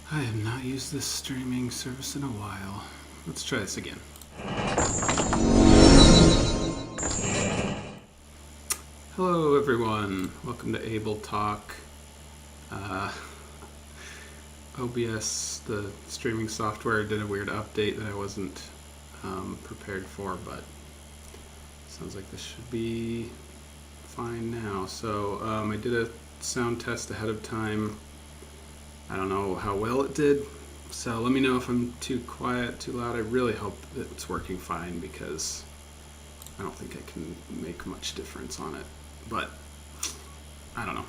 I have not used this streaming service in a while. Let's try this again. Hello everyone, welcome to AbelTalk. OBS, the streaming software, did a weird update that I wasn't prepared for, but sounds like this should be fine now. So I did a sound test ahead of time. I don't know how well it did, so let me know if I'm too quiet, too loud. I really hope that it's working fine because I don't think I can make much difference on it, but I don't know.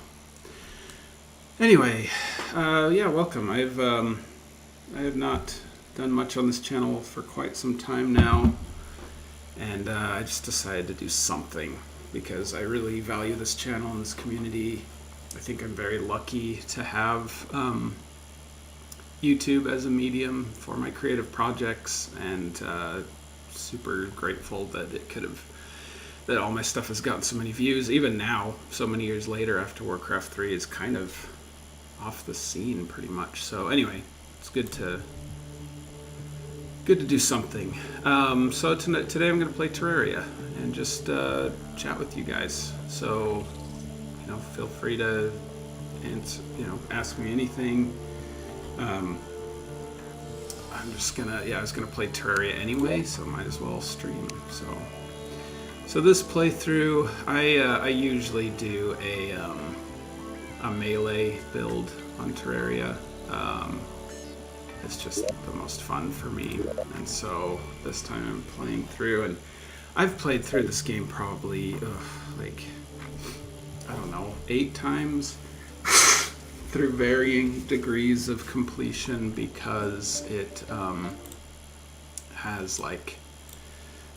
Anyway, yeah, welcome. I have not done much on this channel for quite some time now, and I just decided to do something because I really value this channel and this community. I think I'm very lucky to have YouTube as a medium for my creative projects, and super grateful that that all my stuff has gotten so many views. Even now, so many years later, after Warcraft 3 is kind of off the scene pretty much. So anyway, it's good to do something. So today I'm going to play Terraria and just chat with you guys. So feel free to ask me anything. I'm just gonna I was gonna play Terraria anyway, so might as well stream. So this playthrough, I usually do a melee build on Terraria. It's just the most fun for me, and so this time I'm playing through, and I've played through this game probably like, I don't know, 8 times through varying degrees of completion, because it has, like,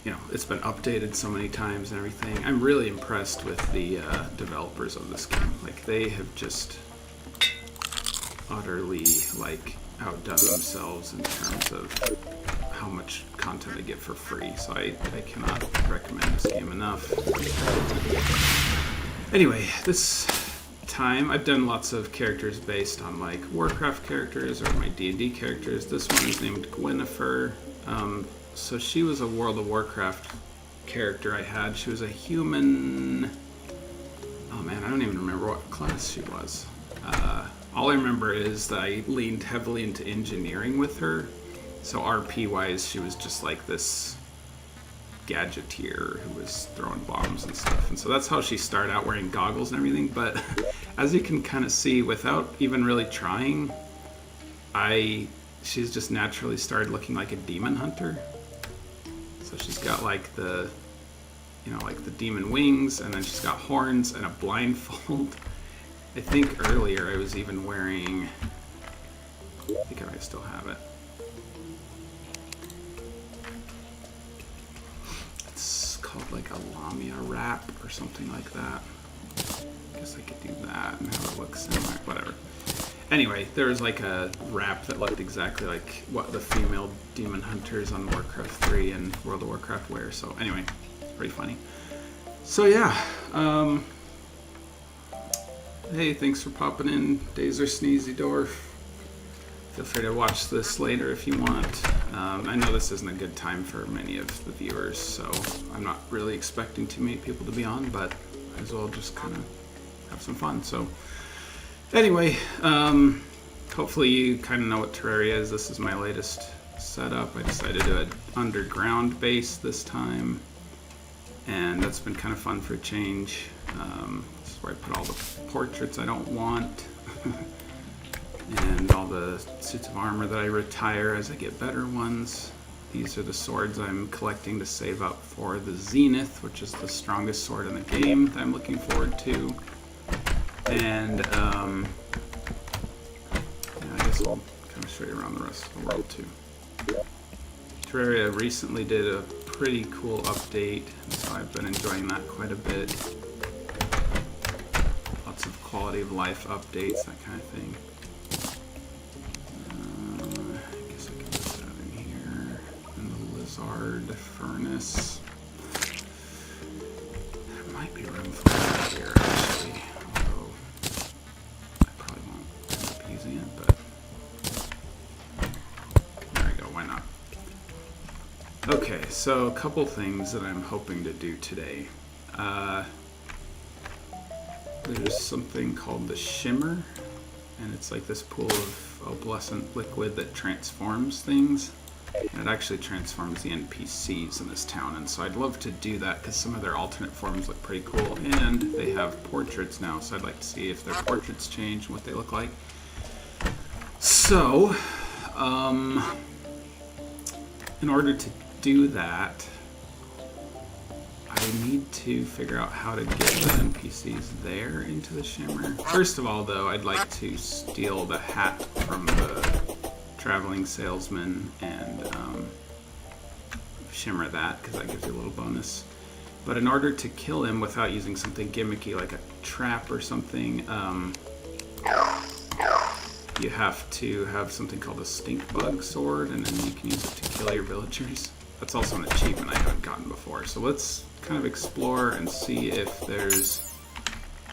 it's been updated so many times and everything. I'm really impressed with the developers of this game. Like, they have just utterly, like, outdone themselves in terms of how much content they get for free. So I cannot recommend this game enough. Anyway, this time I've done lots of characters based on like Warcraft characters or my D&D characters. This one is named Gwynnifer. So she was a World of Warcraft character I had. She was a human. Oh man, I don't even remember what class she was. All I remember is that I leaned heavily into engineering with her. So RP wise, she was just like this gadgeteer who was throwing bombs and stuff, and so that's how she started out, wearing goggles and everything. But as you can kind of see, without even really trying, she's just naturally started looking like a demon hunter. So she's got like the like the demon wings, and then she's got horns and a blindfold. I think earlier I was even wearing, I think I might still have it. Called like a Lamia wrap or something like that. I guess I could do that and have it look similar, whatever. Anyway, there was like a wrap that looked exactly like what the female demon hunters on Warcraft 3 and World of Warcraft wear. So anyway, pretty funny. So yeah, hey, thanks for popping in, Dazer Sneezy Dwarf. Feel free to watch this later if you want. I know this isn't a good time for many of the viewers, so I'm not really expecting too many people to be on, but might as well just kind of have some fun. So anyway, hopefully you kind of know what Terraria is. This is my latest setup. I decided to do an underground base this time, and that's been kind of fun for a change. This is where I put all the portraits I don't want. And all the suits of armor that I retire as I get better ones. These are the swords I'm collecting to save up for the Zenith, which is the strongest sword in the game that I'm looking forward to. And yeah, I guess I'll kind of show you around the rest of the world too. Terraria recently did a pretty cool update, so I've been enjoying that quite a bit. Lots of quality of life updates, that kind of thing. Lizard furnace. There might be room for that here, actually. Although I probably won't end up using it, but Okay, so a couple things that I'm hoping to do today. There's something called the Shimmer, and it's like this pool of opalescent liquid that transforms things. And it actually transforms the NPCs in this town, and so I'd love to do that because some of their alternate forms look pretty cool, and they have portraits now, so I'd like to see if their portraits change and what they look like. So, in order to do that, I need to figure out how to get the NPCs there into the Shimmer. First of all, though, I'd like to steal the hat from the traveling salesman and shimmer that, because that gives you a little bonus. But in order to kill him without using something gimmicky like a trap or something, you have to have something called a stink bug sword, and then you can use it to kill your villagers. That's also an achievement I haven't gotten before. So let's kind of explore and see if there's...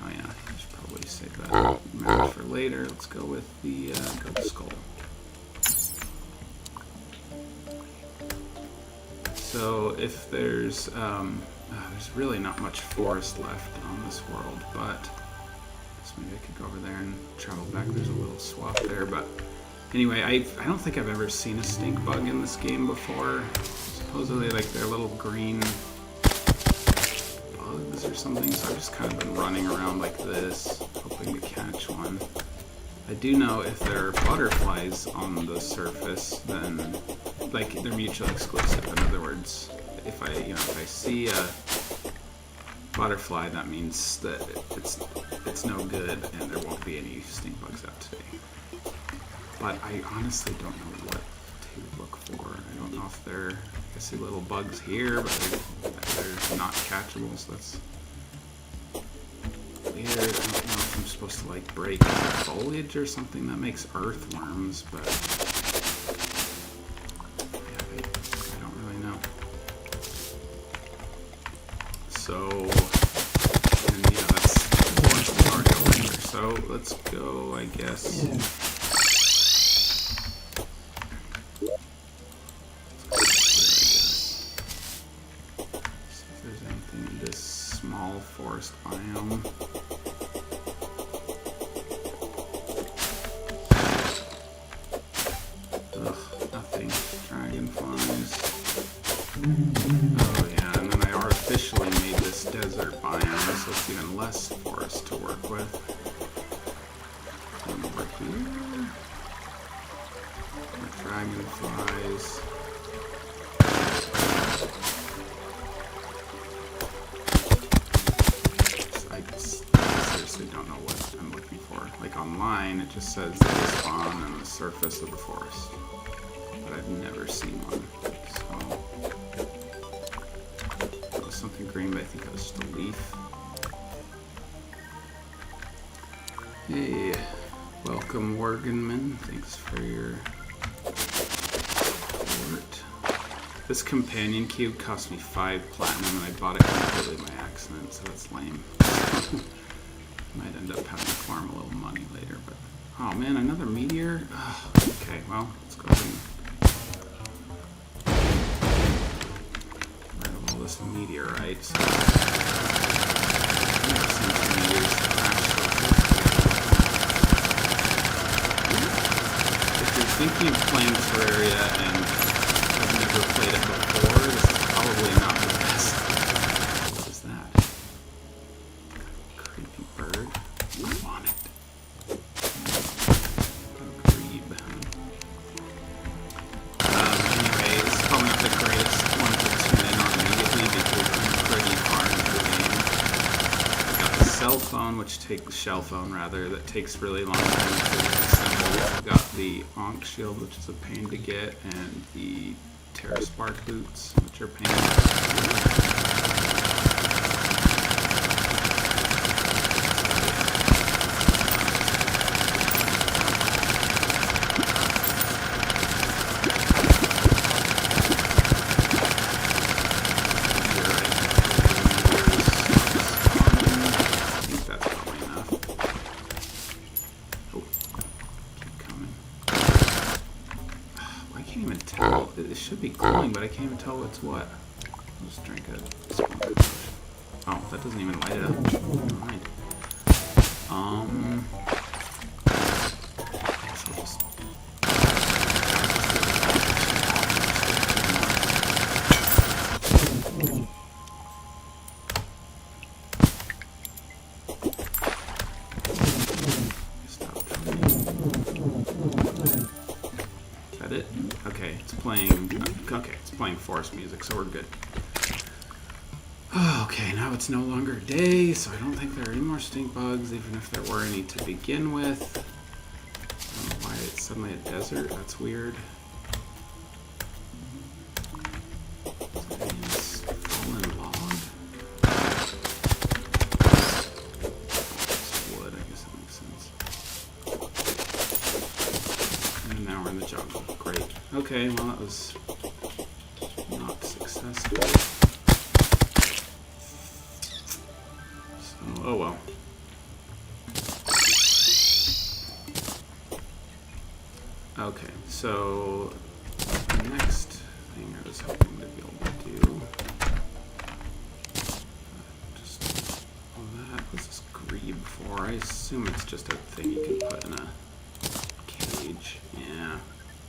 Oh yeah, I should probably save that map for later. Let's go with the goat skull. So if there's really not much forest left on this world, but so maybe I could go over there and travel back. There's a little swath there, but anyway, I don't think I've ever seen a stink bug in this game before. Supposedly, like, they're little green bugs or something, so I've just kind of been running around like this, hoping to catch one. I do know if there are butterflies on the surface, then, like, they're mutually exclusive. In other words, if I see a butterfly, that means that it's no good and there won't be any stink bugs out today. But I honestly don't know what to look for. I don't know if I see little bugs here, but they're not catchable, so that's weird. I don't know if I'm supposed to, like, break foliage or something that makes earthworms, but yeah, I don't really know. So, and yeah, that's Terraria later. So let's go, I guess. See if there's anything in this small forest biome. Nothing. Dragonflies. Oh yeah, and then I artificially made this desert biome, so it's even less forest to work with. And over here, more dragonflies. I seriously don't know what I'm looking for. Like, online, it just says they spawn on the surface of the forest. But I've never seen one. So that was something green, but I think that was just a leaf. Hey, welcome, Worgenman. Thanks for your support. This companion cube cost me 5 platinum, and I bought it completely by accident, so that's lame. Might end up having to farm a little money later, but oh man, another meteor? Oh, okay, well, let's go ahead and rid of all this meteorite. So I've never seen some meteors crash so quick. If you're thinking of playing Terraria and have never played it before, this is probably not the best. What is that? Creepy bird. I want it. Grebe. Anyway, this is probably not the greatest one to tune in on immediately because I'm pretty far into the game. I've got the cell phone, shell phone rather, that takes really long time to assemble. I've got the Ankh shield, which is a pain to get, and the Terra Spark boots, which are a pain to get. It should be glowing, but I can't even tell what's what. I'll just drink a spawn potion. Oh, that doesn't even light it up. Never mind. So just stop trying. Is that it? Okay, it's playing. Okay, it's playing forest music, so we're good. Okay, now it's no longer day, so I don't think there are any more stink bugs, even if there were any to begin with. I don't know why it's suddenly a desert. That's weird. It's fallen log. It's wood, I guess that makes sense. And now we're in the jungle. Great. Okay, well that was not successful. Oh well. Okay, so the next thing I was hoping to be able to do, just that was this grebe for. I assume it's just a thing you can put in a cage. Yeah,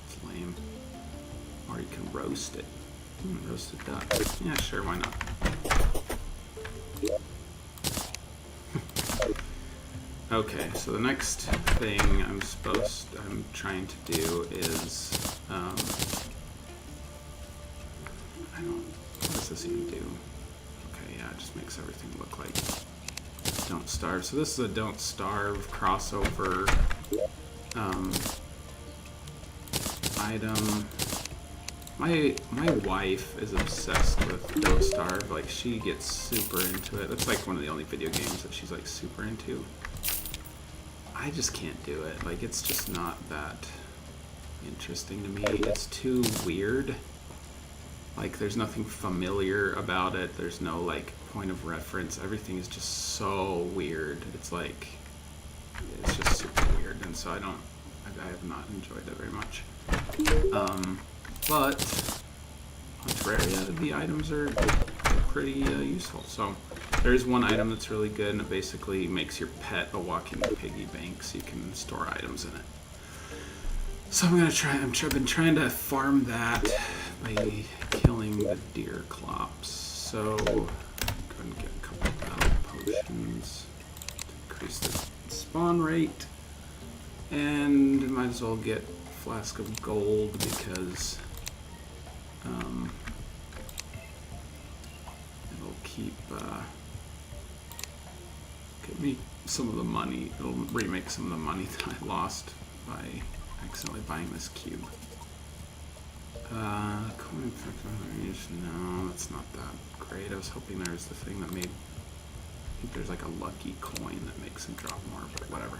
it's lame. Or you can roast it. Roasted duck. Yeah, sure, why not? Okay, so the next thing I'm trying to do is, what does this even do? Okay, yeah, it just makes everything look like Don't Starve. So this is a Don't Starve crossover, item. My wife is obsessed with Don't Starve. Like, she gets super into it. It's like one of the only video games that she's like super into. I just can't do it. Like, it's just not that interesting to me. It's too weird. Like, there's nothing familiar about it. There's no, like, point of reference. Everything is just so weird. It's like, it's just super weird. And so I have not enjoyed it very much. But on Terraria, the items are pretty useful. So there is one item that's really good, and it basically makes your pet a walking piggy bank, so you can store items in it. So I'm gonna try. I've been trying to farm that by killing the deer clops. So go ahead and get a couple of battle potions to increase the spawn rate, and might as well get a flask of gold because it'll keep give me some of the money. It'll remake some of the money that I lost by accidentally buying this cube. Coin factor, no, that's not that great. I was hoping there was the thing that made, I think there's like a lucky coin that makes them drop more, but whatever.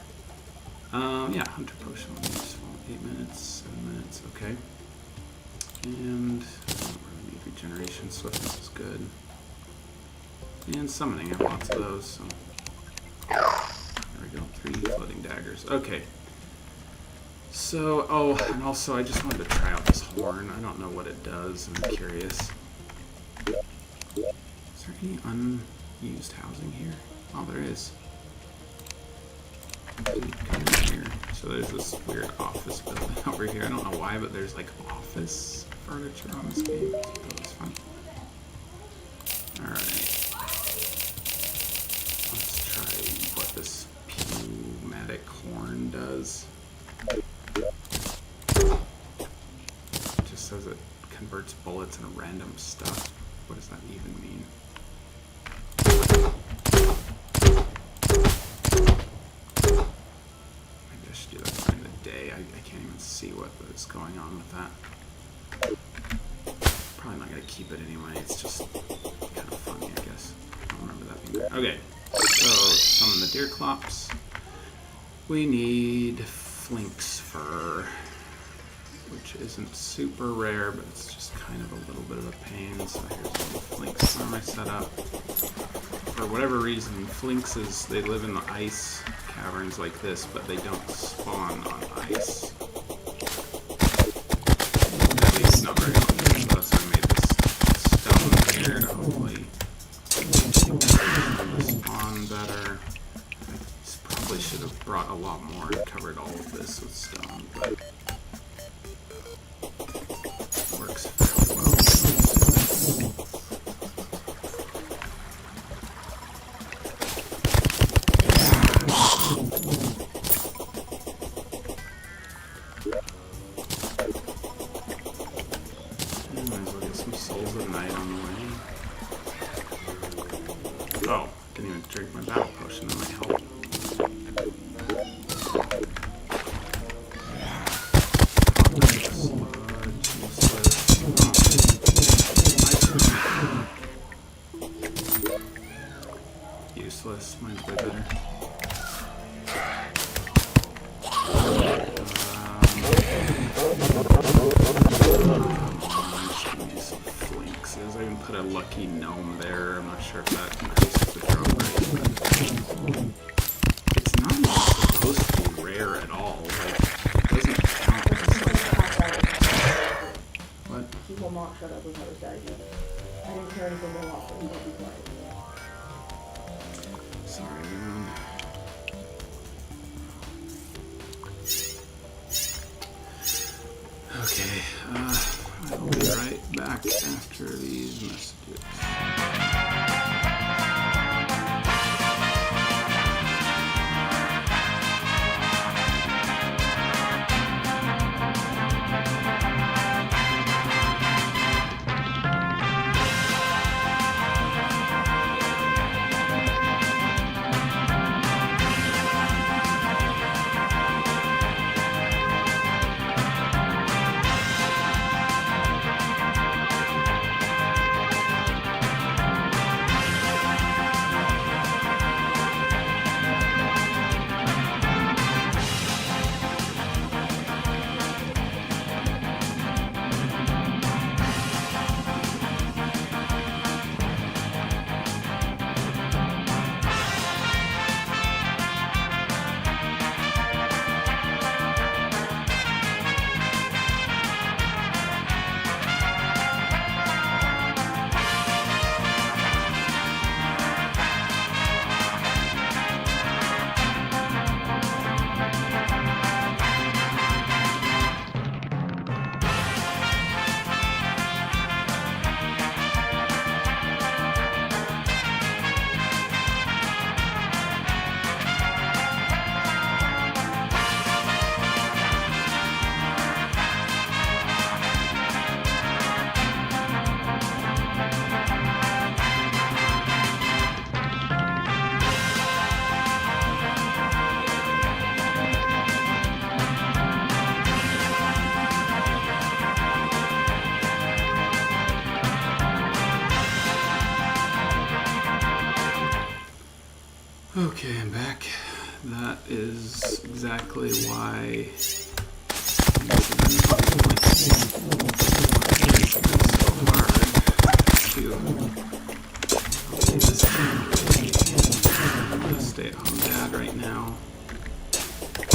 Yeah, Hunter Potion will be useful. 8 minutes, 7 minutes, okay. And I don't really need regeneration. Swiftness is good. And summoning, I have lots of those, so. There we go, 3 floating daggers. Okay. So, oh, and also I just wanted to try out this horn. I don't know what it does. I'm curious. Is there any unused housing here? Oh, there is. Come in here. So there's this weird office building over here. I don't know why, but there's like office furniture on this game. That was fun. Alright. Let's try what this pneumatic horn does. It just says it converts bullets into random stuff. What does that even mean? Maybe I should do that during the day. I can't even see what is going on with that. Probably not going to keep it anyway. It's just kind of funny, I guess. I don't remember that being there. Okay, so summon the deer clops. We need Flink's fur, which isn't super rare, but it's just kind of a little bit of a pain. So here's a little Flink's farm I set up. For whatever reason, Flinkses, they live in the ice caverns like this, but they don't spawn on ice. At least not very often. So that's There's a knight on the way. Oh, didn't even drink my battle potion. That might help. Useless. Mine's way better. Flinxes. I even put a lucky gnome there. I'm not sure if that increases the drop rate. It's not even supposed to be rare at all. Like, it doesn't count as like that. What? He will not shut up about his dad yet. I didn't care anything more off, but he will be quiet. Sorry, everyone. Okay, I'll be right back after these messages. Okay, I'm back. That is exactly why it's so hard to I'm a stay-at-home dad right now.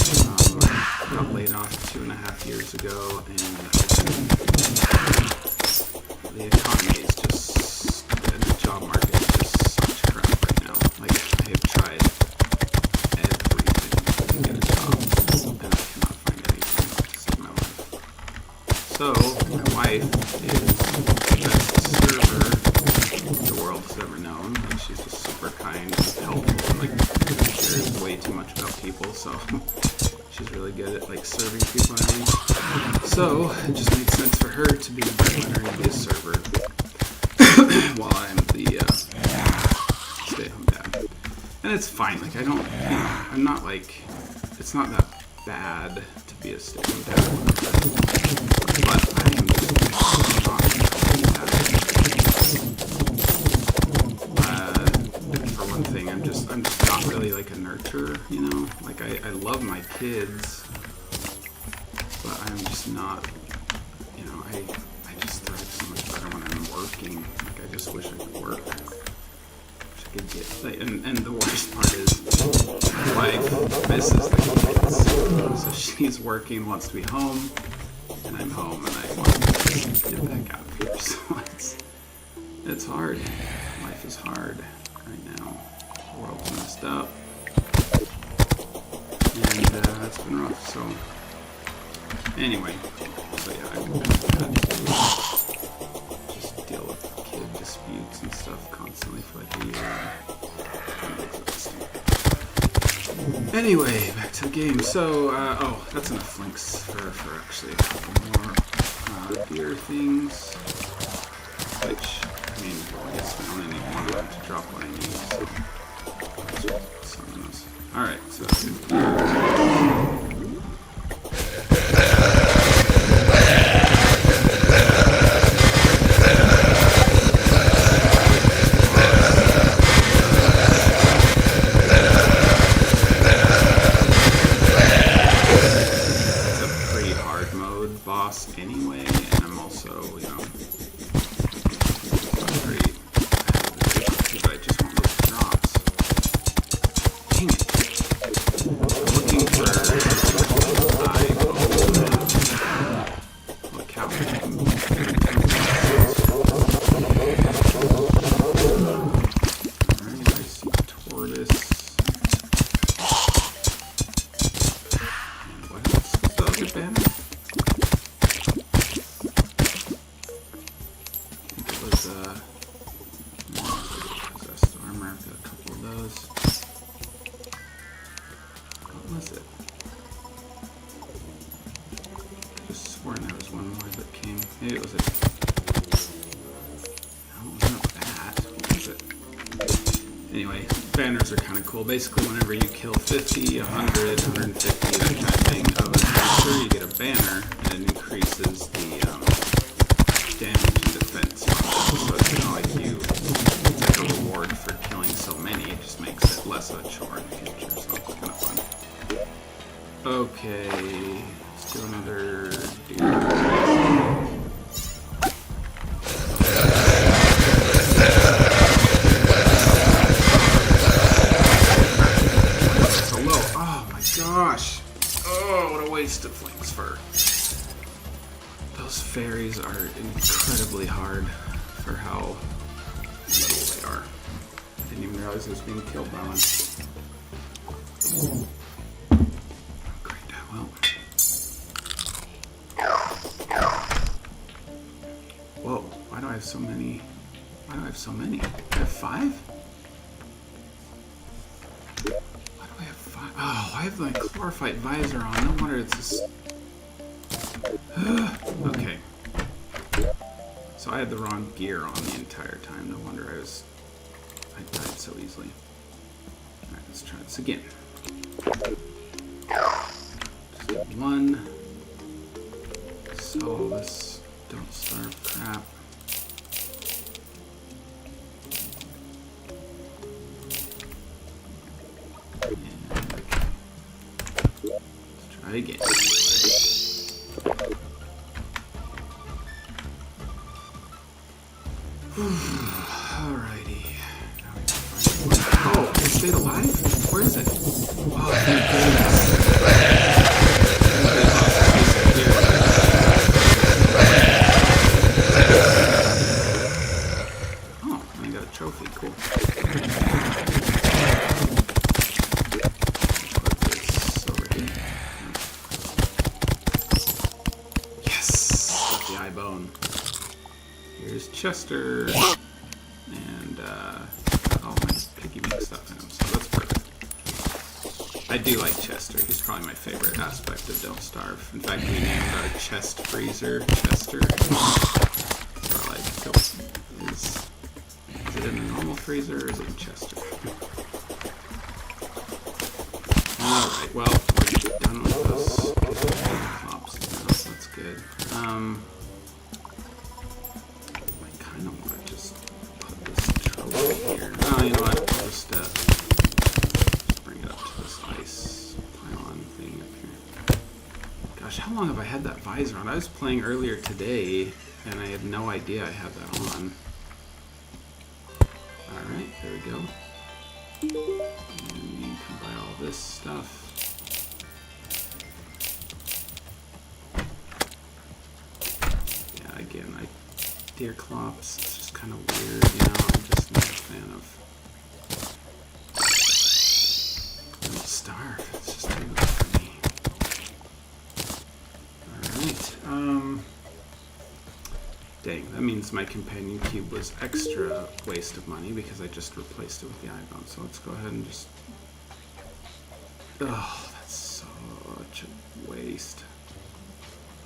I got laid off 2.5 years ago, and the economy is just, the job market is just such crap right now. Like, I have tried everything to get a job, and I cannot find anything to save my life. So, my wife is the best server the world has ever known. Like, she's just super kind and helpful, and like, cares way too much about people, so she's really good at like serving people and everything. So it just made sense for her to be the breadwinner and be a server while I'm the stay-at-home dad. And it's fine. Like I'm not like, it's not that bad to be a stay-at-home dad, but I am just not that. For one thing, I'm just not really like a nurturer, you know? Like I love my kids, but I'm just not, you know, I just thrive so much better when I'm working. Like I just wish I could work. Wish I could get, like, and the worst part is my wife misses the kids. So she's working, wants to be home, and I'm home, and I want to get back out here. So it's hard. Life is hard right now. The world's messed up. And it's been rough, so anyway, so yeah, I've been just deal with kid disputes and stuff constantly for like a year. Anyway, back to the game. So, oh, that's enough links for actually a couple more beer things. which, I mean, I guess we only need one of them to drop what I need, so let's summon those. Alright, so anyway, and I'm also, you know, pretty, but I just want those drops. Dang it. I'm looking for holy cow. Alright, I see tortoise. And what else? What's the other banner? Possessed armor, I've got a couple of those. What was it? I just sworn there was one more that came. Maybe it was a... No, it wasn't a bat. What was it? Anyway, banners are kind of cool. Basically, whenever you kill 50, 100, 150, that kind of thing, of a creature, you get a banner, and it increases the damage and defense. So it's not like it's like a reward for killing so many, it just makes it less of a chore in the future, so it's kind of fun. Okay, let's do another deer. So low, oh my gosh! Oh, what a waste of Flink's fur. Those fairies are incredibly hard for how little they are. I didn't even realize I was being killed by one. Great, well. Whoa, why do I have so many? Why do I have so many? I have 5? Why do I have 5? Oh, I have my chlorophyte visor on. No wonder it's this. Okay. So I had the wrong gear on the entire time. No wonder I died so easily. Alright, let's try this again. Just do 1. So this don't starve crap. And okay. Let's try again. Alrighty. Now we can find one. Oh, it stayed alive? Where is it? Oh, thank goodness. Oh, I got a trophy. Cool. Put this over here. Yes! Got the eye bone. Here's Chester, and got all my piggy bank stuff in him, so that's perfect. I do like Chester. He's probably my favorite aspect of Don't Starve. In fact, we named our chest freezer Chester. So like, so is it in the normal freezer or is it in Chester? Alright, well, we're done with those flops now, so that's good. Oh, you know what? I'll just bring it up to this ice pylon thing up here. Gosh, how long have I had that visor on? I was playing earlier today, and I had no idea I had that on. Alright, there we go. And you can buy all this stuff. Yeah, again, deer clops, it's just kind of weird, you know, I'm just not a fan of Don't Starve, it's just too much for me. Alright, dang, that means my companion cube was extra waste of money because I just replaced it with the iBone, so let's go ahead and just... Oh, that's such a waste.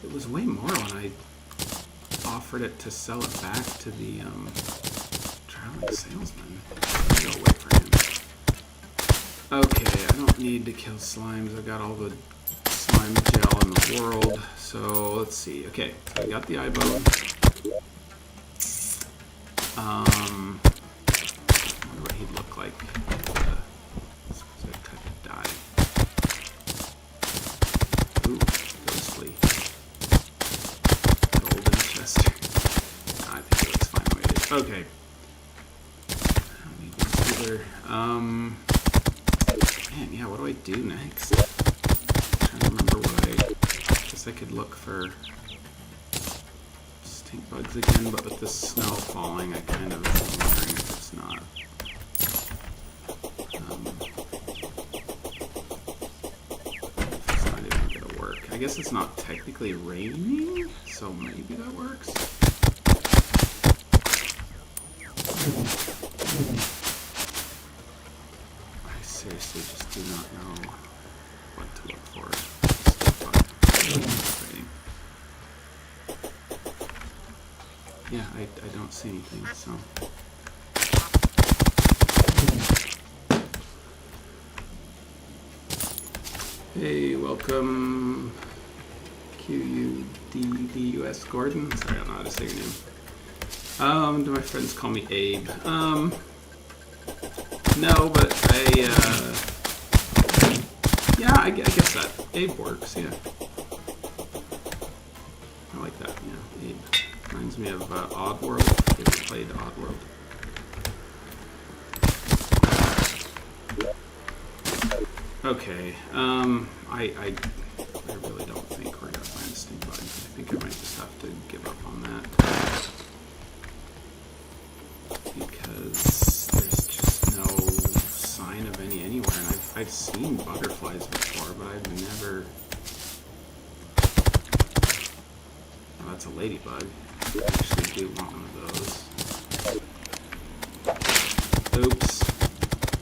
It was way more when I offered it to sell it back to the traveling salesman. I'll go wait for him. Okay, I don't need to kill slimes. I got all the slime gel in the world. So let's see. Okay, so I got the eye bone. I wonder what he'd look like with a specific type of dye. Ooh, ghostly. Golden Chester. No, I think it looks fine the way it is. Okay. I don't need this either. Man, yeah, what do I do next? I'm trying to remember what I guess I could look for stink bugs again, but with the snow falling, I kind of am wondering if it's not. If it's not even gonna work. I guess it's not technically raining, so maybe that works. I seriously just do not know what to look for. Yeah, I don't see anything, so. Hey, welcome, QUDDUS Gordon. Sorry, I don't know how to say your name. Do my friends call me Abe? No, but yeah, I guess that. Abe works, yeah. I like that, yeah, Abe. Reminds me of Oddworld. If you ever played Oddworld. Okay, I really don't think we're gonna find a stink bug. I think I might just have to give up on that. Because there's just no sign of any anywhere. And I've seen butterflies before, but I've never... Oh, that's a ladybug. I actually do want one of those. Oops.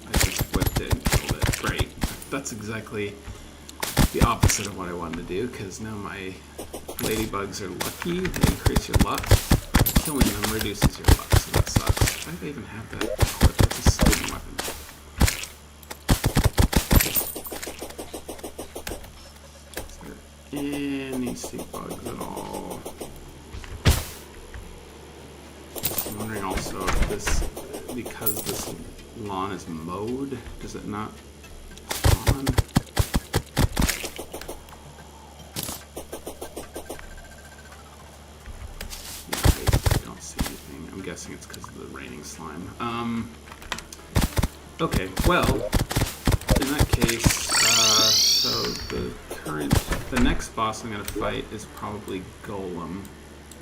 I just whipped it and killed it. Great. That's exactly the opposite of what I wanted to do, because now my ladybugs are lucky. They increase your luck. Killing them reduces your luck, so that sucks. Why do I even have that equipped? That's a stupid weapon. Is there any stink bugs at all? I'm wondering also if this, because this lawn is mowed, does it not spawn? Yeah, I don't see anything. I'm guessing it's because of the raining slime. Okay, well, in that case, so the next boss I'm going to fight is probably Golem,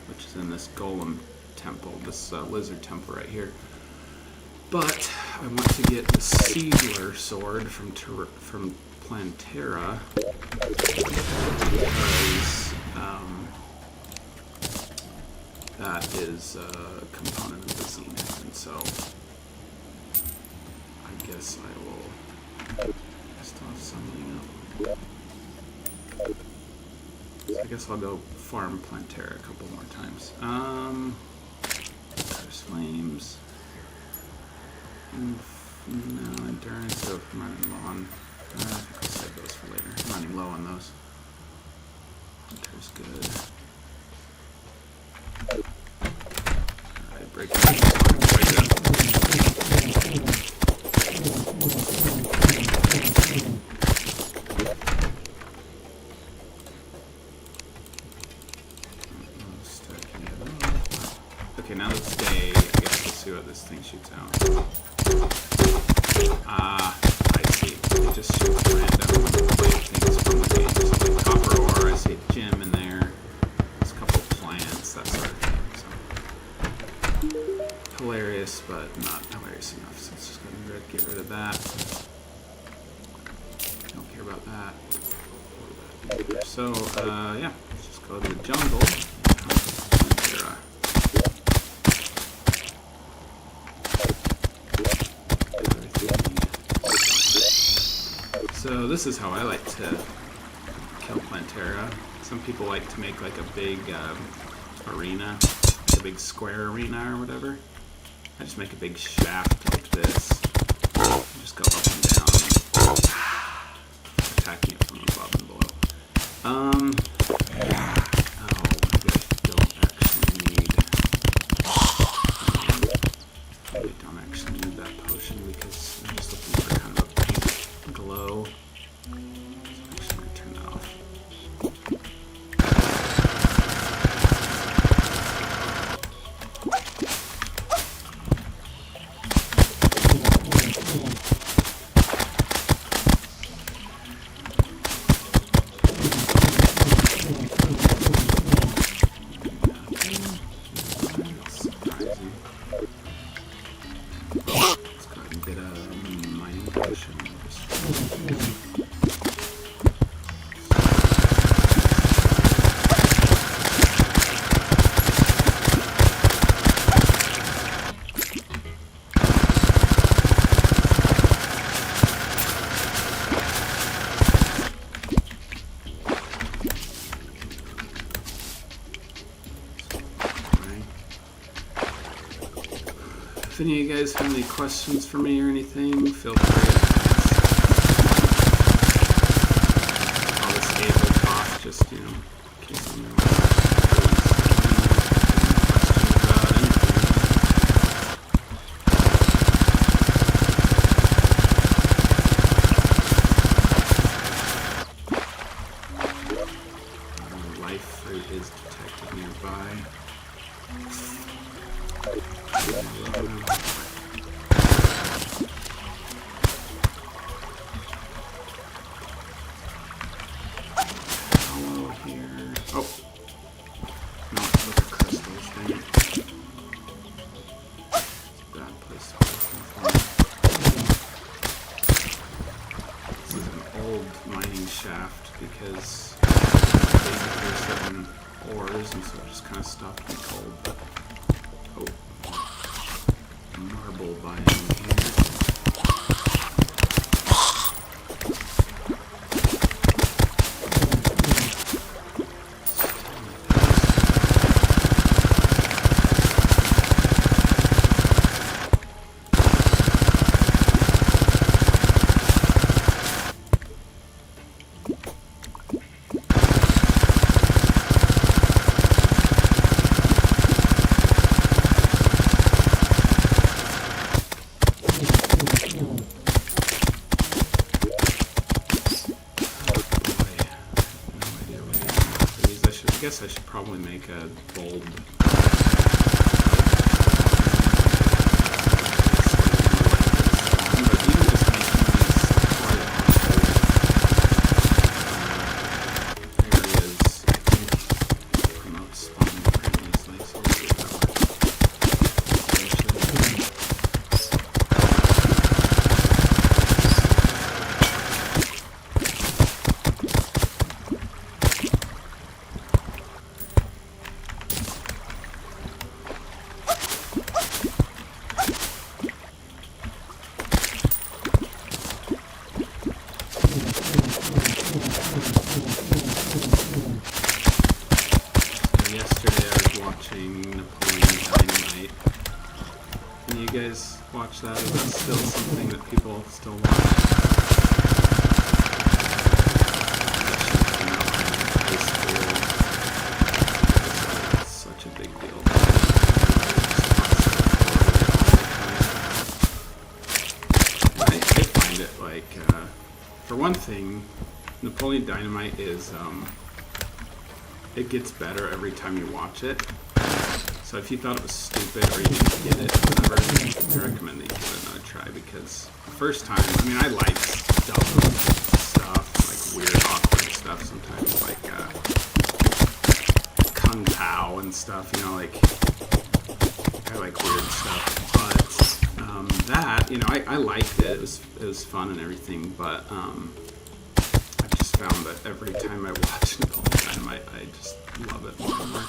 which is in this Golem temple, this lizard temple right here. But I want to get the Siegler sword from Plantera because that is a component of the Zenith, and so I guess I will start summoning up. So I guess I'll go farm Plantera a couple more times. There's flames. No, endurance, so I'm running low on. I think I'll save those for later. I'm running low on those. Winter's good. Alright, break it. Break it. Okay, now let's stay. I guess we'll see what this thing shoots out. Ah, I see. It just shoots random things from the game. So like copper ore, I see a gem in there. There's a couple plants, that sort of thing. So hilarious, but not hilarious enough. So let's just go ahead and get rid of that. Don't care about that. So, yeah, let's just go to the jungle. So this is how I like to kill Plantera. Some people like to make like a big arena, like a big square arena or whatever. I just make a big shaft like this. Just go up and down, attacking it from above and below. Oh, maybe I don't actually need. I don't actually need that potion because I'm just looking for kind of a pink glow. So I'm actually going to turn that off. If any of you guys have any questions for me or anything, feel free to ask. I'll just AbelTalk, just, in case anyone wants to ask any questions about anything. Life fruit is detected nearby. Hollow here. Oh, no, look at crystals. Dang it. Bad place to hold them. This is an old mining shaft because basically certain ores, and so it just kind of stopped me cold. But marble biome here. I guess I should probably make a bulb. Watch that? Is that still something that people still watch? It's such a big deal. I find it like, for one thing, Napoleon Dynamite is, it gets better every time you watch it. So if you thought it was stupid or you didn't get it, whatever, I recommend that you give it another try because the first time, I mean, I like dumb stuff, like weird, awkward stuff sometimes, like Kung Pao and stuff, like, I like weird stuff. But that, I liked it. It was fun and everything, but I just found that every time I watch Napoleon Dynamite, I just love it more and more.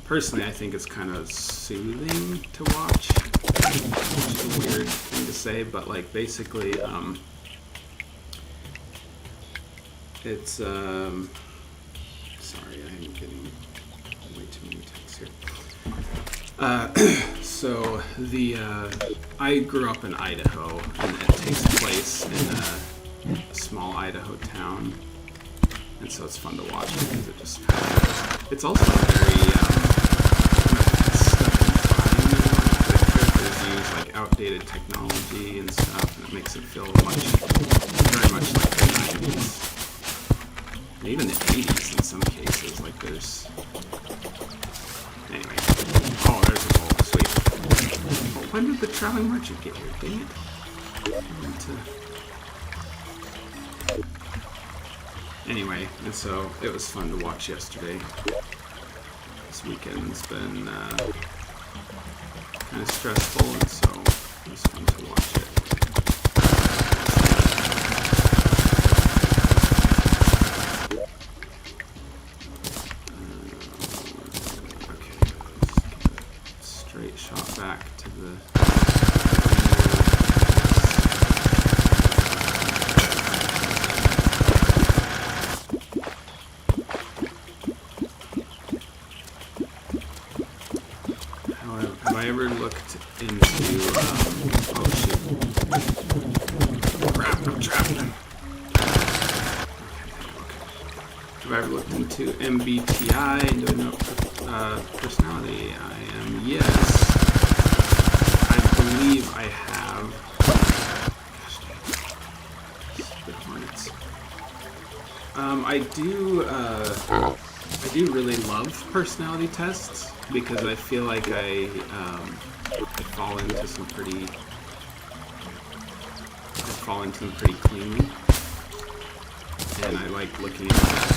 Personally, I think it's kind of soothing to watch, which is a weird thing to say, but like basically, it's, sorry, I'm getting way too many texts here. So I grew up in Idaho, and it takes place in a small Idaho town, and so it's fun to watch because it just it's also very stuck in time. The characters use like outdated technology and stuff, and it makes it feel very much like the 90s, and even the 80s in some cases. Like there's anyway. Oh, there's a bowl. Sweet. Oh, when did the traveling merchant get here? Dang it. Anyway, and so it was fun to watch yesterday. This weekend's been kind of stressful, and so it was fun to watch it. Shot back to the have I ever looked into oh shoot, crap, I'm trapped. Have I ever looked into MBTI and do I know personality? I am yes. I believe I have. Gosh dang. Stupid hornets. I do really love personality tests because I feel like I fall into them pretty cleanly, and I like looking at that.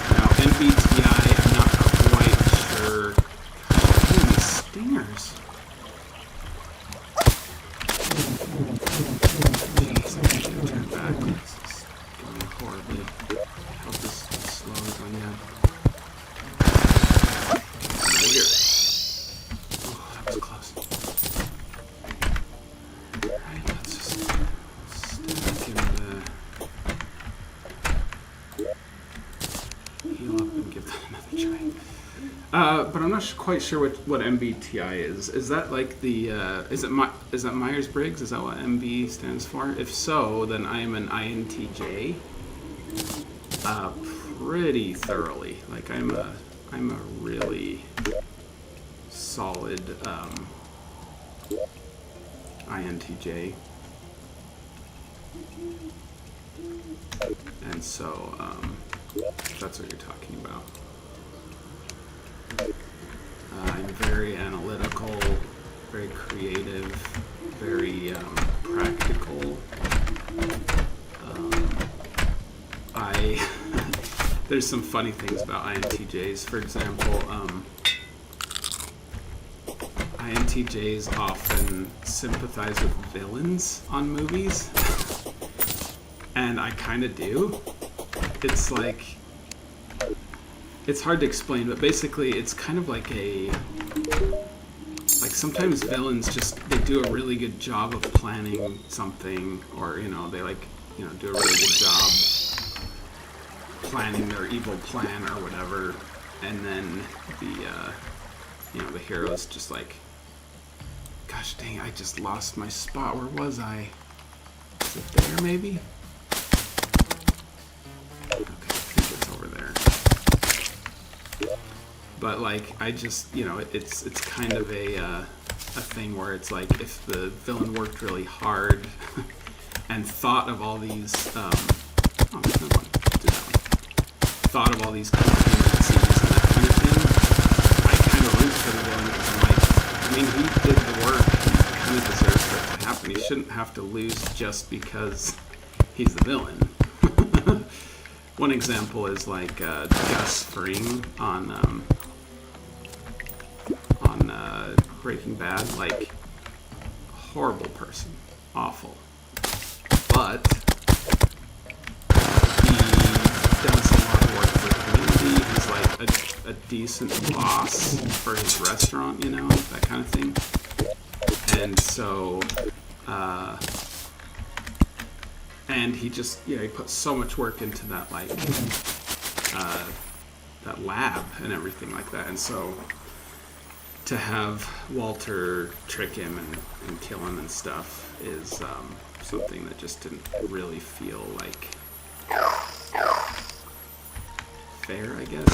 Now MBTI, I'm not quite sure. Gosh, these stingers. Jeez, I can't even turn back. This is going horribly. I hope this slows on you. Over here. Oh, that was close. Alright, let's just stick in the heal up and give that another try. But I'm not quite sure what MBTI is. Is that like the is that Myers-Briggs? Is that what MB stands for? If so, then I am an INTJ. Pretty thoroughly. Like I'm a really solid INTJ. And so that's what you're talking about. I'm very analytical, very creative, very practical. There's some funny things about INTJs. For example, INTJs often sympathize with villains on movies, and I kind of do. It's like, it's hard to explain, but basically it's kind of like sometimes villains they do a really good job of planning something, or they do a really good job planning their evil plan or whatever, and then the hero's just like, gosh dang, I just lost my spot. Where was I? Is it there maybe? Okay, I think it's over there. But like, I just, it's kind of a thing where it's like, if the villain worked really hard and thought of all these, thought of all these contingencies and that kind of thing, I kind of root for the villain because I'm like, I mean, he did the work, he kind of deserves for it to happen. He shouldn't have to lose just because he's the villain. One example is like Gus Fring on Breaking Bad, like, horrible person, awful, but he does a lot of work for the community. He's like a decent boss for his restaurant, that kind of thing. And so, and he just, he puts so much work into that, like, that lab and everything like that. And so to have Walter trick him and kill him and stuff is something that just didn't really feel like fair, I guess.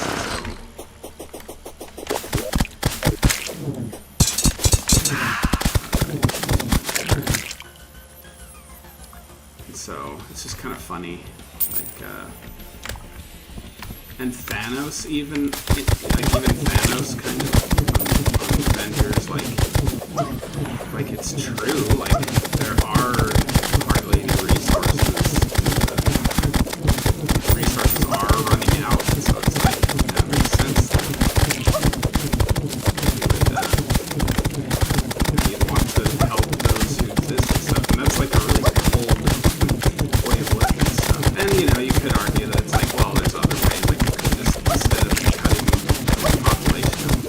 So it's just kind of funny, like, and Thanos even Thanos kind of on Avengers, like it's true, like there are hardly any resources. The resources are running out, so it's like that makes sense. You want to help those who exist and stuff, and that's like a really cold way of looking at stuff. And you could argue that it's like, well, there's other ways. Like you could just, instead of cutting the population of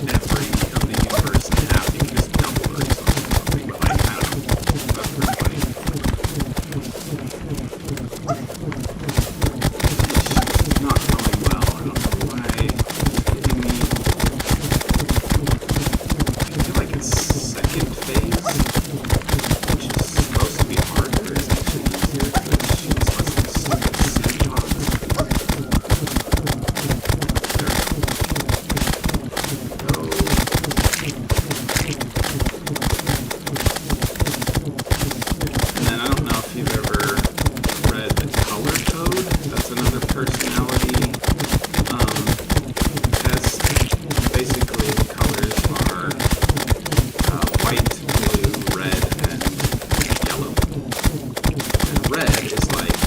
every of the universe in half, you could just double the resources or something. But like, I don't know. That's pretty funny. It's not going well. I don't know why it's giving me. I feel like it's second phase, which is supposed to be harder. It's actually easier, which is less than sandbox. There we go. And then I don't know if you've ever read the color code. That's another personality test. Basically, the colors are white, blue, red, and yellow. And red is like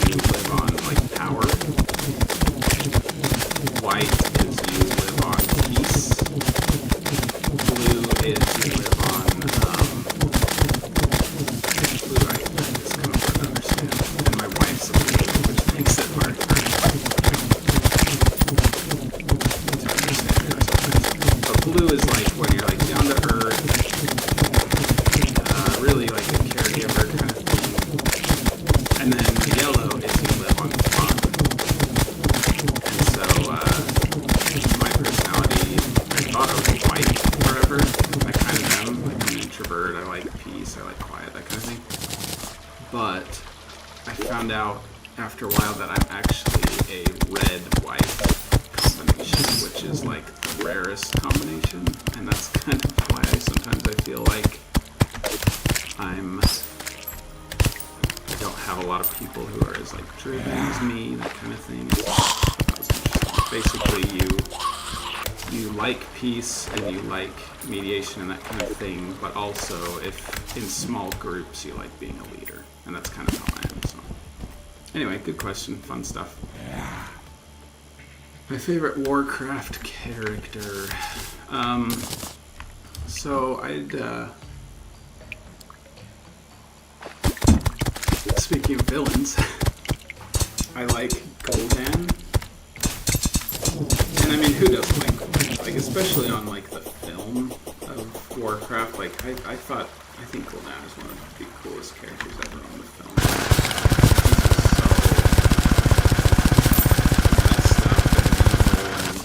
you live on like power. White is you live on peace. Blue is you live on blue. I just kind of hard to understand. And my wife's a blue, which makes it hard to understand. But blue is like when you're like down to earth, really like a caregiver kind of thing. And then yellow is you live on fun. And so my personality, I thought I was white forever. I kind of am. Like I'm an introvert. I like peace. I like quiet, that kind of thing. But I found out after a while that I'm actually a red-white combination, which is like the rarest combination. And that's kind of why sometimes I feel like I don't have a lot of people who are as like driven as me, that kind of thing. That was interesting. Basically, you like peace and you like mediation and that kind of thing, but also if in small groups you like being a leader, and that's kind of how I am. So anyway, good question, fun stuff. My favorite Warcraft character. So I'd speaking of villains, I like Gul'dan. And I mean, who doesn't like Gul'dan? Like, especially on like the film of Warcraft. Like, I think Gul'dan is one of the coolest characters ever on the film. He's just so messed up and evil, and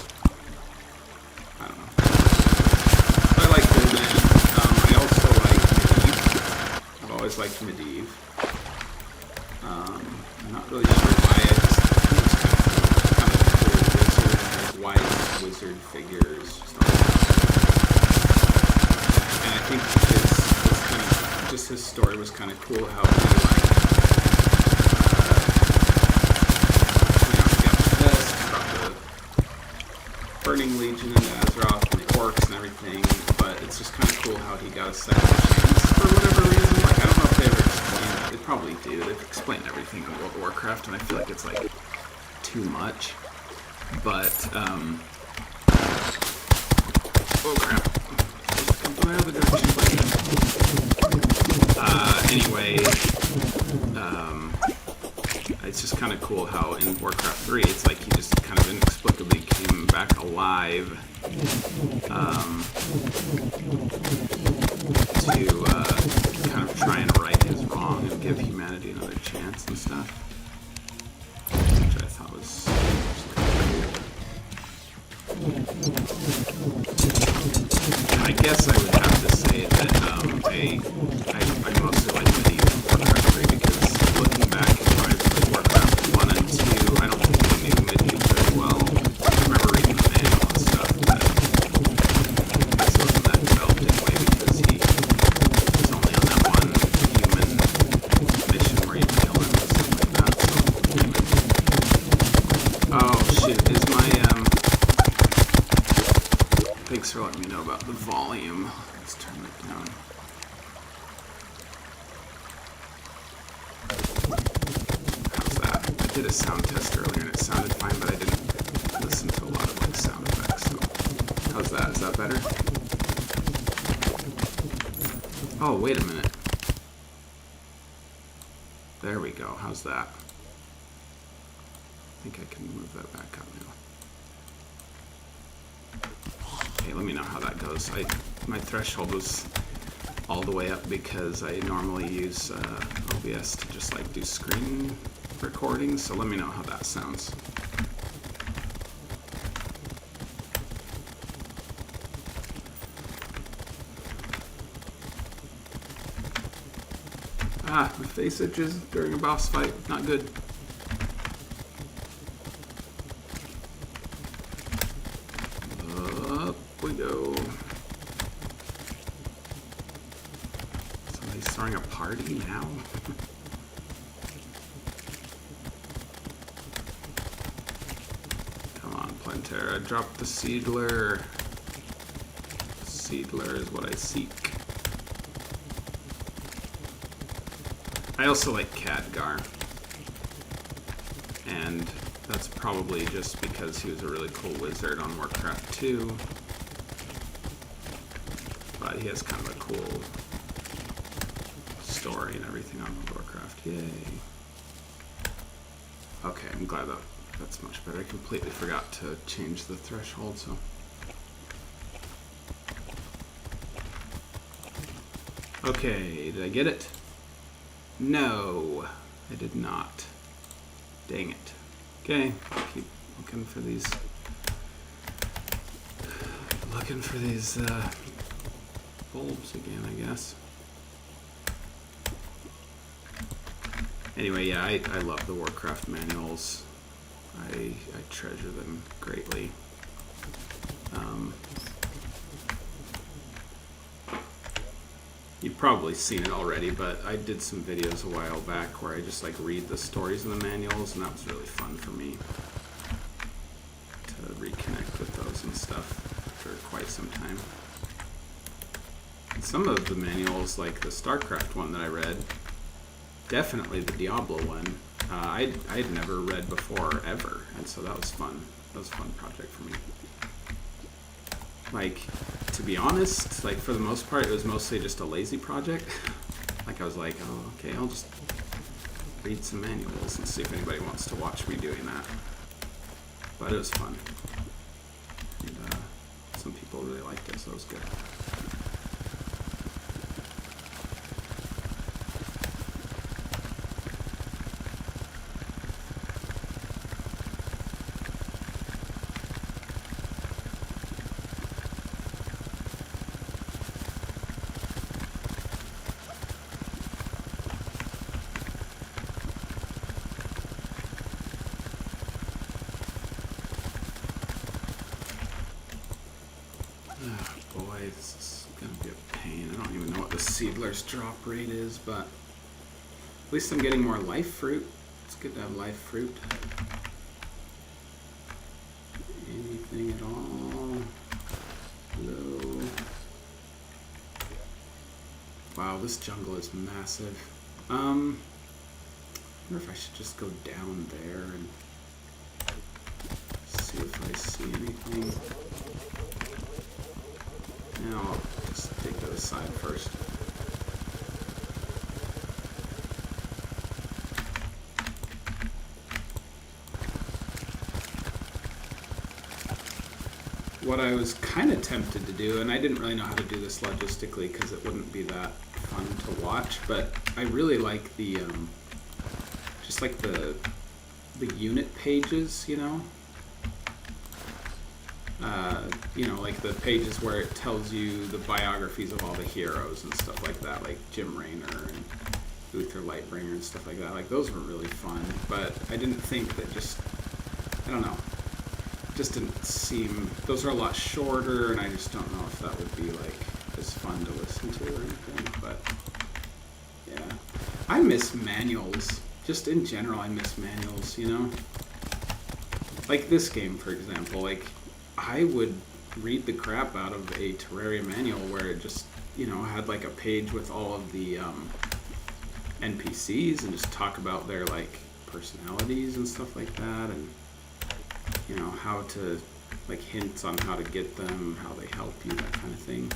I don't know. So I like Gul'dan. I also like Medivh. I've always liked Medivh. I'm not really sure why. It just kind of cool wizard, like white wizard figures. And I think his story was kind of cool. How he he got possessed, brought the Burning Legion into Azeroth and the orcs and everything. But it's just kind of cool how he got a second chance for whatever reason. Like I don't know if they ever explained it. They probably do. They've explained everything in World of Warcraft, and I feel like it's like too much. But oh crap! Come from the other direction. Anyway, it's just kind of cool how in Warcraft 3, it's like he just kind of inexplicably came back alive to kind of try and right his wrong and give humanity another chance and stuff. Which I thought was actually cool. I guess I would have to say that I mostly like the Warcraft 3 because looking back at when I played Warcraft 1 and 2, I don't think I knew Midgey very well. I remember reading the manual and stuff, but I guess it wasn't that developed anyway because he was only on that one human mission where you kill him and stuff like that. So, oh shit, is my thanks for letting me know about the volume. Let's turn it down. How's that? I did a sound test earlier and it sounded fine, but I didn't listen to a lot of like sound effects. So how's that? Is that better? Oh, wait a minute. There we go. How's that? I think I can move that back up now. Okay, let me know how that goes. My threshold was all the way up because I normally use OBS to just like do screen recordings, so let me know how that sounds. Ah, my face itches during a boss fight. Not good. Up we go. Somebody's throwing a party now? Come on, Plantera. Drop the Seedler. Seedler is what I seek. I also like Khadgar, and that's probably just because he was a really cool wizard on Warcraft 2, but he has kind of a cool story and everything on Warcraft. Yay. Okay, I'm glad that's much better. I completely forgot to change the threshold, so. Okay, did I get it? No, I did not. Dang it. Okay, keep looking for these. Looking for these bulbs again, I guess. Anyway, yeah, I love the Warcraft manuals. I treasure them greatly. You've probably seen it already, but I did some videos a while back where I just like read the stories in the manuals, and that was really fun for me to reconnect with those and stuff for quite some time. And some of the manuals, like the StarCraft one that I read, definitely the Diablo one, I'd never read before ever, and so that was fun. That was a fun project for me. Like, to be honest, like for the most part, it was mostly just a lazy project. Like I was like, oh, okay, I'll just read some manuals and see if anybody wants to watch me doing that. But it was fun. And some people really liked it, so it was good. Seedler's drop rate is, but at least I'm getting more life fruit. It's good to have life fruit. Anything at all? Hello. Wow, this jungle is massive. I wonder if I should just go down there and see if I see anything. No, I'll just take to the side first. What I was kind of tempted to do, and I didn't really know how to do this logistically because it wouldn't be that fun to watch, but I really like the, just like the the unit pages, like the pages where it tells you the biographies of all the heroes and stuff like that, like Jim Raynor and Uther Lightbringer and stuff like that. Like, those were really fun, but I didn't think that I don't know, just didn't seem, those are a lot shorter, and I just don't know if that would be like as fun to listen to or anything. But yeah, I miss manuals. Just in general, I miss manuals, Like this game, for example, like I would read the crap out of a Terraria manual where it just, had like a page with all of the NPCs and just talk about their like personalities and stuff like that, and how to, like, hints on how to get them, how they help you, that kind of thing.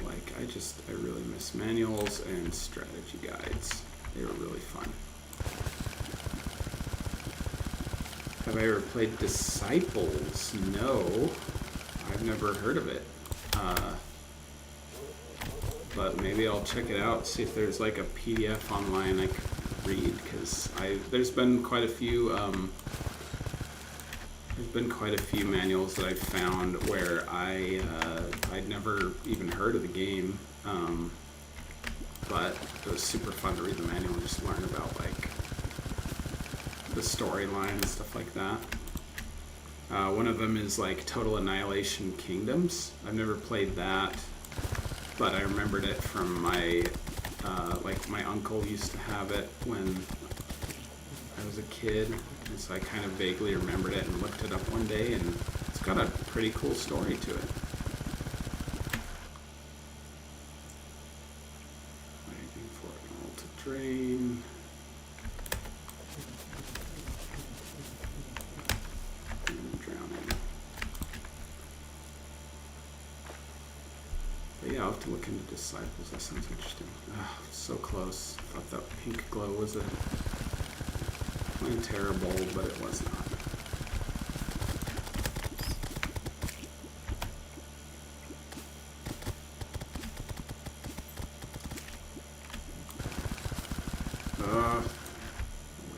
Like, I really miss manuals and strategy guides. They were really fun. Have I ever played Disciples? No, I've never heard of it. But maybe I'll check it out, see if there's like a PDF online I could read, because there's been quite a few manuals that I've found where I'd never even heard of the game, but it was super fun to read the manual and just learn about like the storyline and stuff like that. One of them is like Total Annihilation Kingdoms. I've never played that, but I remembered it from my my uncle used to have it when I was a kid, and so I kind of vaguely remembered it and looked it up one day, and it's got a pretty cool story to it. Waiting for it all to drain. And drowning. But yeah, I'll have to look into Disciples. That sounds interesting. Oh, so close. Thought that pink glow was terrible, but it was not.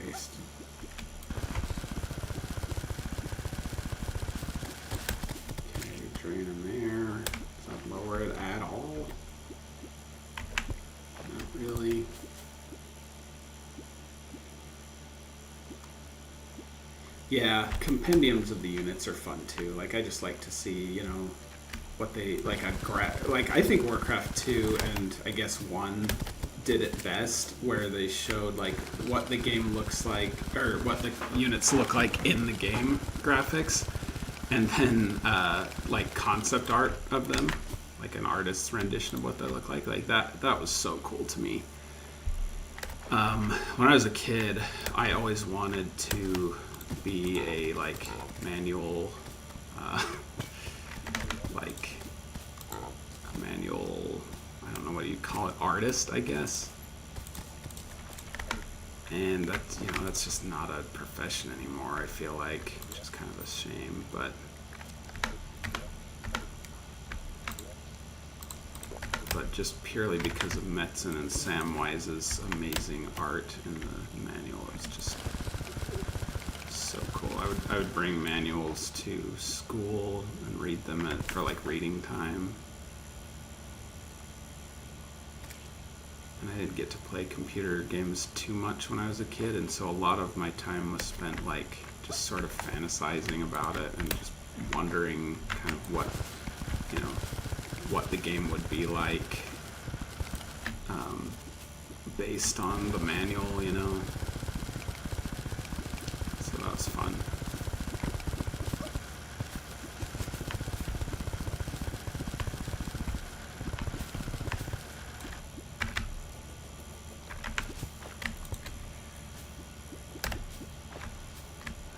Waste. Okay, drain in there. Does that lower it at all? Not really. Yeah, compendiums of the units are fun too. Like, I just like to see, what they, like, I think Warcraft 2 and I guess 1 did it best, where they showed like what the game looks like, or what the units look like in the game graphics, and then like concept art of them, like an artist's rendition of what they look like. Like that was so cool to me. When I was a kid, I always wanted to be a like manual I don't know what you call it, artist, I guess. And that's just not a profession anymore, I feel like, which is kind of a shame. But just purely because of Metzen and Samwise's amazing art in the manual, it's just so cool. I would bring manuals to school and read them for like reading time. And I didn't get to play computer games too much when I was a kid, and so a lot of my time was spent like just sort of fantasizing about it and just wondering kind of what the game would be like based on the manual, So that was fun.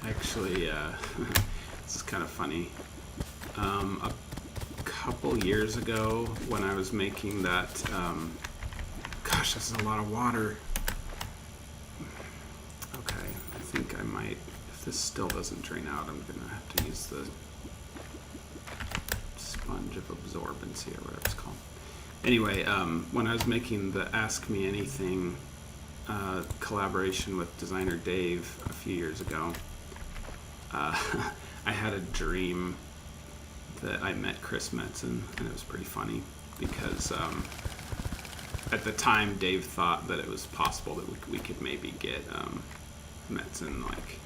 Actually, this is kind of funny. A couple years ago, when I was making that, gosh, this is a lot of water. Okay, I think I might, if this still doesn't drain out, I'm gonna have to use the sponge of absorbency or whatever it's called. Anyway, when I was making the Ask Me Anything collaboration with designer Dave a few years ago, I had a dream that I met Chris Metzen, and it was pretty funny because at the time Dave thought that it was possible that we could maybe get Metzen like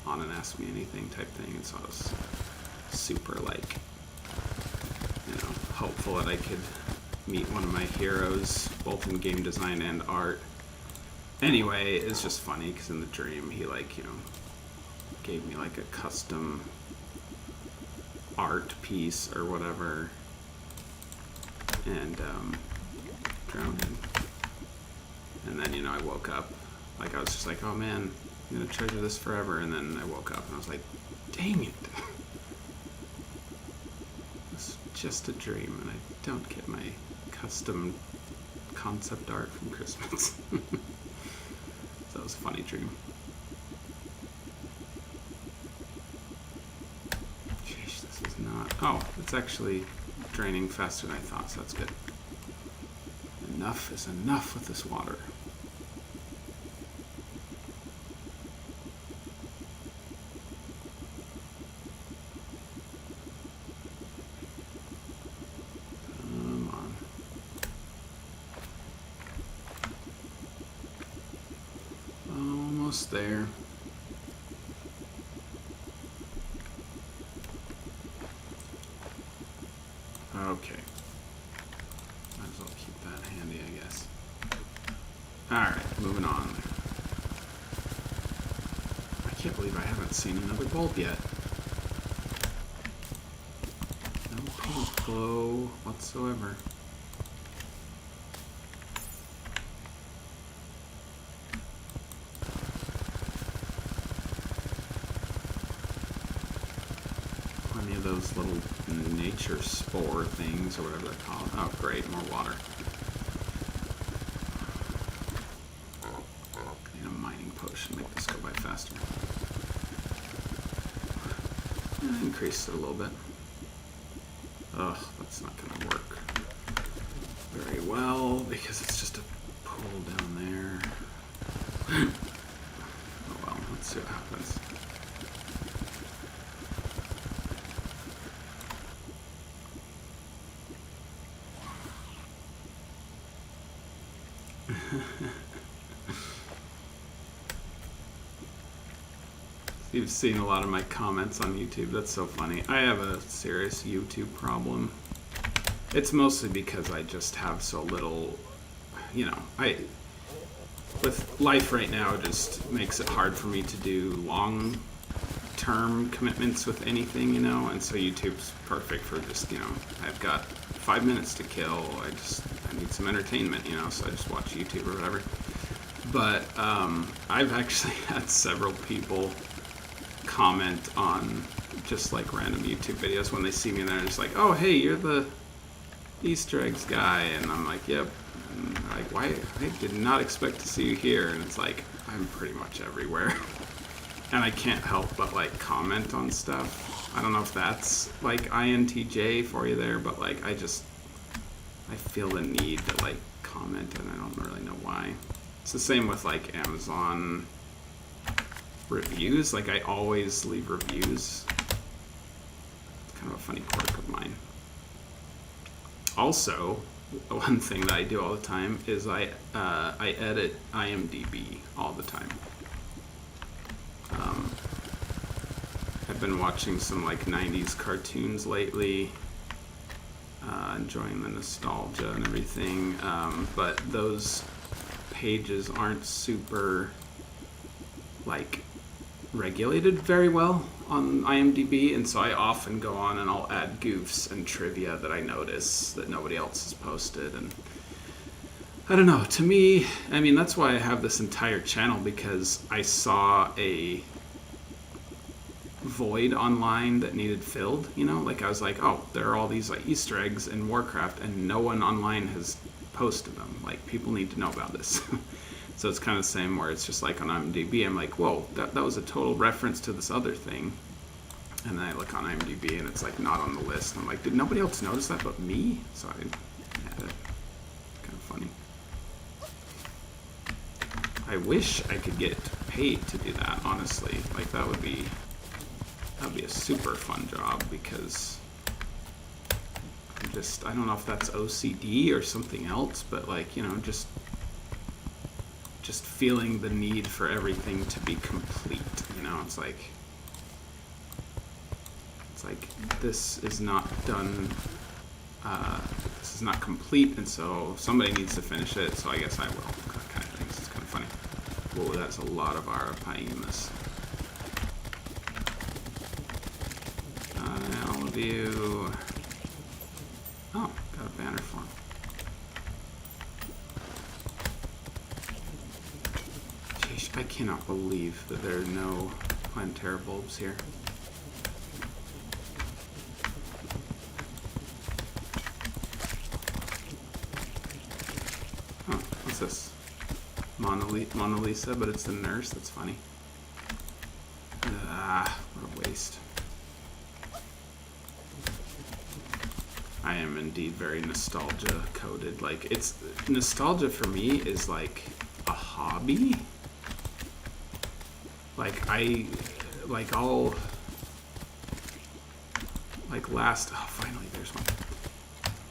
on an Ask Me Anything type thing, and so I was super like, you know, hopeful that I could meet one of my heroes both in game design and art. Anyway, it's just funny because in the dream he like, you know, gave me like a custom art piece or whatever, and drowned in. And then, you know, I woke up, like I was just like, oh man, I'm gonna treasure this forever. And then I woke up and I was like, dang it, it's just a dream and I don't get my custom concept art from Christmas. So it was a funny dream. Jeez, this is not... Oh, it's actually draining faster than I thought, so that's good. Enough is enough with this water. Come on. Almost there. Okay. Might as well keep that handy, I guess. Alright, moving on. I can't believe I haven't seen another bulb yet. No pink glow whatsoever. Plenty of those little nature spore things, or whatever they're called. Oh, great, more water. Need a mining potion, make this go by faster. Increase it a little bit. Ugh, that's not going to work very well because it's just a pool down there. Oh well, let's see what happens. You've seen a lot of my comments on YouTube. That's so funny. I have a serious YouTube problem. It's mostly because I just have so little, you know, with life right now, it just makes it hard for me to do long-term commitments with anything, you know, and so YouTube's perfect for just, you know, I've got 5 minutes to kill. I need some entertainment, you know, so I just watch YouTube or whatever. But I've actually had several people comment on just like random YouTube videos when they see me and they're just like, oh hey, you're the Easter eggs guy, and I'm like, yep. And they're like, why? I did not expect to see you here. And it's like, I'm pretty much everywhere. And I can't help but like comment on stuff. I don't know if that's like INTJ for you there, but like I feel the need to like comment, and I don't really know why. It's the same with like Amazon reviews. Like I always leave reviews. It's kind of a funny quirk of mine. Also, one thing that I do all the time is I edit IMDb all the time. I've been watching some like 90s cartoons lately, enjoying the nostalgia and everything, but those pages aren't super like regulated very well on IMDb, and so I often go on and I'll add goofs and trivia that I notice that nobody else has posted. And I don't know, to me, I mean, that's why I have this entire channel, because I saw a void online that needed filled, you know, like I was like, oh, there are all these like Easter eggs in Warcraft and no one online has posted them, like people need to know about this. So it's kind of the same where it's just like on IMDb, I'm like, whoa, that was a total reference to this other thing. And then I look on IMDb and it's like not on the list. I'm like, did nobody else notice that but me? So I had it. Kind of funny. I wish I could get paid to do that, honestly. Like, that would be a super fun job, because I don't know if that's OCD or something else, but like, you know, just feeling the need for everything to be complete, you know. It's like this is not done, this is not complete, and so somebody needs to finish it, so I guess I will, kind of things. It's kind of funny. Whoa, that's a lot of Arapaemus. I'll view. Oh, got a banner for him. Jeez, I cannot believe that there are no planetary bulbs here. Oh, what's this? Mona Lisa, but it's the nurse. That's funny. Ah, what a waste. I am indeed very nostalgia coded. Like, it's nostalgia for me is like a hobby. Like, I'll finally there's one.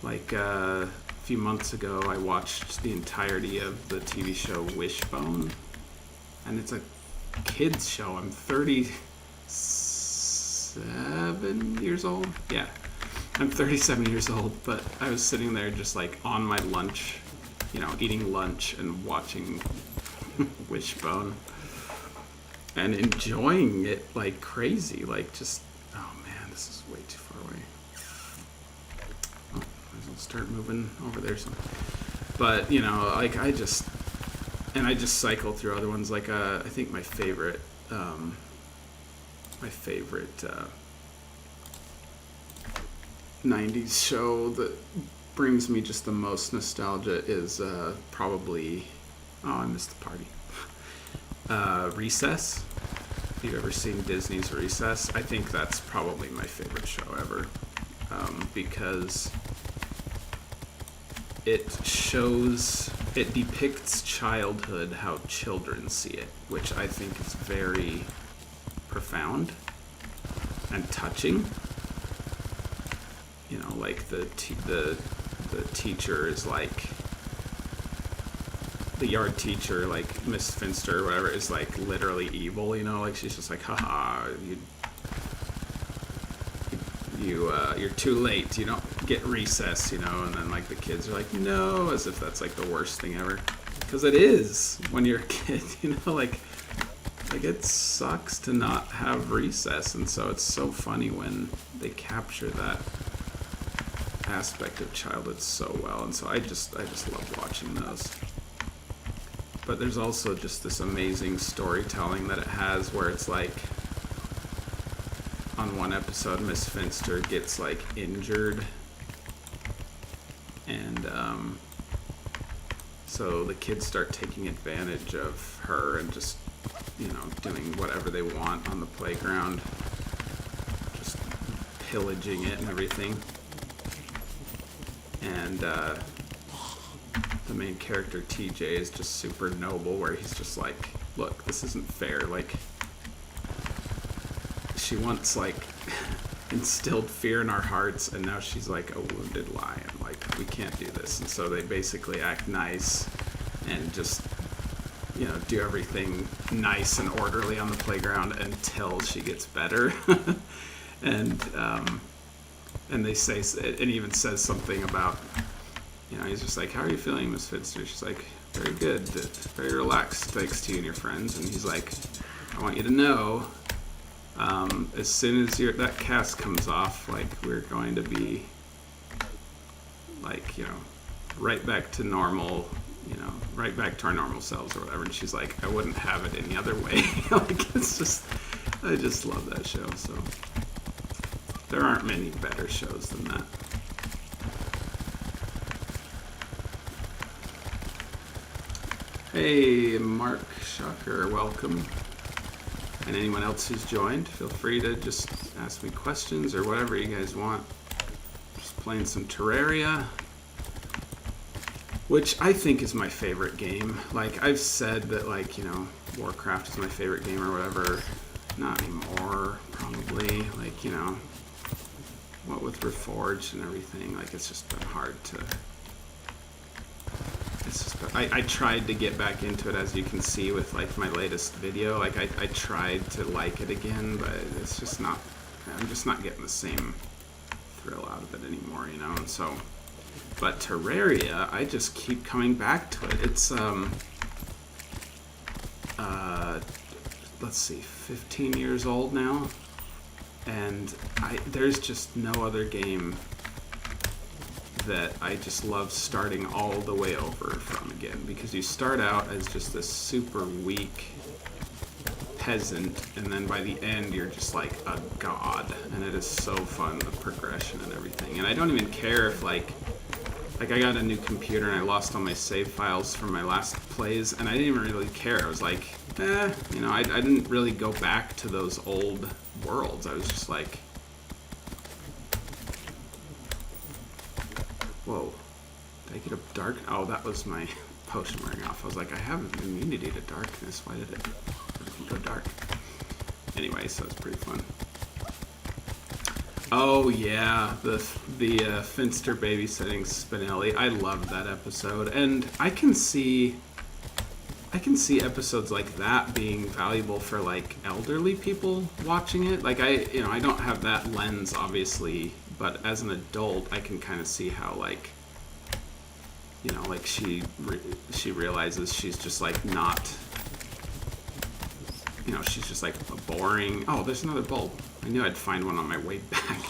Like a few months ago, I watched the entirety of the TV show Wishbone, and it's a kids show. I'm 37 years old. Yeah. I'm 37 years old, but I was sitting there just like on my lunch, you know, eating lunch and watching Wishbone and enjoying it like crazy. Like, just, oh man, this is way too far away. Oh, might as well start moving over there. But, you know, like I just cycle through other ones. Like, I think my favorite 90s show that brings me just the most nostalgia is probably, I missed the party. Recess. If you've ever seen Disney's Recess, I think that's probably my favorite show ever, because it depicts childhood how children see it, which I think is very profound and touching. You know, like the teacher is like, the yard teacher, like Miss Finster or whatever, is like literally evil, you know, like she's just like, haha, you're too late, you don't get recess, you know, and then like the kids are like, no, as if that's like the worst thing ever, because it is when you're a kid, you know, like it sucks to not have recess, and so it's so funny when they capture that aspect of childhood so well, and so I just love watching those. But there's also just this amazing storytelling that it has, where it's like, on one episode, Miss Finster gets like injured, and so the kids start taking advantage of her and just, you know, doing whatever they want on the playground, just pillaging it and everything. And the main character, TJ, is just super noble, where he's just like, look, this isn't fair. Like, she once like instilled fear in our hearts, and now she's like a wounded lion. Like, we can't do this. And so they basically act nice and just, you know, do everything nice and orderly on the playground until she gets better. And they say, it even says something about, you know, he's just like, how are you feeling, Miss Finster? She's like, very good, very relaxed, thanks to you and your friends. And he's like, I want you to know, as soon as that cast comes off, like, we're going to be, like, you know, right back to normal, you know, right back to our normal selves or whatever. And she's like, I wouldn't have it any other way. Like, it's just, I just love that show. So there aren't many better shows than that. Hey, Mark Shocker, welcome. And anyone else who's joined, feel free to just ask me questions or whatever you guys want. Just playing some Terraria. which I think is my favorite game. Like, I've said that, like, you know, Warcraft is my favorite game or whatever. Not anymore, probably. Like, you know, what with Reforged and everything, like, it's just been hard to... It's just been, I tried to get back into it, as you can see with, like, my latest video. Like, I tried to like it again, but it's just not... I'm just not getting the same thrill out of it anymore, you know? And so... But Terraria, I just keep coming back to it. It's, let's see, 15 years old now. And there's just no other game that I just love starting all the way over from again. Because you start out as just this super weak peasant, and then by the end you're just like a god. And it is so fun, the progression and everything. And I don't even care if, like I got a new computer and I lost all my save files from my last plays, and I didn't even really care. I was like, you know, I didn't really go back to those old worlds. I was just like, whoa, did I get a dark? Oh, that was my potion wearing off. I was like, I have immunity to darkness. Why did it go dark? Anyway, so it's pretty fun. Oh yeah, the Finster babysitting Spinelli. I love that episode, and I can see episodes like that being valuable for, like, elderly people watching it. Like, I don't have that lens, obviously, but as an adult, I can kind of see how, like, you know, like she realizes she's just, like, not, you know, she's just like a boring. Oh, there's another bulb. I knew I'd find one on my way back.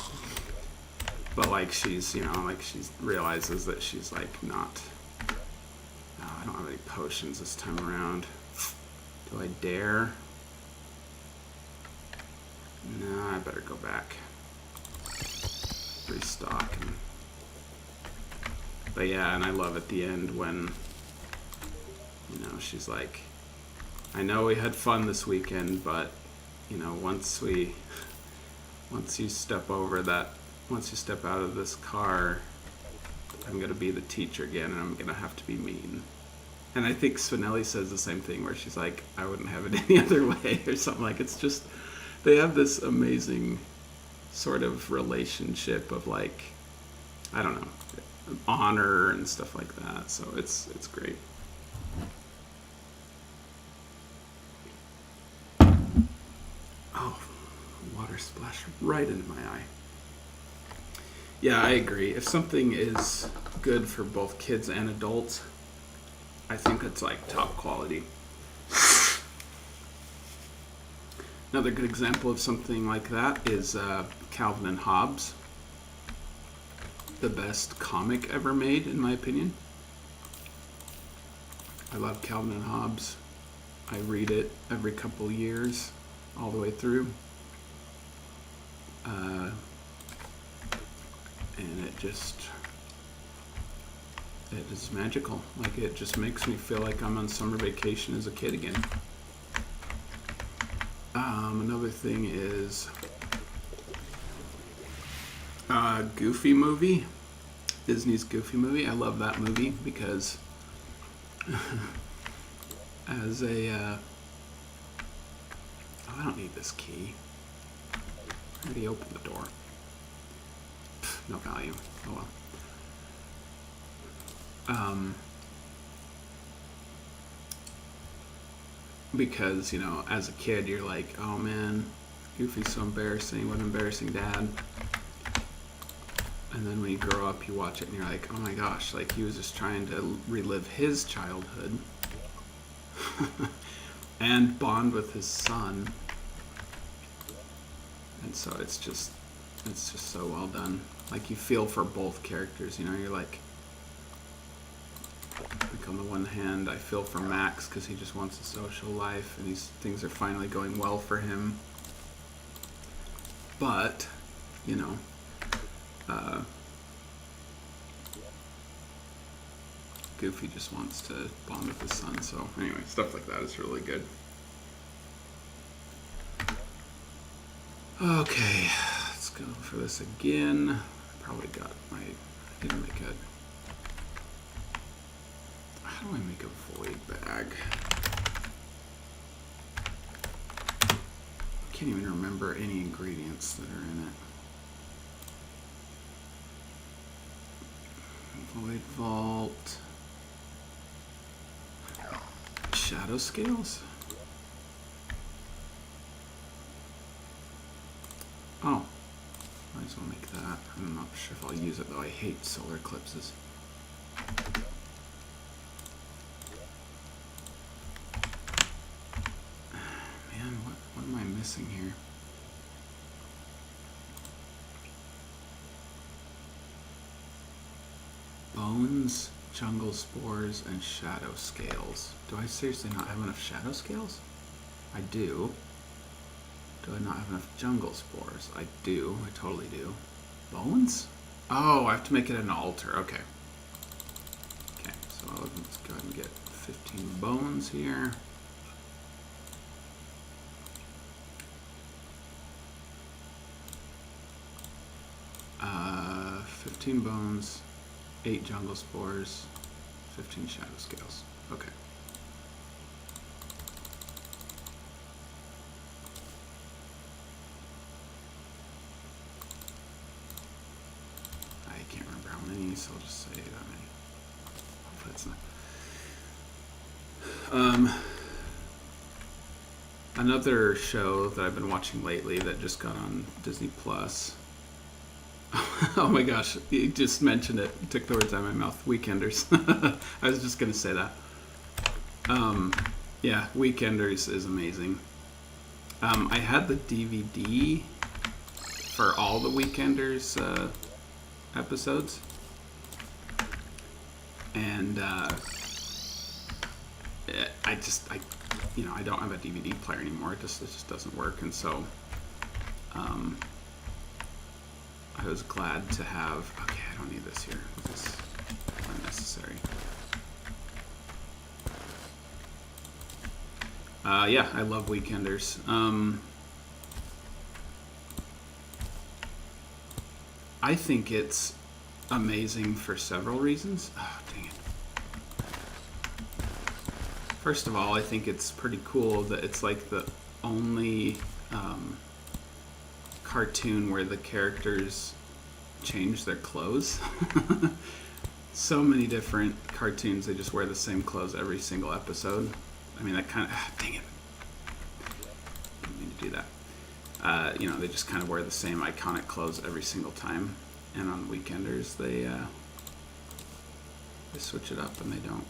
But, like, she's, you know, like, she realizes that she's, like, not... Oh, I don't have any potions this time around. Do I dare? No, I better go back. Restock. But yeah, and I love at the end when, you know, she's like, I know we had fun this weekend, but, you know, once you step out of this car, I'm gonna be the teacher again, and I'm gonna have to be mean. And I think Spinelli says the same thing, where she's like, I wouldn't have it any other way, or something. Like, it's just, they have this amazing sort of relationship of, like, I don't know, honor and stuff like that. So it's great. Oh, water splashed right into my eye. Yeah, I agree. If something is good for both kids and adults, I think it's, like, top quality. Another good example of something like that is Calvin and Hobbes. The best comic ever made, in my opinion. I love Calvin and Hobbes. I read it every couple years, all the way through. And it is magical. Like, it just makes me feel like I'm on summer vacation as a kid again. Another thing is Goofy movie. Disney's Goofy movie. I love that movie because as a oh, I don't need this key. I already opened the door. No value. Oh well. Because, you know, as a kid, you're like, oh man, Goofy's so embarrassing. What an embarrassing dad. And then when you grow up, you watch it and you're like, oh my gosh, like, he was just trying to relive his childhood and bond with his son. And so it's just so well done. Like, you feel for both characters, you know, you're like on the one hand, I feel for Max because he just wants a social life and things are finally going well for him. But, you know, Goofy just wants to bond with his son. So anyway, stuff like that is really good. Okay, let's go for this again. Probably got my, I didn't make a How do I make a void bag? I can't even remember any ingredients that are in it. Void vault. Shadow scales? Oh. Might as well make that. I'm not sure if I'll use it though. I hate solar eclipses. Man, what am I missing here? Bones, jungle spores, and shadow scales. Do I seriously not have enough shadow scales? I do. Do I not have enough jungle spores? I do. I totally do. Bones? Oh, I have to make it an altar. Okay. Okay, so let's go ahead and get 15 bones here. 15 bones, 8 jungle spores, 15 shadow scales. Okay. I can't remember how many, so I'll just say that many. Hopefully it's not. Another show that I've been watching lately that just got on Disney Plus. Oh my gosh, you just mentioned it. You took the words out of my mouth. Weekenders. I was just going to say that. Yeah, Weekenders is amazing. I had the DVD for all the Weekenders episodes. And I don't have a DVD player anymore. It just doesn't work. And so I was glad to have. Okay, I don't need this here. This is unnecessary. Yeah, I love Weekenders. I think it's amazing for several reasons. Oh, dang it. First of all, I think it's pretty cool that it's like the only cartoon where the characters change their clothes. So many different cartoons, they just wear the same clothes every single episode. I mean, that kind of, dang it. Didn't mean to do that. They just kind of wear the same iconic clothes every single time. And on Weekenders, they switch it up and they don't.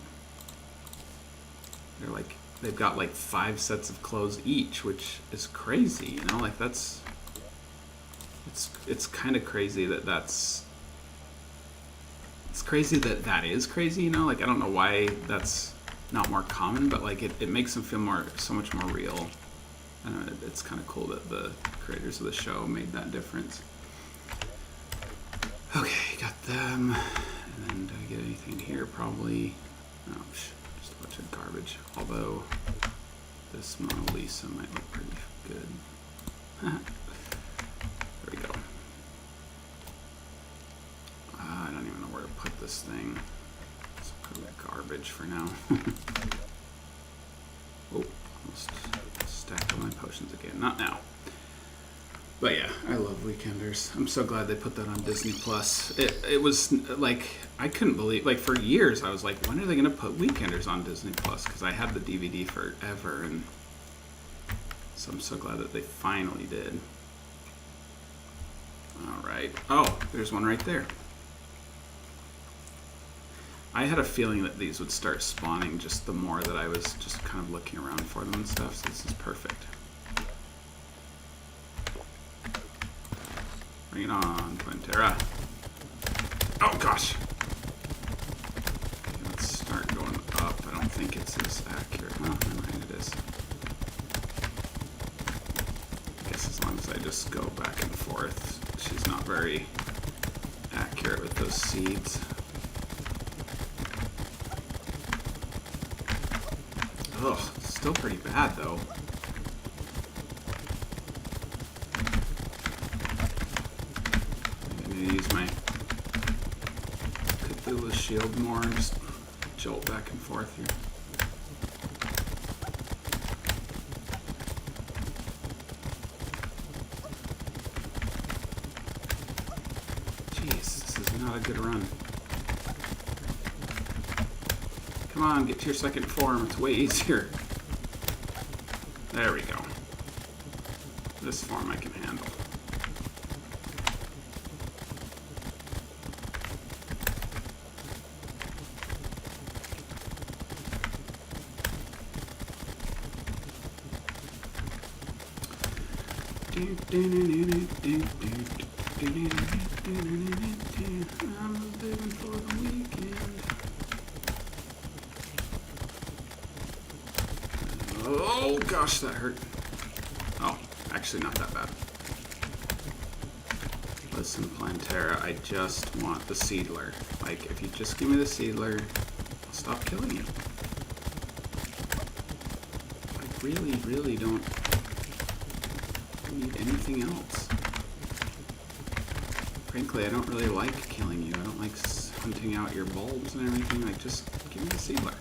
They're like, they've got like 5 sets of clothes each, which is crazy, like that's, it's kind of crazy it's crazy that is crazy, like I don't know why that's not more common, but like it makes them feel so much more real. And it's kind of cool that the creators of the show made that difference. Okay, got them. And then do I get anything here? Probably. No, just a bunch of garbage. Although this Mona Lisa might look pretty good. There we go. I don't even know where to put this thing. Let's put it in garbage for now. Oh, almost stacked all my potions again. Not now. But yeah, I love Weekenders. I'm so glad they put that on Disney Plus. It was like, I couldn't believe, like for years I was like, when are they going to put Weekenders on Disney Plus? Because I had the DVD forever, and so I'm so glad that they finally did. All right. Oh, there's one right there. I had a feeling that these would start spawning just the more that I was just kind of looking around for them and stuff, so this is perfect. Bring it on, Plantera. Oh gosh! Okay, let's start going up. I don't think it's as accurate. Oh, never mind, it is. I guess as long as I just go back and forth. She's not very accurate with those seeds. Ugh, still pretty bad though. I'm gonna use my Cthulhu shield more. Just jolt back and forth here. Jeez, this is not a good run. Come on, get to your second form. It's way easier. There we go. This form I can handle. I'm living for the weekend. Oh gosh, that hurt. Oh, actually not that bad. Listen, Plantera, I just want the Seedler. Like, if you just give me the Seedler, I'll stop killing you. I really, really don't need anything else. Frankly, I don't really like killing you. I don't like hunting out your bulbs and everything. Like, just give me the Seedler.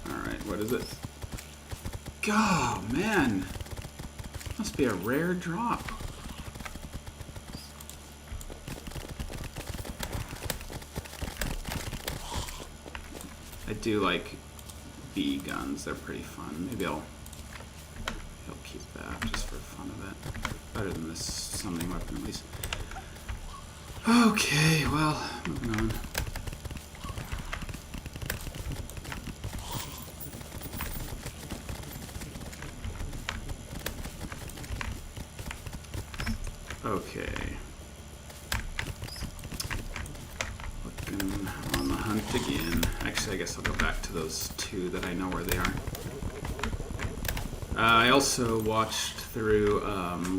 Alright, what is it? Oh, man. Must be a rare drop. I do like bee guns. They're pretty fun. Maybe I'll keep that just for fun of it. Better than this summoning weapon, at least. Okay, well, moving on. Okay. Looking on the hunt again. Actually, I guess I'll go back to those two that I know where they are. I also watched through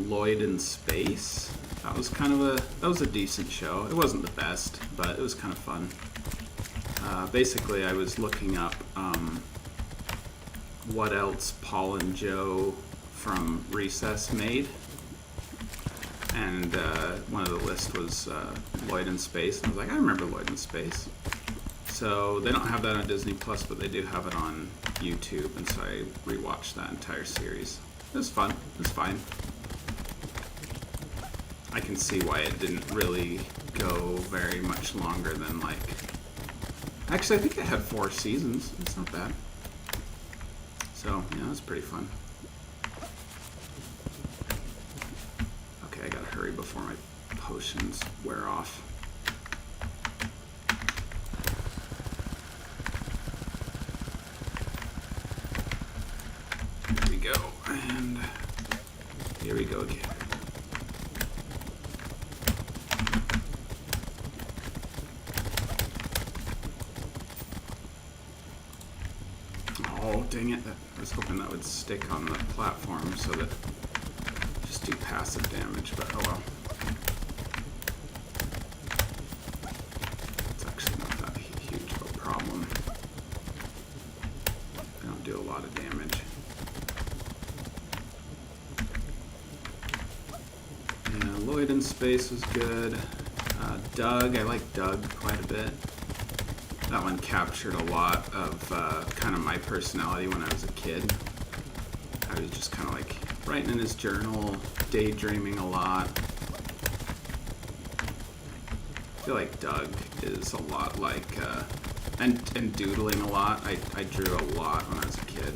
Lloyd in Space. That was a decent show. It wasn't the best, but it was kind of fun. Basically, I was looking up what else Paul and Joe from Recess made. And one of the lists was Lloyd in Space. And I was like, I remember Lloyd in Space. So they don't have that on Disney Plus, but they do have it on YouTube. And so I rewatched that entire series. It was fun. It was fine. I can see why it didn't really go very much longer than like... Actually, I think it had 4 seasons. It's not bad. So, yeah, it was pretty fun. Okay, I gotta hurry before my potions wear off. There we go, and here we go again. Oh, dang it. I was hoping that would stick on the platform so that just do passive damage, but oh well. It's actually not that huge of a problem. I don't do a lot of damage. Yeah, Lloyd in Space was good. Doug, I like Doug quite a bit. That one captured a lot of kind of my personality when I was a kid. I was just kind of like writing in his journal, daydreaming a lot. I feel like Doug is a lot like, and doodling a lot. I drew a lot when I was a kid.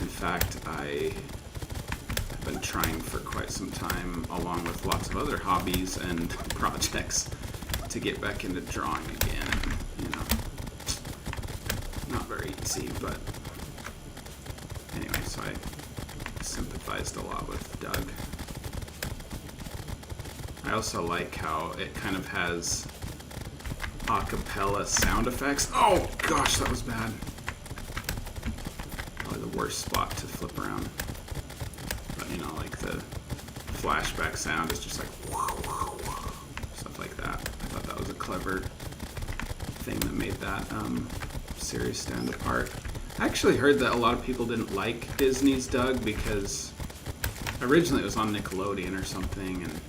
In fact, I've been trying for quite some time, along with lots of other hobbies and projects, to get back into drawing again. And, you know, not very easy, but anyway, so I sympathized a lot with Doug. I also like how it kind of has a cappella sound effects. Oh gosh, that was bad. Probably the worst spot to flip around. But you know, like the flashback sound is just like stuff like that. I thought that was a clever thing that made that series stand apart. I actually heard that a lot of people didn't like Disney's Doug because Originally it was on Nickelodeon or something, and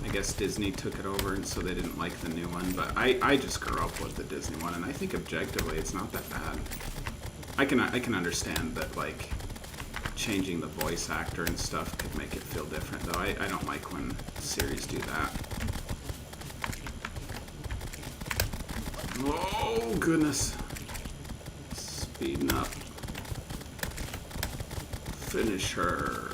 I guess Disney took it over, and so they didn't like the new one. But I just grew up with the Disney one, and I think objectively it's not that bad. I can understand that, like, changing the voice actor and stuff could make it feel different, though. I don't like when series do that. Oh, goodness. Speeding up. Finish her.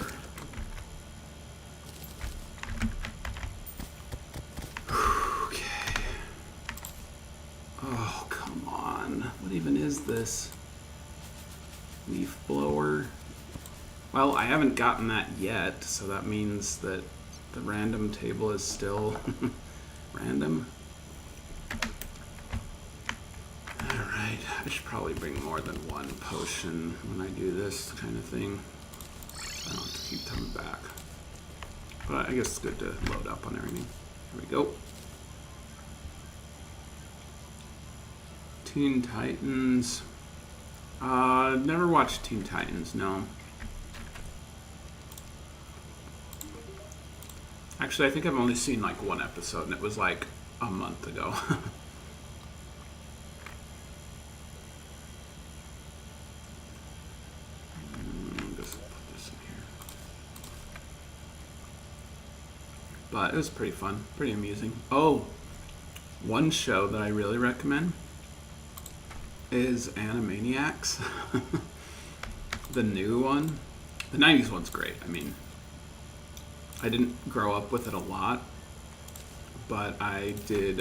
Okay. Oh, come on. What even is this? Leaf blower. Well, I haven't gotten that yet, so that means that the random table is still random. Alright, I should probably bring more than one potion when I do this kind of thing. I don't have to keep coming back. But I guess it's good to load up on everything. Here we go. Teen Titans. Never watched Teen Titans, no. Actually, I think I've only seen like one episode, and it was like a month ago. Just put this in here. But it was pretty fun, pretty amusing. Oh, one show that I really recommend is Animaniacs. The new one. The 90s one's great. I mean, I didn't grow up with it a lot, but I did,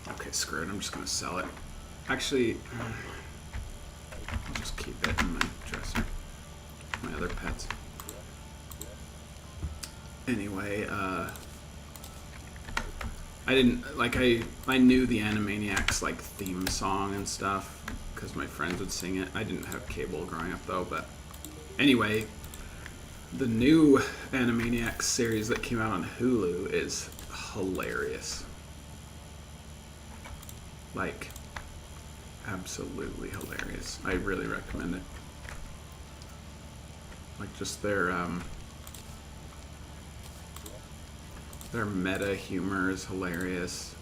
okay, screw it, I'm just gonna sell it. Actually, I'll just keep it in my dresser, my other pets. Anyway, I didn't, like, I knew the Animaniacs, like, theme song and stuff, because my friends would sing it. I didn't have cable growing up, though, but anyway, the new Animaniacs series that came out on Hulu is hilarious. Like, absolutely hilarious. I really recommend it. Like, just their meta humor is hilarious,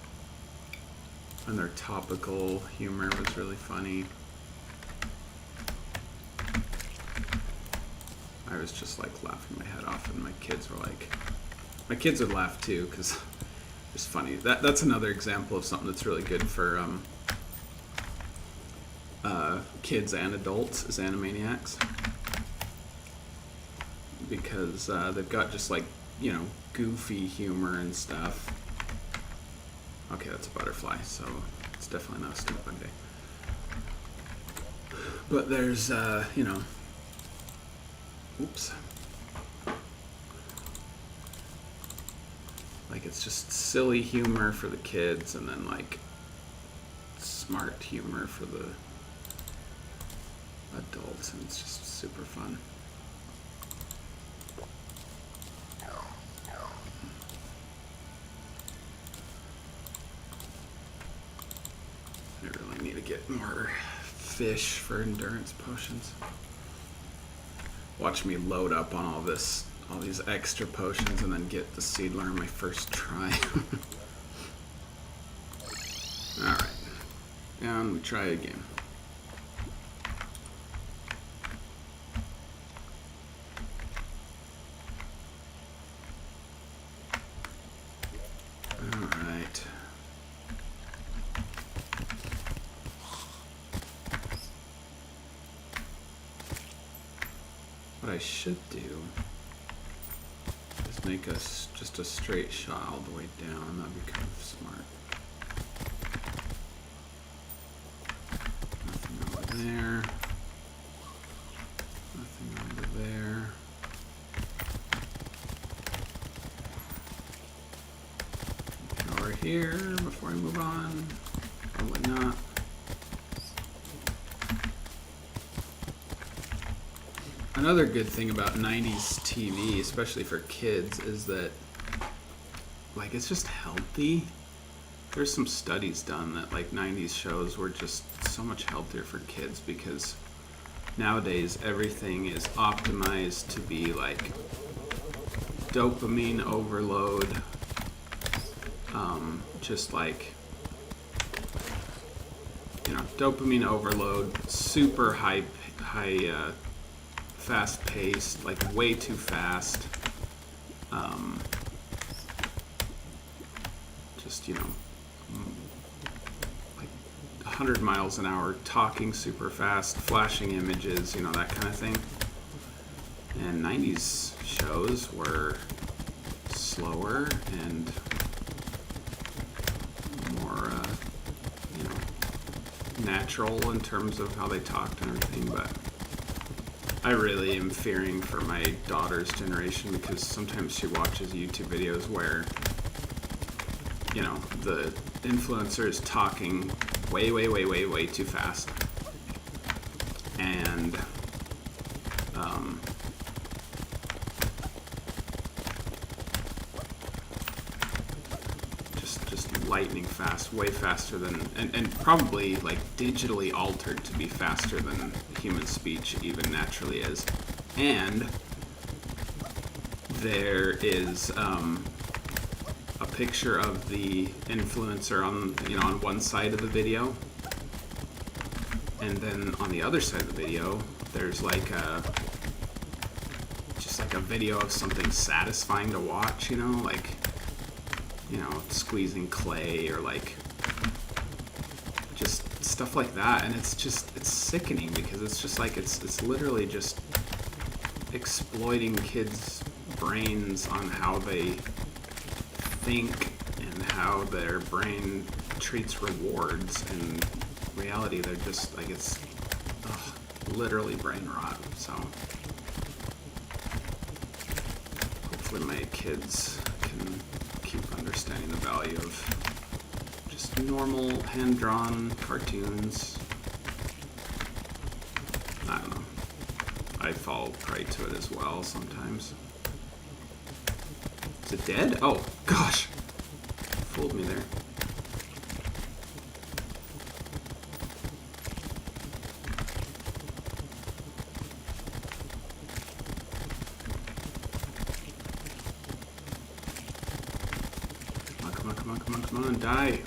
and their topical humor was really funny. I was just like laughing my head off, and my kids were like, my kids would laugh too, because it's funny. That's another example of something that's really good for kids and adults, is Animaniacs, because they've got just like, you know, goofy humor and stuff. Okay, that's a butterfly, so it's definitely not a stink bug day. But there's, you know, oops. Like, it's just silly humor for the kids, and then, like, smart humor for the adults, and it's just super fun. I really need to get more fish for endurance potions. Watch me load up on all these extra potions, and then get the Seedler on my first try. Alright. And we try again. Alright. What I should do is make us just a straight shot all the way down. That'd be kind of smart. Nothing over there. Nothing over there. Nothing over here before I move on. Probably not. Another good thing about 90s TV, especially for kids, is that, like, it's just healthy. There's some studies done that, like, 90s shows were just so much healthier for kids because nowadays everything is optimized to be like dopamine overload, just like, you know, dopamine overload, super high, fast paced, like way too fast. Just, you know, like 100 miles an hour, talking super fast, flashing images, you know, that kind of thing. And 90s shows were slower and more, you know, natural in terms of how they talked and everything. But I really am fearing for my daughter's generation, because sometimes she watches YouTube videos where, you know, the influencer is talking way too fast. And just lightning fast, way faster than, and probably like digitally altered to be faster than human speech even naturally is. And there is a picture of the influencer on, you know, on one side of the video, and then on the other side of the video there's like just like a video of something satisfying to watch, you know, like, you know, squeezing clay or like just stuff like that. And it's sickening, because it's just like it's literally just exploiting kids' brains on how they think and how their brain treats rewards. In reality, they're just like, it's literally brain rot. So hopefully my kids can keep understanding the value of just normal hand-drawn cartoons. I don't know. I fall prey to it as well sometimes. Is it dead? Oh, gosh. Fooled me there. Come on, die.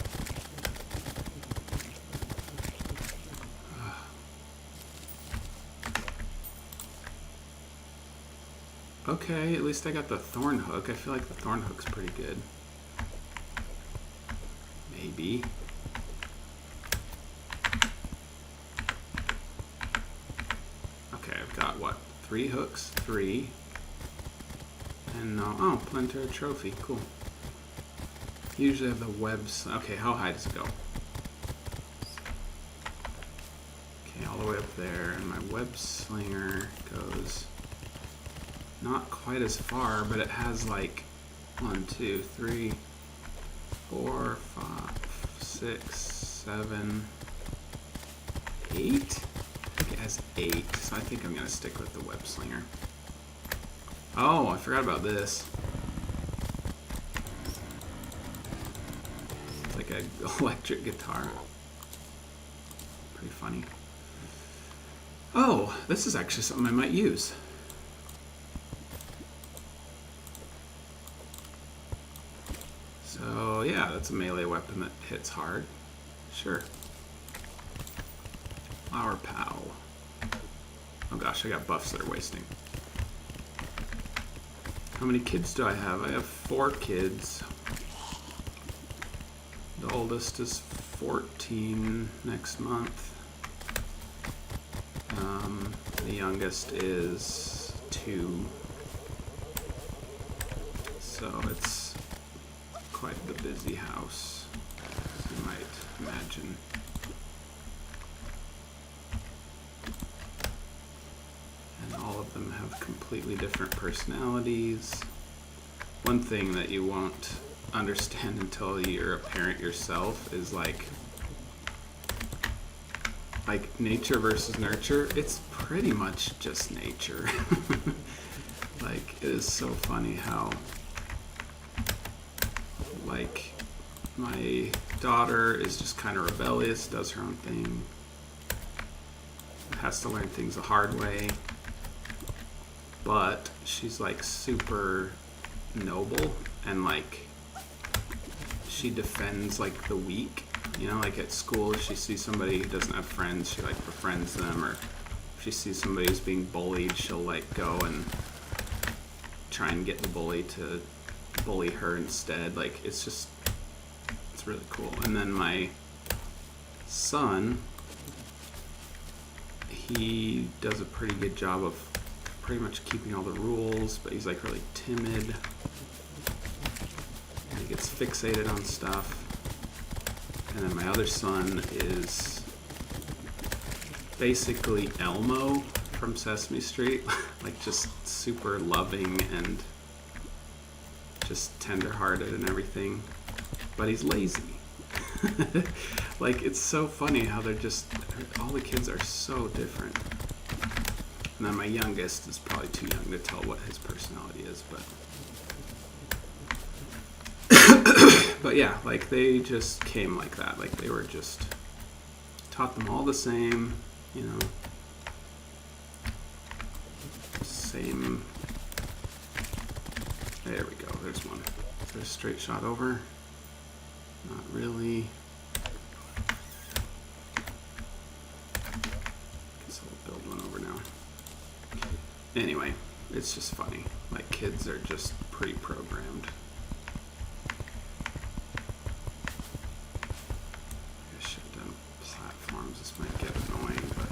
Okay, at least I got the thorn hook. I feel like the thorn hook's pretty good. Maybe. Okay, I've got what? 3 hooks? 3. And oh, planetary trophy. Cool. Usually have the webs. Okay, how high does it go? Okay, all the way up there, and my web slinger goes not quite as far, but it has like 1, 2, 3, 4, 5, 6, 7, 8. I think it has 8, so I think I'm gonna stick with the web slinger. Oh, I forgot about this. Like an electric guitar. Pretty funny. Oh, this is actually something I might use. So yeah, that's a melee weapon that hits hard. Sure. Flower Pow. Oh gosh, I got buffs that are wasting. How many kids do I have? I have 4 kids. The oldest is 14 next month. The youngest is 2. So it's quite the busy house, as you might imagine. And all of them have completely different personalities. One thing that you won't understand until you're a parent yourself is like nature versus nurture. It's pretty much just nature. Like, it is so funny how, like, my daughter is just kind of rebellious, does her own thing. has to learn things the hard way. But she's like super noble and like she defends like the weak. You know, like at school, if she sees somebody who doesn't have friends, she like befriends them, or if she sees somebody who's being bullied, she'll like go and try and get the bully to bully her instead. Like it's really cool. And then my son, he does a pretty good job of pretty much keeping all the rules, but he's like really timid. And he gets fixated on stuff. And then my other son is basically Elmo from Sesame Street, like just super loving and just tender-hearted and everything, but he's lazy. Like, it's so funny how they're just, all the kids are so different. And then my youngest is probably too young to tell what his personality is, but yeah, like they just came like that. Like they were just taught them all the same, you know, same. There we go. There's one. Is there a straight shot over? Not really. Guess I'll build one over now. Anyway, it's just funny. Like kids are just pre-programmed. This might get annoying, but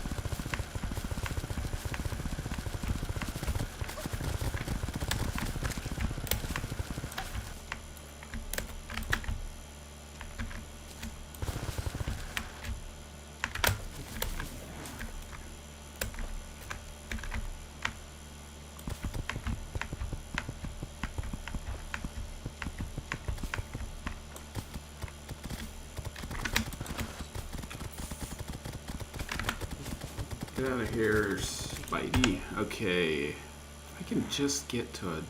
get out of here, Spidey. Okay. If I can just get to a...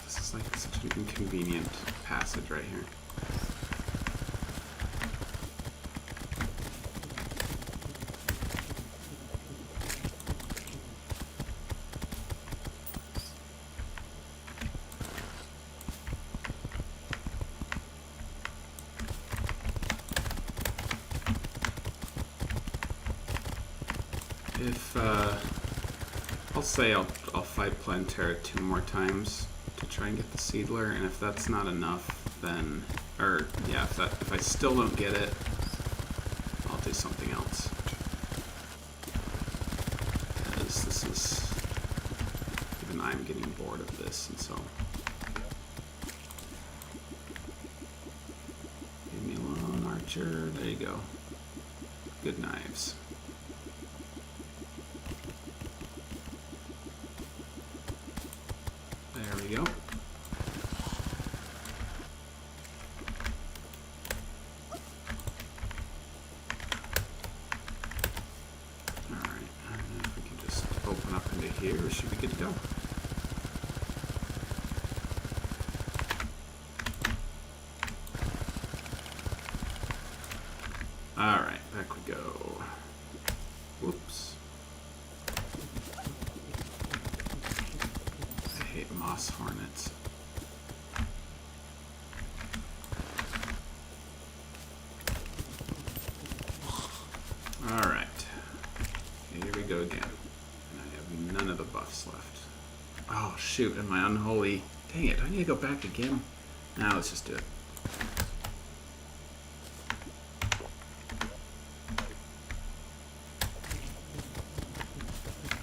this is like such an inconvenient passage right here. If, I'll say I'll fight Plantera 2 more times to try and get the Seedler, and if that's not enough, then, or, yeah, if I still don't get it, I'll do something else. Because this is, even I'm getting bored of this, and so. Leave me alone, Archer, there you go. Good knives. There we go. Alright, and if we can just open up into here, we should be good to go. Alright, back we go. Whoops. I hate moss hornets. Alright. Here we go again. And I have none of the buffs left. Oh shoot, and my unholy... Dang it, do I need to go back again? Now let's just do it.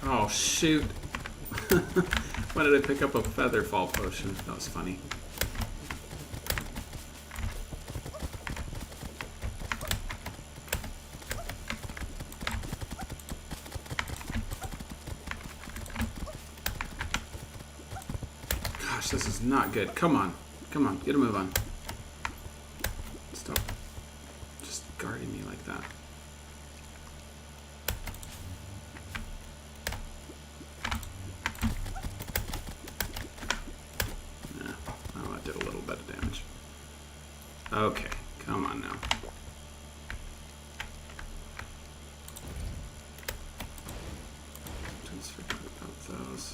Oh shoot. Why did I pick up a feather fall potion? That was funny. Gosh, this is not good. Come on. Come on, get a move on. Stop just guarding me like that. Okay, come on now. those.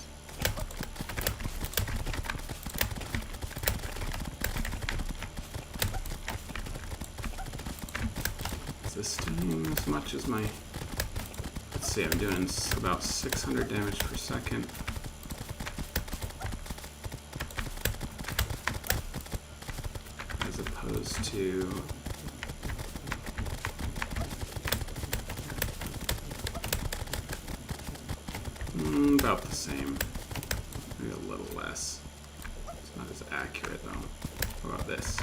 Is this doing as much as my... Let's see, I'm doing about 600 damage per second. As opposed to... about the same. Maybe a little less. It's not as accurate though. What about this?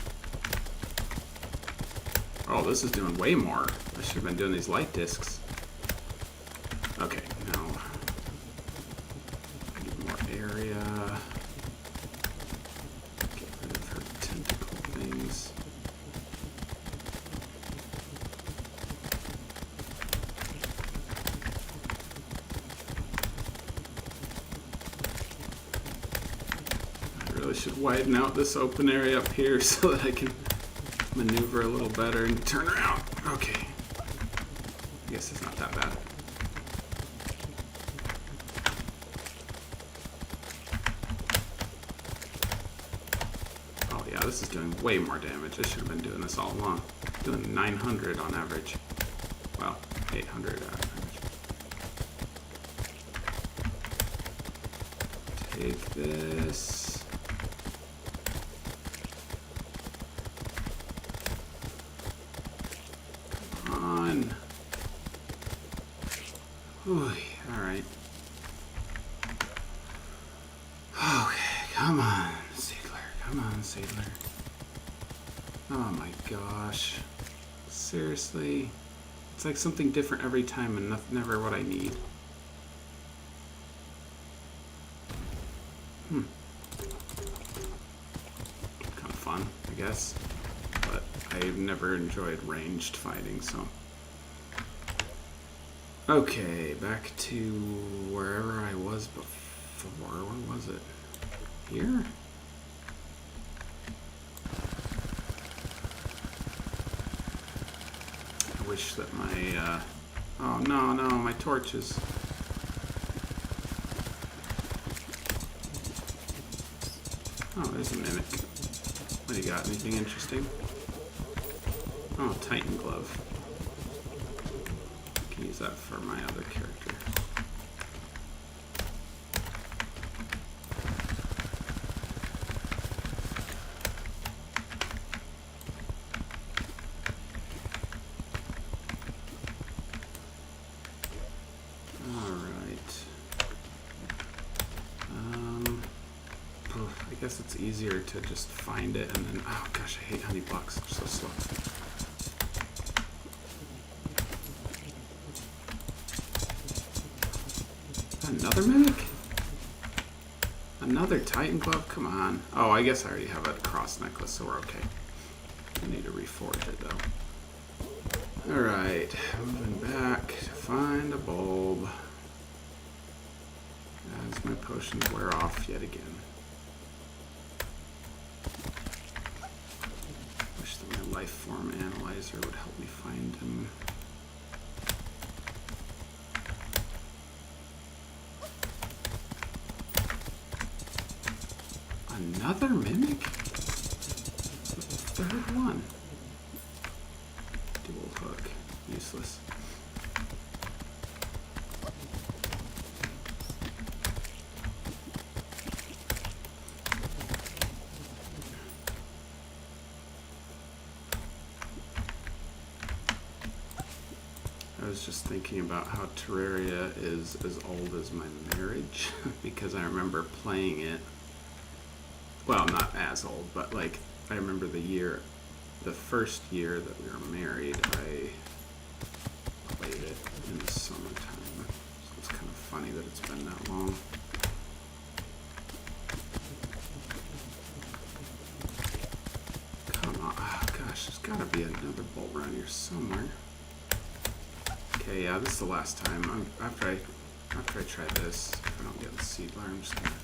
Oh, this is doing way more. I should have been doing these light discs. Okay, now I need more area. Get rid of her tentacle things. Should widen out this open area up here so that I can maneuver a little better and turn around. Okay. I guess it's not that bad. Oh yeah, this is doing way more damage. I should have been doing this all along. Doing 900 on average. Well, 800 on average. Take this. Alright. Okay, come on, Seedler. Come on, Seedler. Oh my gosh. Seriously? It's like something different every time and never what I need. Kind of fun, I guess. But I've never enjoyed ranged fighting, so... Okay, back to wherever I was before. Where was it? Here? I wish that my, oh no, my torches. Oh, there's a mimic. What do you got? Anything interesting? Oh, Titan glove. Use that for my other character. Alright. I guess it's easier to just find it and then... Oh gosh, I hate honey blocks. They're so slow. Another mimic? Another Titan glove? Come on. Oh, I guess I already have a cross necklace, so we're okay. I need to reforge it, though. Alright, moving back to find a bulb. As my potions wear off yet again. Wish that my life form analyzer would help me find him. Another mimic? The third one. Dual hook. Useless. I was just thinking about how Terraria is as old as my marriage because I remember playing it. Well, not as old, but like I remember the first year that we were married, I played it in the summertime. So it's kind of funny that it's been that long. Come on, oh gosh, there's gotta be another bolt around here somewhere. Okay, yeah, this is the last time. After I try this, if I don't get the seedler, I'm just gonna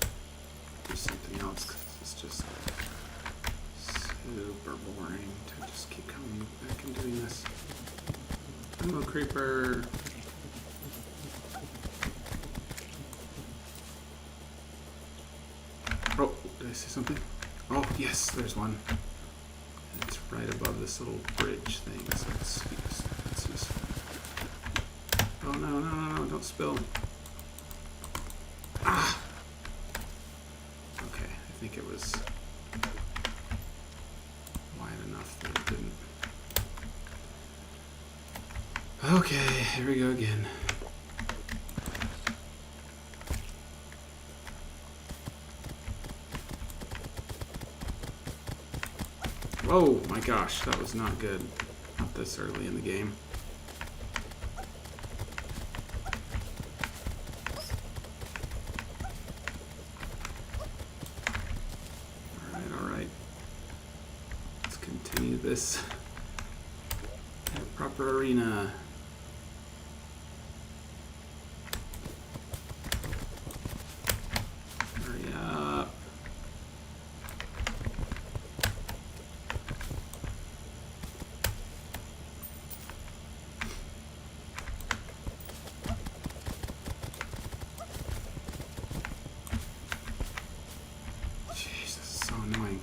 do something else because it's just super boring to just keep coming back and doing this. Hello, creeper. Did I see something? Oh, yes, there's one. It's right above this little bridge thing, so let's use. Oh, no, don't spill. Ah! Okay, I think it was wide enough that it didn't. Okay, here we go again. Oh my gosh, that was not good. Not this early in the game. Alright. Let's continue this in a proper arena. Hurry up.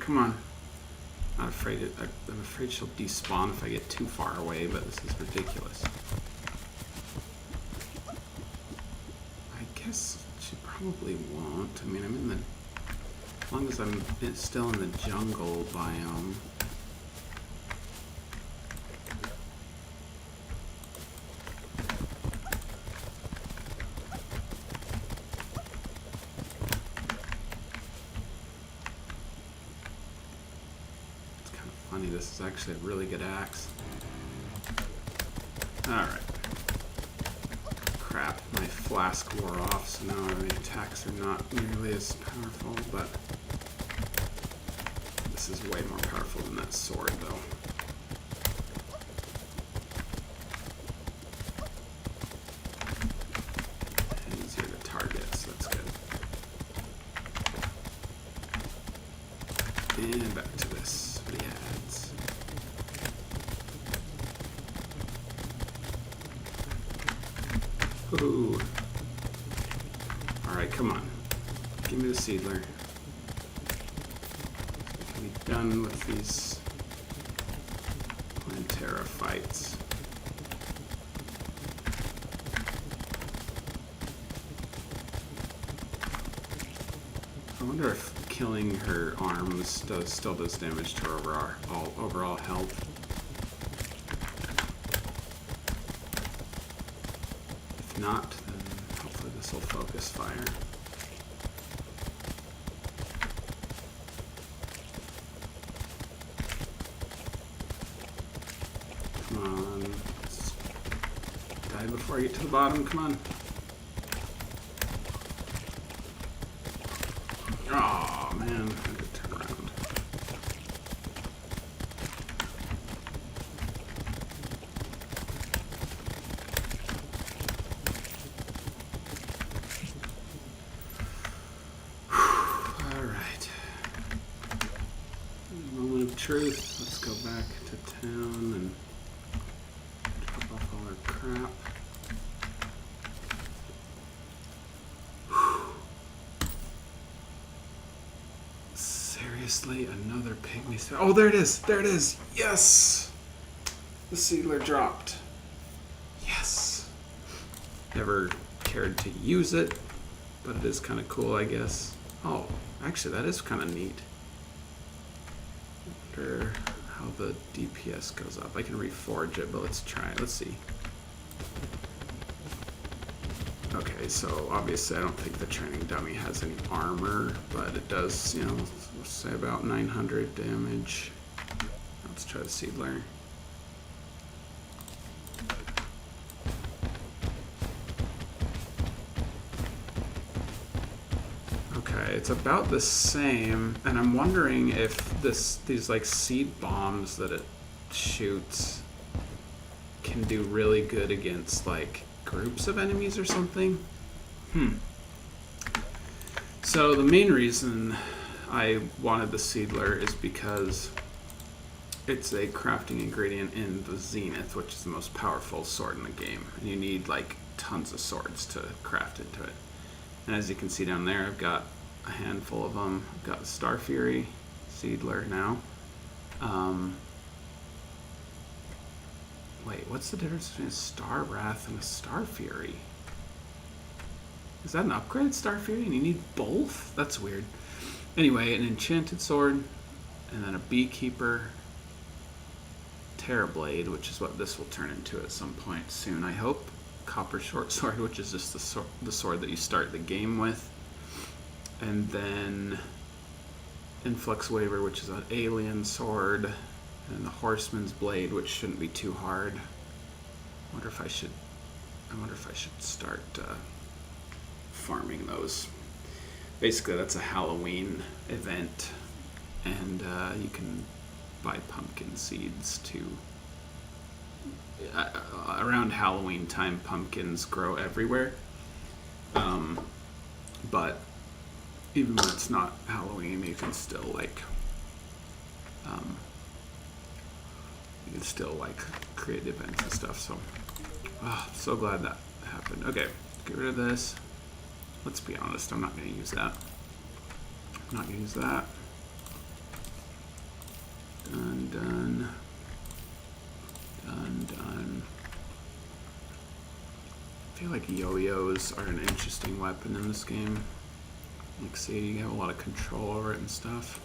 Come on. I'm afraid she'll despawn if I get too far away, but this is ridiculous. I guess she probably won't. I mean, as long as I'm still in the jungle biome. This is actually a really good axe. Alright. Crap, my flask wore off, so now my attacks are not nearly as powerful, but this is way more powerful than that sword, though. And easier to target, so that's good. And back to this. Ooh. Alright, come on. Give me the seedler. We can be done with these Plantera fights. I wonder if killing her arms still does damage to her overall health. If not, then hopefully this will focus fire. Come on. Let's die before I get to the bottom. Come on. Oh man, I had to turn around. Alright. Moment of truth. Let's go back to town and drop off all our crap. Seriously, another pygmy star. Oh, there it is! There it is! Yes! The seedler dropped. Yes! Never cared to use it, but it is kind of cool, I guess. Oh, actually, that is kind of neat. I wonder how the DPS goes up. I can reforge it, but let's try it. Let's see. Okay, so obviously I don't think the training dummy has any armor, but it does, you know, let's say about 900 damage. Let's try the seedler. Okay, it's about the same, and I'm wondering if these like seed bombs that it shoots can do really good against like groups of enemies or something. So the main reason I wanted the seedler is because it's a crafting ingredient in the Zenith, which is the most powerful sword in the game, and you need like tons of swords to craft into it. And as you can see down there, I've got a handful of them. I've got the Star Fury Seedler now. Wait, what's the difference between a Star Wrath and a Star Fury? Is that an upgrade, Star Fury? And you need both? That's weird. Anyway, an Enchanted Sword, and then a Beekeeper, Terrablade, which is what this will turn into at some point soon, I hope. Copper Short Sword, which is just the sword that you start the game with. And then Influx Waver, which is an alien sword. And the Horseman's Blade, which shouldn't be too hard. I wonder if I should start farming those. Basically, that's a Halloween event, and you can buy pumpkin seeds to. Around Halloween time, pumpkins grow everywhere. But even when it's not Halloween, you can still create events and stuff. So, so glad that happened. Okay, get rid of this. Let's be honest, I'm not going to use that. I'm not going to use that. Done, done. Done, done. I feel like yo-yos are an interesting weapon in this game. Like, see, you have a lot of control over it and stuff.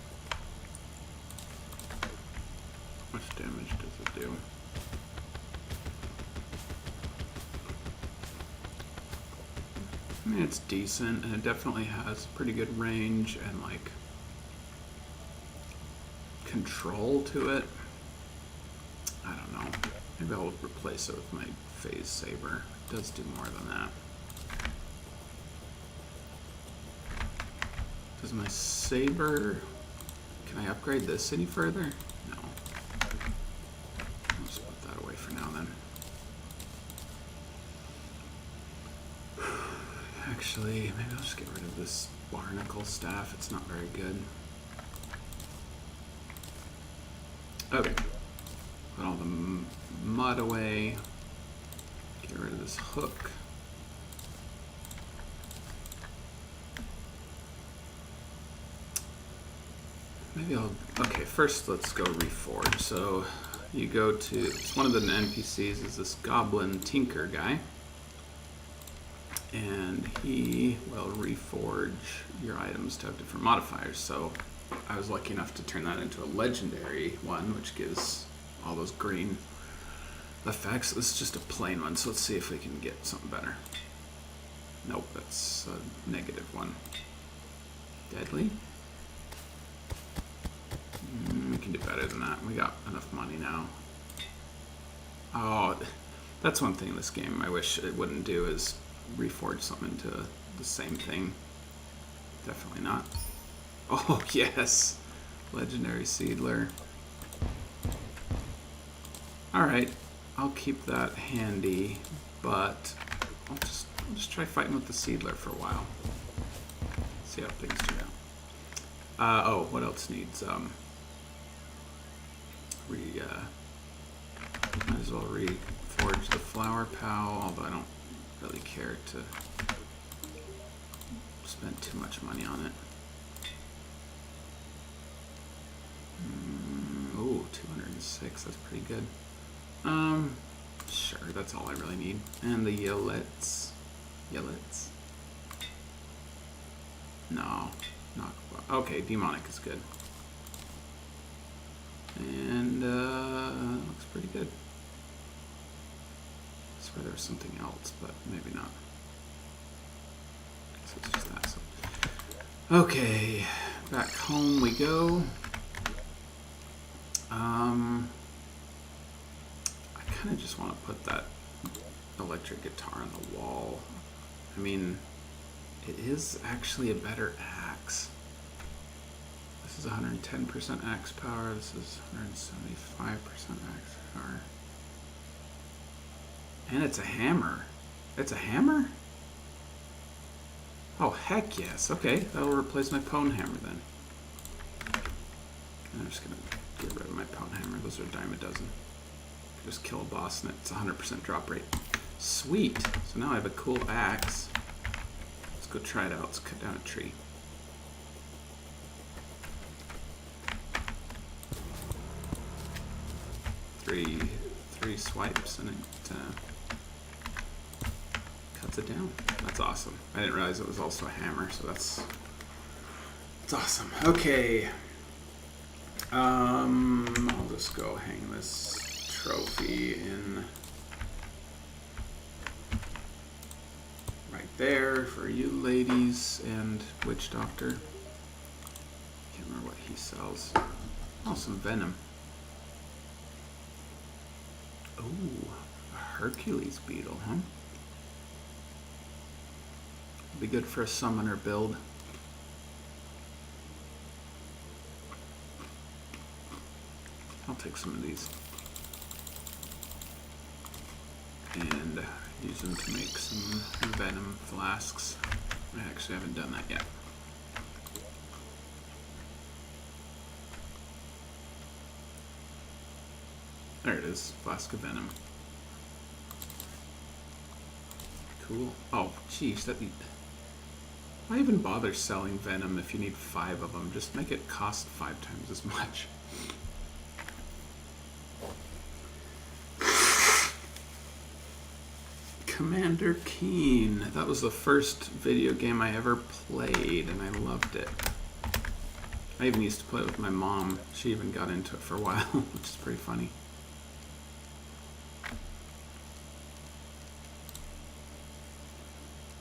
How much damage does it do? I mean, it's decent, and it definitely has pretty good range and, like, control to it. I don't know. Maybe I'll replace it with my Phase Saber. It does do more than that. Does my Saber... Can I upgrade this any further? No. I'll just put that away for now, then. Actually, maybe I'll just get rid of this Barnacle Staff. It's not very good. Okay. Put all the mud away. Get rid of this hook. Maybe I'll... Okay, first let's go reforge. So you go to... It's one of the NPCs is this Goblin Tinker guy. And he will reforge your items to have different modifiers. So I was lucky enough to turn that into a legendary one, which gives all those green effects. This is just a plain one, so let's see if we can get something better. Nope, that's a negative one. Deadly? We can do better than that. We got enough money now. Oh, that's one thing in this game I wish it wouldn't do is reforge something into the same thing. Definitely not. Oh, yes! Legendary Seedler. Alright, I'll keep that handy, but I'll just try fighting with the Seedler for a while. See how things turn out. Oh, what else needs, might as well reforge the Flower Pow, although I don't really care to spend too much money on it. Oh, 206, that's pretty good. Sure, that's all I really need. And the Yellets. No, not quite. Okay, Demonic is good. And, looks pretty good. I swear there was something else, but maybe not. So it's just that. So. Okay, back home we go. I kind of just want to put that electric guitar on the wall. I mean, it is actually a better axe. This is 110% axe power. This is 175% axe power. And it's a hammer. It's a hammer? Oh, heck yes. Okay, that'll replace my Pwn Hammer then. I'm just going to get rid of my Pwn Hammer. Those are a dime a dozen. Just kill a boss and it's 100% drop rate. Sweet. So now I have a cool axe. Let's go try it out. Let's cut down a tree. three swipes and it cuts it down. That's awesome. I didn't realize it was also a hammer, so that's awesome. Okay. I'll just go hang this trophy in right there for you ladies and Witch Doctor. Can't remember what he sells. Oh, some venom. Ooh, a Hercules beetle, huh? Be good for a summoner build. I'll take some of these and use them to make some venom flasks. I actually haven't done that yet. There it is, flask of venom. Cool. Oh, geez, why even bother selling venom if you need 5 of them? Just make it cost 5 times as much. Commander Keen. That was the first video game I ever played, and I loved it. I even used to play it with my mom. She even got into it for a while, which is pretty funny.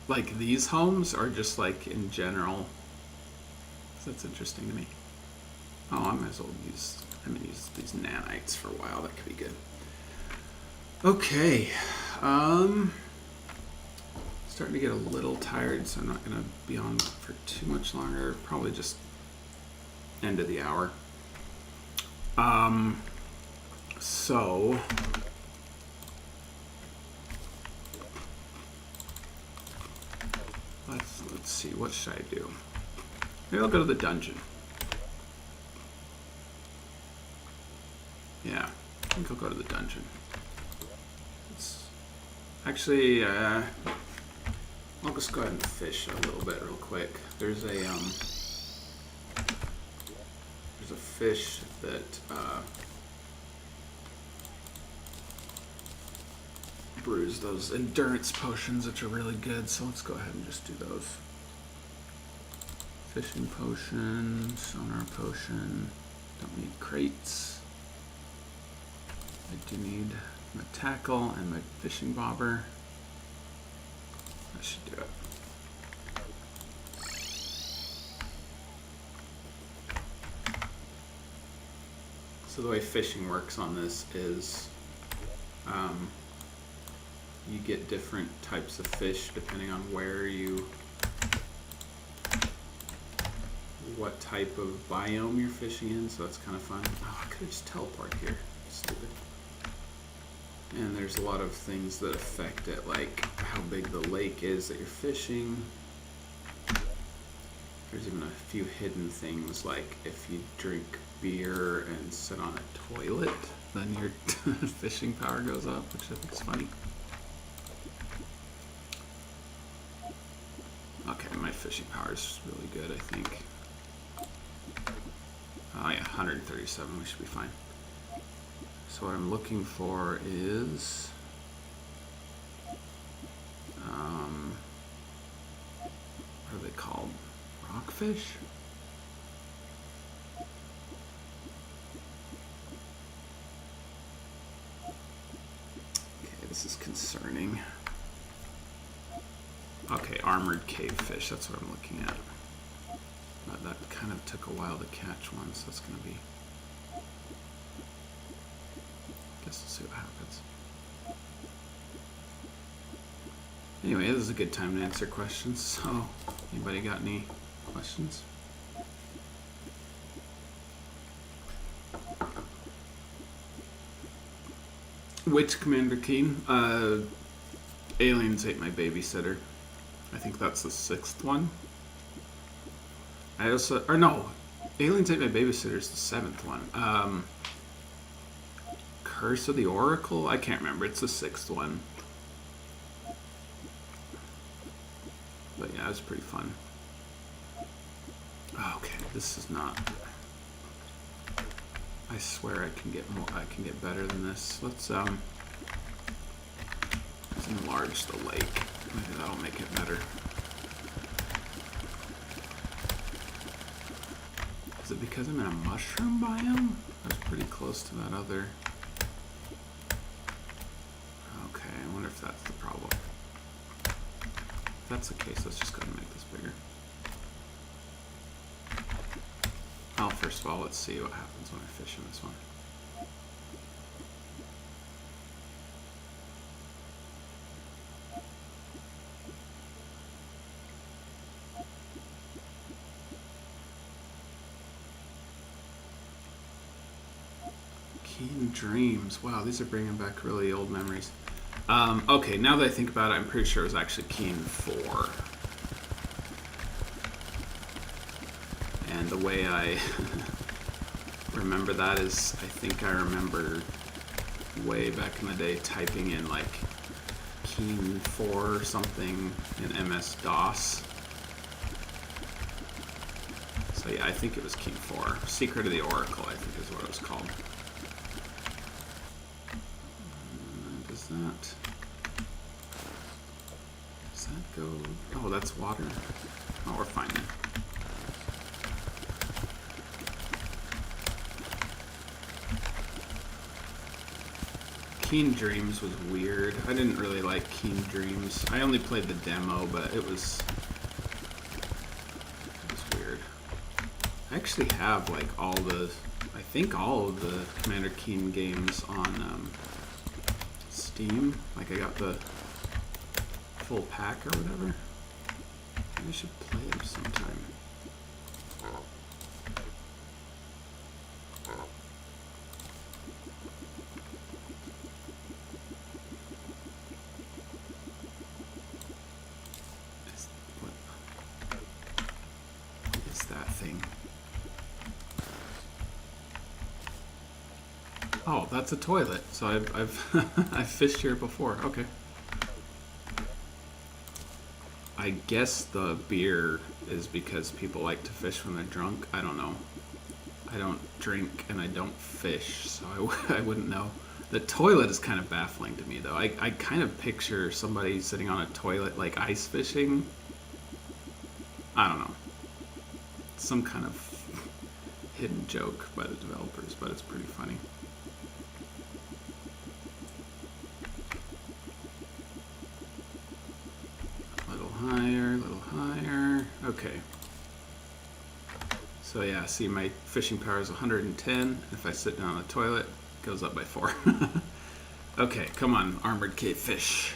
Like these homes, or just like in general? That's interesting to me. Oh, I might as well use these nanites for a while. That could be good. Okay. Starting to get a little tired, so I'm not gonna be on for too much longer. Probably just end of the hour. So let's see, what should I do? Maybe I'll go to the dungeon. Yeah, I think I'll go to the dungeon. Actually, I'll just go ahead and fish a little bit real quick. There's a fish that brews those endurance potions, which are really good. So let's go ahead and just do those. Fishing potion, sonar potion. Don't need crates. I do need my tackle and my fishing bobber. That should do it. So the way fishing works on this is you get different types of fish depending on what type of biome you're fishing in, so that's kind of fun. Oh, I could just teleport here. Stupid. And there's a lot of things that affect it, like how big the lake is that you're fishing. There's even a few hidden things, like if you drink beer and sit on a toilet, then your fishing power goes up, which I think is funny. Okay, my fishing power is really good, I think. Oh yeah, 137, we should be fine. So what I'm looking for is what are they called? Rockfish? Okay, this is concerning. Okay, armored cavefish, that's what I'm looking at. But that kind of took a while to catch one, so it's going to be... Guess we'll see what happens. Anyway, this is a good time to answer questions, so anybody got any questions? Which Commander Keen? Aliens Ate My Babysitter. I think that's the 6th one. I also, or no, Aliens Ate My Babysitter is the 7th one. Curse of the Oracle? I can't remember. It's the 6th one. But yeah, it's pretty fun. Okay, this is not... I swear I can get more. I can get better than this. Let's enlarge the lake. Maybe that'll make it better. Is it because I'm in a mushroom biome? I was pretty close to that other. Okay, I wonder if that's the problem. If that's the case, let's just go ahead and make this bigger. Oh, first of all, let's see what happens when I fish in this one. Keen Dreams. Wow, these are bringing back really old memories. Okay, now that I think about it, I'm pretty sure it was actually Keen 4. And the way I remember that is, I think I remember way back in the day typing in like Keen 4 or something in MS-DOS. So yeah, I think it was Keen 4. Secret of the Oracle, I think is what it was called. Does that go? Oh, that's water. Oh, we're fine then. Keen Dreams was weird. I didn't really like Keen Dreams. I only played the demo, but it was weird. I actually have like I think all of the Commander Keen games on Steam. Like I got the full pack or whatever. Maybe I should play them sometime. What is that thing? Oh, that's a toilet. So I've I've fished here before. Okay. I guess the beer is because people like to fish when they're drunk. I don't know. I don't drink and I don't fish, so I wouldn't know. The toilet is kind of baffling to me, though. I kind of picture somebody sitting on a toilet, like ice fishing. I don't know. It's some kind of hidden joke by the developers, but it's pretty funny. Higher, a little higher. Okay. So yeah, see my fishing power is 110. If I sit down on the toilet, it goes up by 4. Okay, come on, armored cave fish.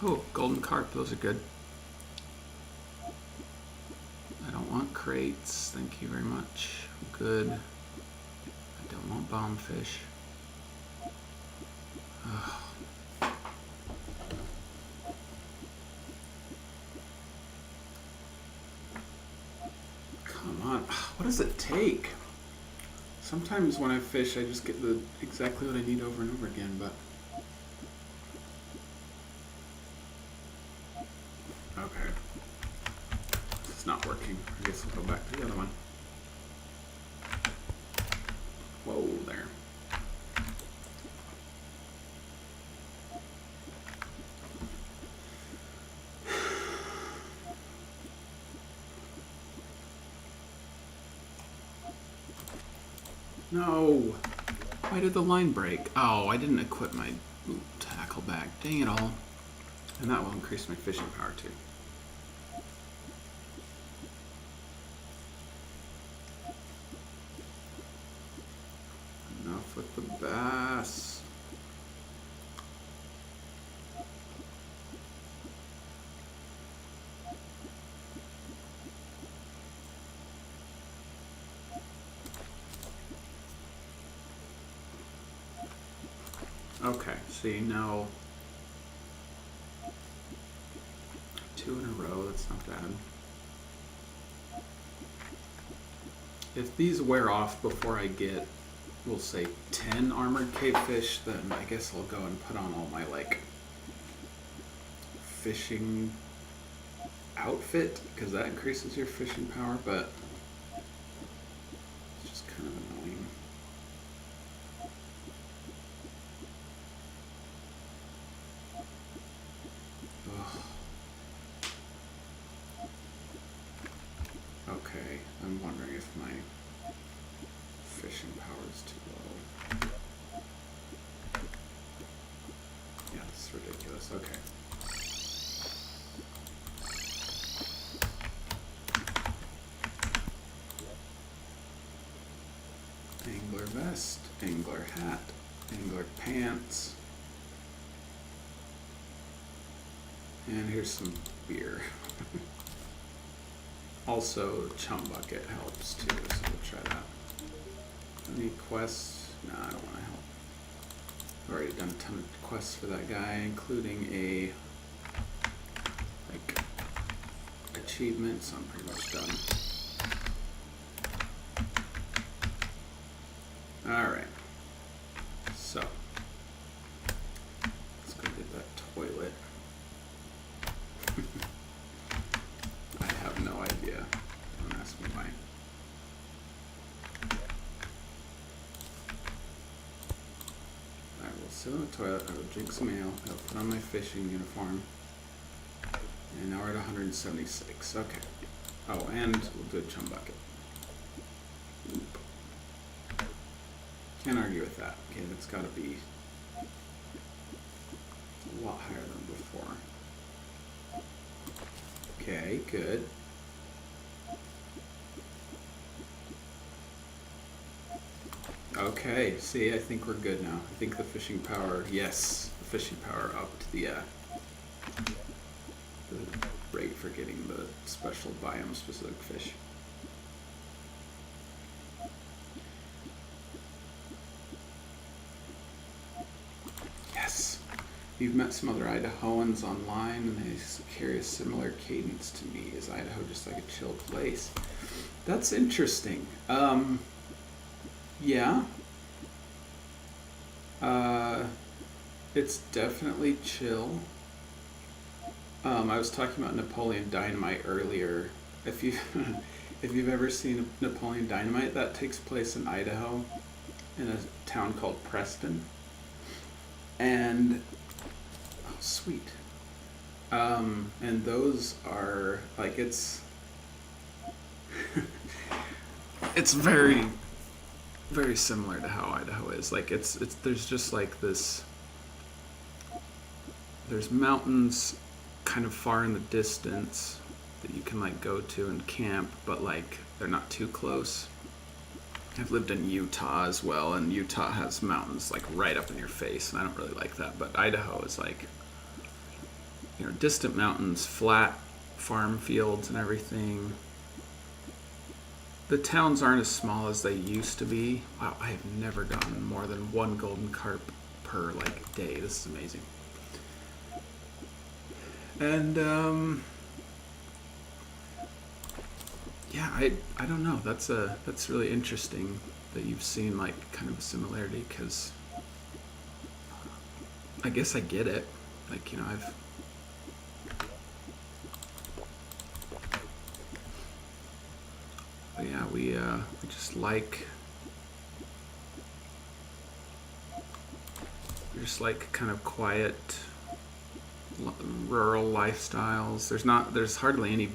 Oh, golden carp, those are good. I don't want crates, thank you very much. Good. I don't want bomb fish. Ugh. What does it take? Sometimes when I fish, I just get exactly what I need over and over again, but... Okay. This is not working. I guess I'll go back to the other one. Whoa, there. No! Why did the line break? Oh, I didn't equip my tackle back. Dang it all. And that will increase my fishing power too. Enough with the bass. Okay, see now 2 in a row, that's not bad. If these wear off before I get, we'll say 10 armored cavefish, then I guess I'll go and put on all my like fishing outfit, because that increases your fishing power, but it's just kind Okay, I'm wondering if my fishing power is too low. Yeah, this is ridiculous. Okay. Angler vest, angler hat, angler pants. And here's some beer. Also, chum bucket helps too, so we'll try that. Any quests? No, I don't want to help. I've already done a ton of quests for that guy, including a like achievement, so I'm pretty much done. Alright. So let's go get that toilet. I have no idea. Don't ask me why. Alright, we'll sit on the toilet, I will drink some ale, I will put on my fishing uniform. And now we're at 176. Okay. Oh, and we'll do a chum bucket. Oop. Can't argue with that. Okay, that's gotta be a lot higher than before. Okay, good. Okay, see, I think we're good now. I think the fishing power, yes, the fishing power upped the rate for getting the special biome specific fish. Yes. You've met some other Idahoans online and they carry a similar cadence to me. Is Idaho just like a chill place? That's interesting. Yeah. It's definitely chill. I was talking about Napoleon Dynamite earlier. If you if you've ever seen Napoleon Dynamite, that takes place in Idaho, in a town called Preston. And oh, sweet. And those are like it's it's very very similar to how Idaho is. Like it's there's just like this. There's mountains kind of far in the distance that you can like go to and camp, but like they're not too close. I've lived in Utah as well, and Utah has mountains like right up in your face, and I don't really like that. But Idaho is like, you know, distant mountains, flat farm fields and everything. The towns aren't as small as they used to be. Wow, I have never gotten more than one golden carp per like day. This is amazing. And yeah, I don't know. That's really interesting that you've seen like kind of a similarity, because I guess I get it. Like, you know, but yeah, we just like kind of quiet rural lifestyles. There's hardly any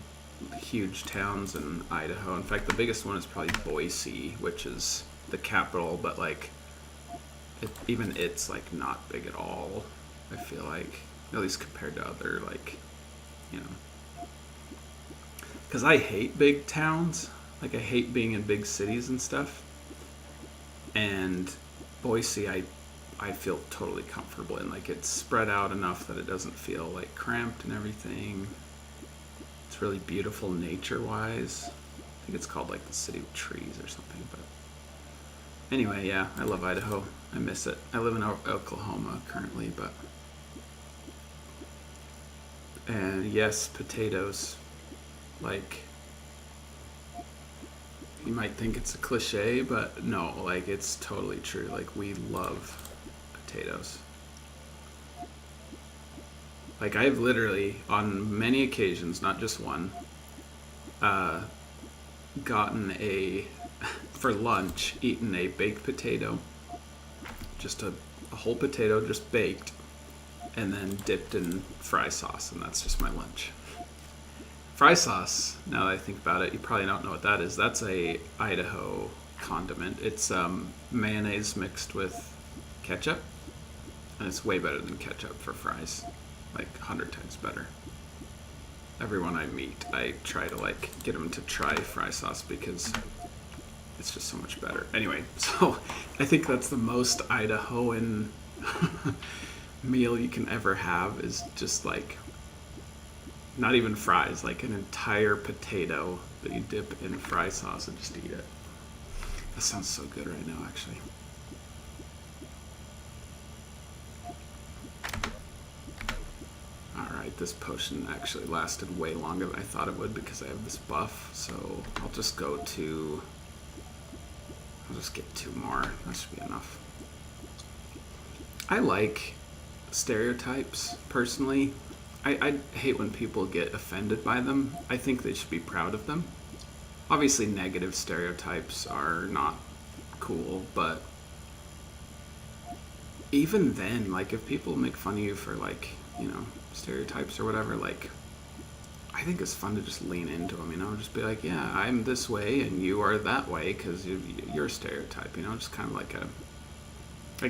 huge towns in Idaho. In fact, the biggest one is probably Boise, which is the capital, but like even it's like not big at all. I feel like, at least compared to other, like, you know, because I hate big towns. Like I hate being in big cities and stuff. And Boise, I feel totally comfortable in. Like it's spread out enough that it doesn't feel like cramped and everything. It's really beautiful nature-wise. I think it's called like the City of Trees or something. But anyway, yeah, I love Idaho. I miss it. I live in Oklahoma currently, but and yes, potatoes. Like, you might think it's a cliche, but no, like it's totally true. Like we love potatoes. Like I've literally, on many occasions, not just one, gotten for lunch, eaten a baked potato, just a whole potato, just baked, and then dipped in fry sauce, and that's just my lunch. Fry sauce, now that I think about it, you probably don't know what that is. That's a Idaho condiment. It's mayonnaise mixed with ketchup, and it's way better than ketchup for fries, like 100 times better. Everyone I meet, I try to like get them to try fry sauce because it's just so much better. Anyway, so I think that's the most Idahoan meal you can ever have, is just like, not even fries, like an entire potato that you dip in fry sauce and just eat it. That sounds so good right now, actually. Alright, this potion actually lasted way longer than I thought it would because I have this buff, so I'll just get 2 more. That should be enough. I like stereotypes, personally. I hate when people get offended by them. I think they should be proud of them. Obviously, negative stereotypes are not cool, but even then, like, if people make fun of you for, like, you know, stereotypes or whatever, like, I think it's fun to just lean into them, you know, just be like, yeah, I'm this way and you are that way because you're a stereotype, you know, just kind of like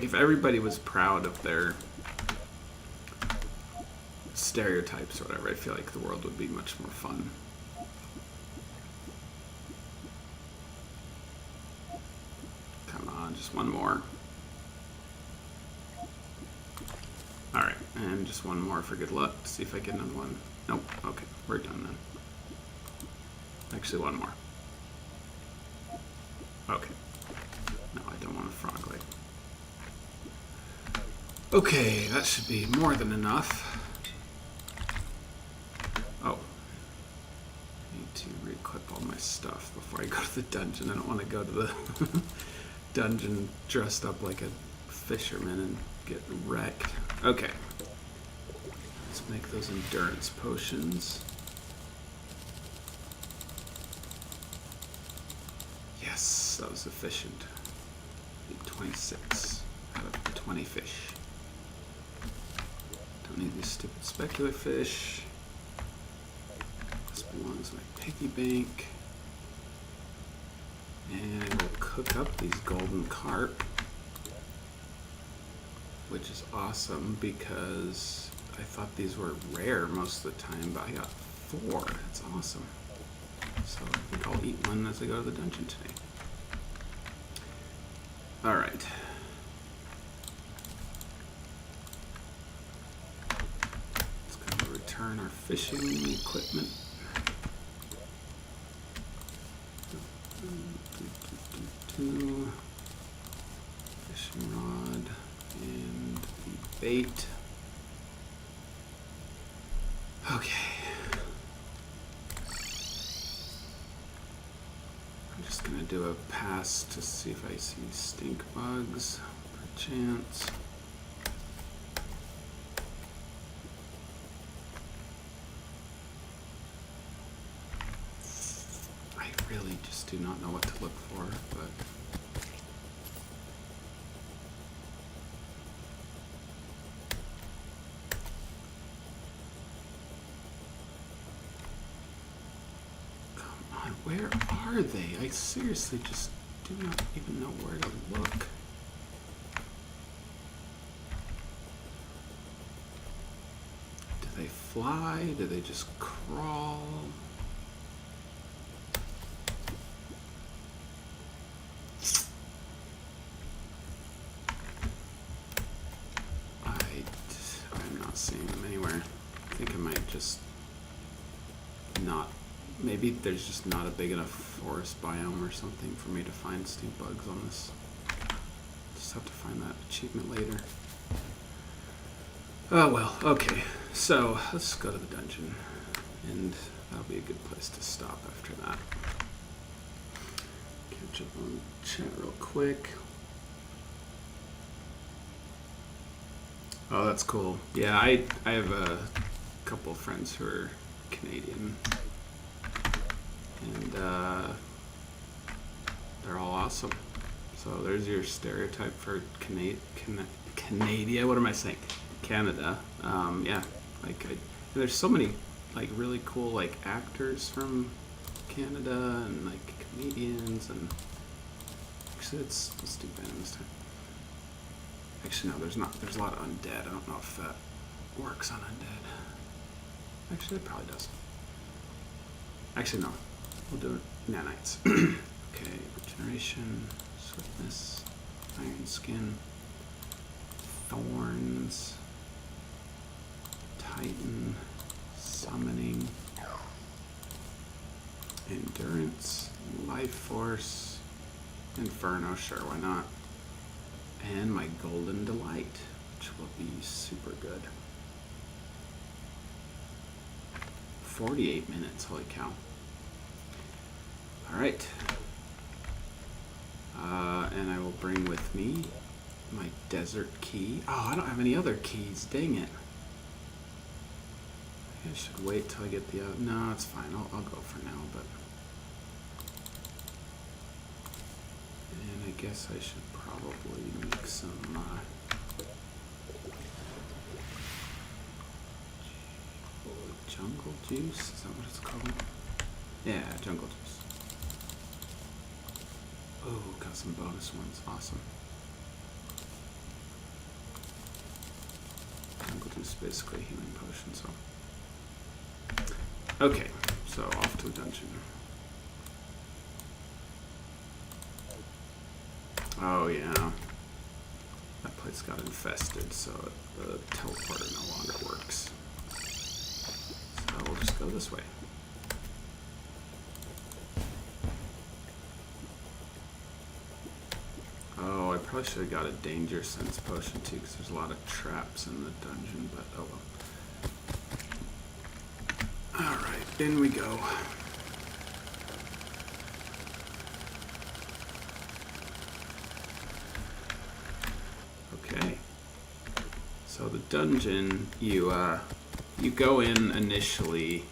if everybody was proud of their stereotypes or whatever, I feel like the world would be much more fun. Come on, just one more. Alright, and just one more for good luck. See if I get another one. Nope, okay, we're done then. Actually, one more. Okay. No, I don't want a frog leg. Okay, that should be more than enough. Oh. I need to re-equip all my stuff before I go to the dungeon. I don't want to go to the dungeon dressed up like a fisherman and get wrecked. Okay. Let's make those endurance potions. Yes, that was efficient. Need 26 out of 20 fish. Don't need these stupid specular fish. This belongs in my piggy bank. And we'll cook up these golden carp, which is awesome because I thought these were rare most of the time, but I got 4. That's awesome. So I think I'll eat one as I go to the dungeon today. Alright. Let's go return our fishing equipment. Fishing rod and the bait. Okay. I'm just gonna do a pass to see if I see stink bugs, perchance. I really just do not know what to look for, but where are they? I seriously just do not even know where to look. Do they fly? Do they just crawl? I'm not seeing them anywhere. I think I might just not. Maybe there's just not a big enough forest biome or something for me to find stink bugs on this. Just have to find that achievement later. Oh well, okay. So let's go to the dungeon, and that'll be a good place to stop after that. Catch up on chat real quick. Oh, that's cool. Yeah, I have a couple of friends who are Canadian. And they're all awesome. So there's your stereotype for Canada. What am I saying? Canada. Yeah, like there's so many like really cool like actors from Canada and like comedians and actually let's do Venom this time. Actually no, there's not. There's a lot of undead. I don't know if that works on undead. Actually, it probably does. Actually no, we'll do it nanites. Okay, regeneration, swiftness, iron skin, thorns, titan, summoning, endurance, life force, inferno, sure, why not? And my golden delight, which will be super good. 48 minutes, holy cow. All right. And I will bring with me my desert key. Oh, I don't have any other keys. Dang it. I should wait till I get the other. No, it's fine. I'll go for now, but. And I guess I should probably make some. Jungle juice? Is that what it's called? Yeah, jungle juice. Oh, got some bonus ones. Awesome. Jungle juice is basically a healing potion, so. Okay, so off to the dungeon. Oh, yeah. That place got infested, so the teleporter no longer works. So we'll just go this way. Oh, I probably should have got a danger sense potion too, because there's a lot of traps in the dungeon, but oh well. Alright, in we go. Okay. So the dungeon, you go in initially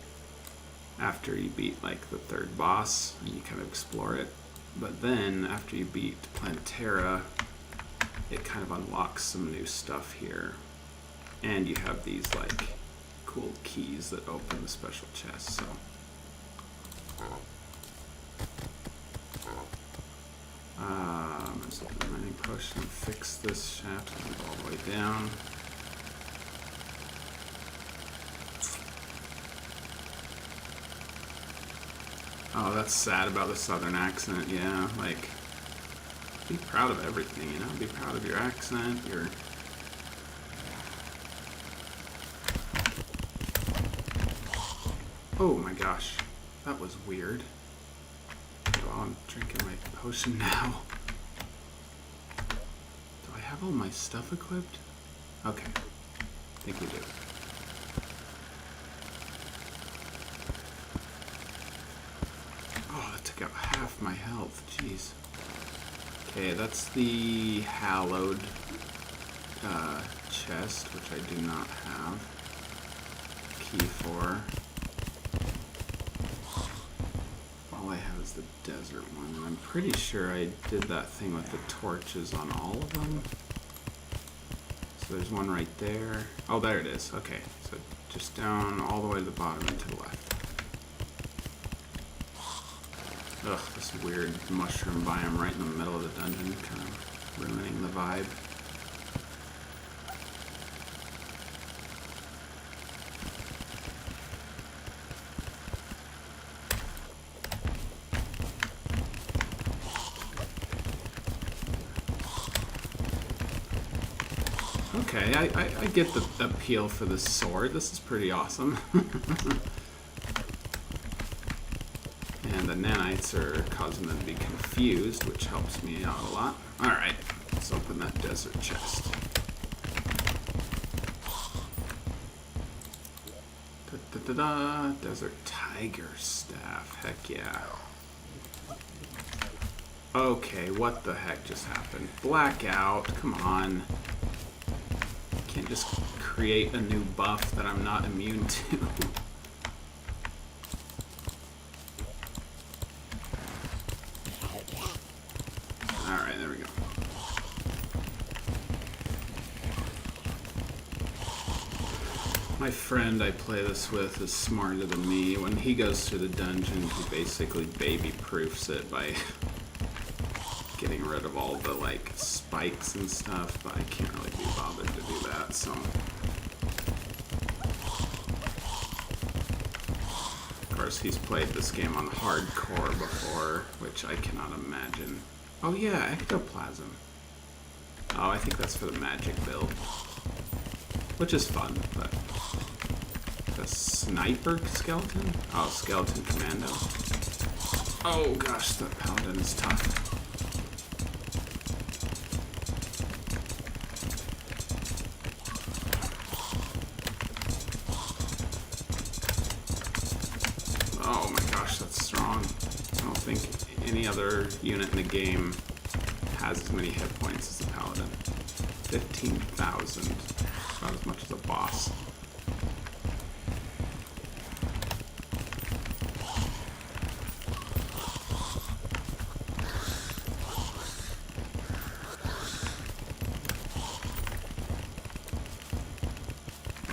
after you beat like the third boss, and you kind of explore it. But then, after you beat Terraria, it kind of unlocks some new stuff here. And you have these, like, cool keys that open the special chests, so. There's a mining potion to fix this shaft and go all the way down. Oh, that's sad about the southern accent, yeah, like, be proud of everything, you know, be proud of your accent, your... Oh my gosh, that was weird. Well, I'm drinking my potion now. Do I have all my stuff equipped? Okay, I think we do. Took out half my health, jeez. Okay, that's the hallowed chest, which I do not have key for. All I have is the desert one, and I'm pretty sure I did that thing with the torches on all of them. So there's one right there. Oh, there it is. Okay, so just down all the way to the bottom and to the left. Ugh, this weird mushroom biome right in the middle of the dungeon, kind of ruining the vibe. Okay, I get the appeal for this sword. This is pretty awesome. And the nanites are causing them to be confused, which helps me out a lot. Alright, let's open that desert chest. Da-da-da-da, desert tiger staff, heck yeah. Okay, what the heck just happened? Blackout, come on. Can't just create a new buff that I'm not immune to. friend I play this with is smarter than me. When he goes through the dungeon, he basically baby-proofs it by getting rid of all the, like, spikes and stuff, but I can't really be bothered to do that, so... Of course, he's played this game on hardcore before, which I cannot imagine. Oh yeah, ectoplasm. Oh, I think that's for the magic build. Which is fun, but... The sniper skeleton? Oh, skeleton commando. Oh gosh, that paladin is tough. Oh my gosh, that's strong. I don't think any other unit in the game has as many hit points as the paladin. 15,000. About as much as a boss.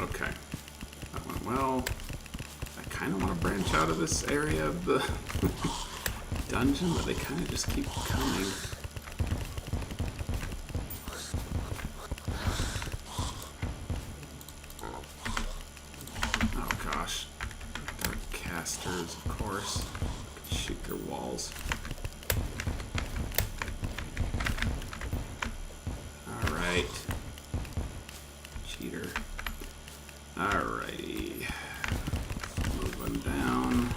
Okay. That went well. I kind of want to branch out of this area of the dungeon, but they kind of just keep coming. Oh gosh. Dark casters, of course. Can shoot their walls. Alright. Cheater. Alrighty. Moving down.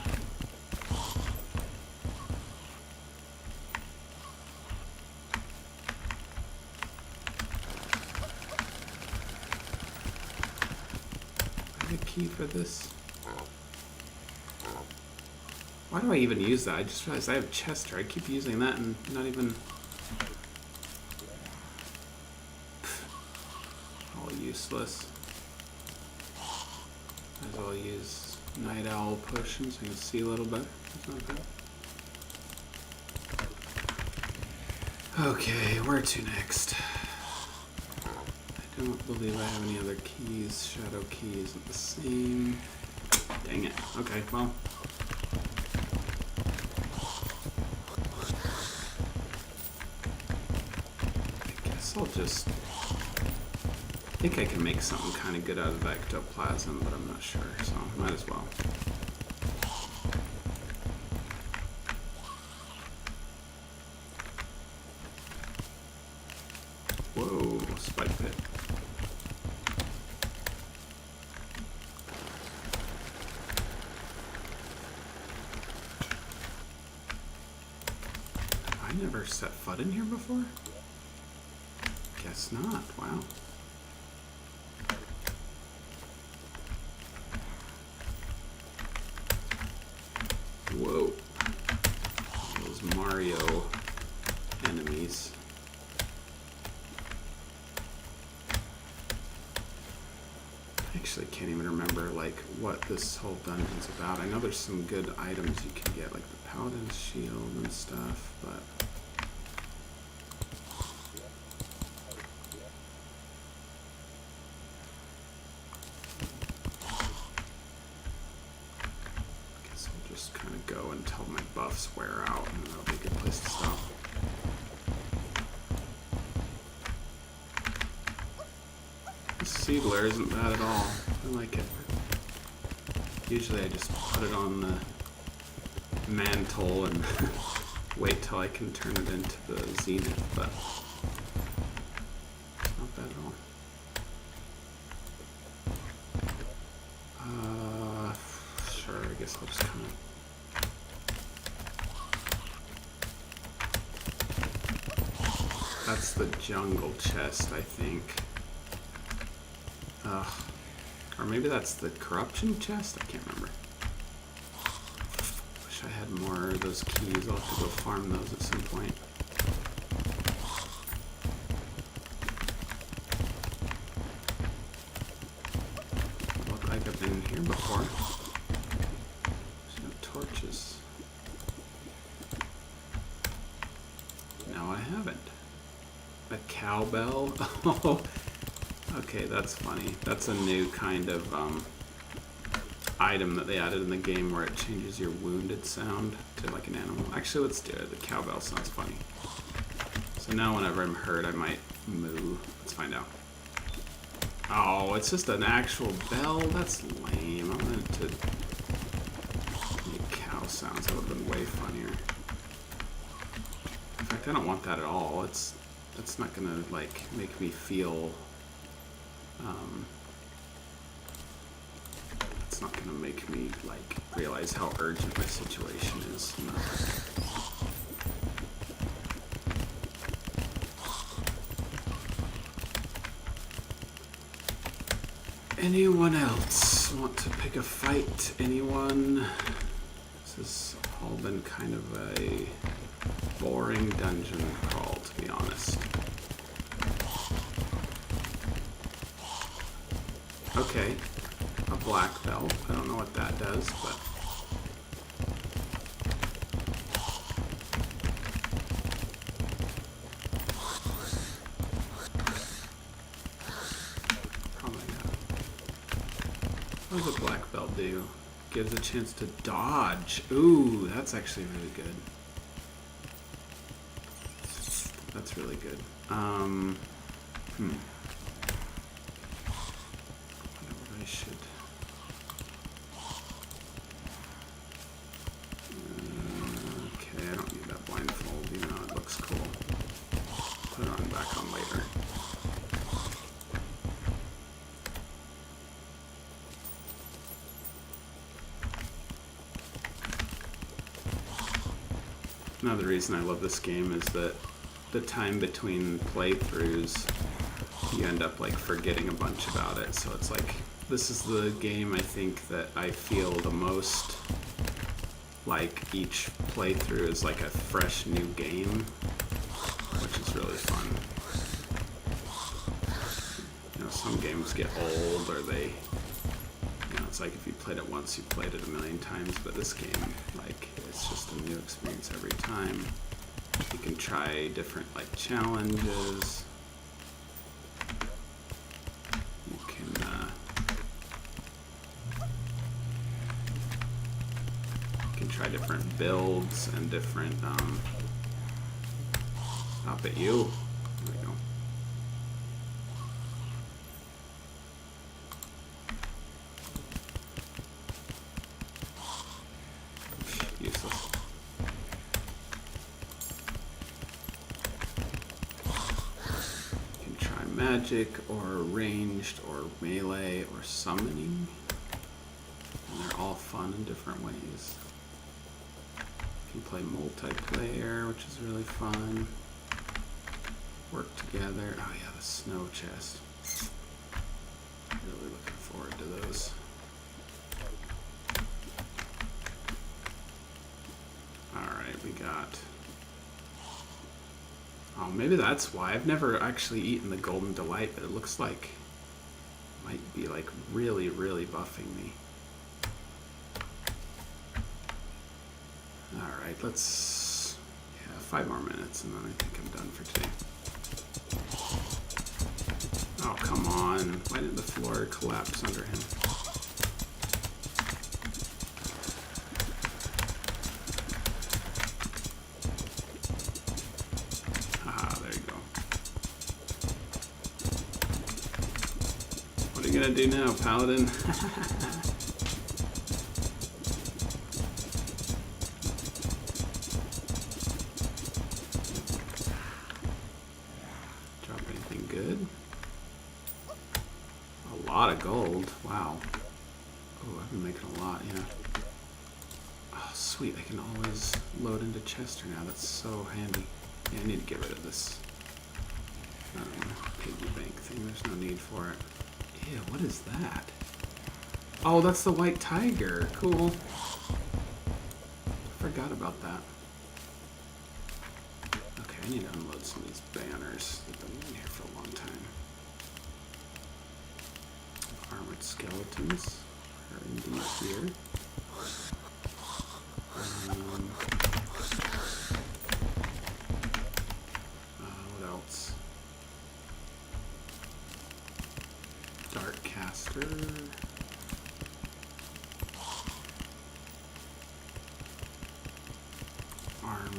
The key for this. Why do I even use that? I just realized I have Chester. I keep using that and not even... All useless. Might as well use Night Owl potion so I can see a little better. That's not bad. Okay, where to next? I don't believe I have any other keys. Shadow key isn't the same. Dang it. Okay, well. I guess I'll just... I think I can make something kind of good out of ectoplasm, but I'm not sure, so might as well. Whoa, spike pit. Have I never set foot in here before? Guess not, wow. Whoa. Those Mario enemies. I actually can't even remember like what this whole dungeon's about. I know there's some good items you can get, like the Paladin's shield and stuff, but just kind of go until my buffs wear out, and that'll be a good place to stop. This seedler isn't bad at all. I like it. Usually I just put it on the mantle and wait till I can turn it into the zenith, but it's not bad at all. Sure, I guess I'll just kind of... That's the jungle chest, I think. Or maybe that's the corruption chest? I can't remember. Wish I had more of those keys. I'll have to go farm those at some point. Look like I've been here before. There's no torches. No, I haven't. A cowbell? Oh, okay, that's funny. That's a new kind of item that they added in the game where it changes your wounded sound to like an animal. Actually, let's do it. The cowbell sounds funny. So now whenever I'm hurt, I might moo. Let's find out. Oh, it's just an actual bell? That's lame. I wanted it to make cow sounds. That would have been way funnier. In fact, I don't want that at all. That's not gonna like make me feel it's not gonna make me like realize how urgent my situation is. No. Anyone else want to pick a fight? Anyone? This has all been kind of a boring dungeon crawl, to be honest. Okay, a black belt. I don't know what that does, but probably not. What does a black belt do? Gives a chance to dodge. Ooh, that's actually really good. That's really good. I should. Okay, I don't need that blindfold, even though it looks cool. Put it on back on later. Another reason I love this game is that the time between playthroughs, you end up like forgetting a bunch about it. So it's like, this is the game I think that I feel the most like each playthrough is like a fresh new game, which is really fun. You know, some games get old or they, you know, it's like if you played it once, you played it a million times, but this game, like, it's just a new experience every time. You can try different like challenges. You can try different builds and different stop at you. There we go. Useless. You can try magic or ranged or melee or summoning. And they're all fun in different ways. You can play multiplayer, which is really fun. Work together. Oh yeah, the snow chest. Really looking forward to those. Alright, we got... Oh, maybe that's why. I've never actually eaten the Golden Delight, but it looks like it might be like really, really buffing me. Alright, let's... Yeah, 5 more minutes and then I think I'm done for today. Oh, come on. Why did the floor collapse under him? Ah, there you go. What are you gonna do now, Paladin? Drop anything good? A lot of gold. Wow. Oh, I've been making a lot, yeah. Oh, sweet. I can always load into Chester now. That's so handy. Yeah, I need to get rid of this piggy bank thing. There's no need for it. Ew, what is that? Oh, that's the white tiger. Cool. Forgot about that. Okay, I need to unload some of these banners. They've been in here for a long time. Armored skeletons are indeed here. What else? Dark caster.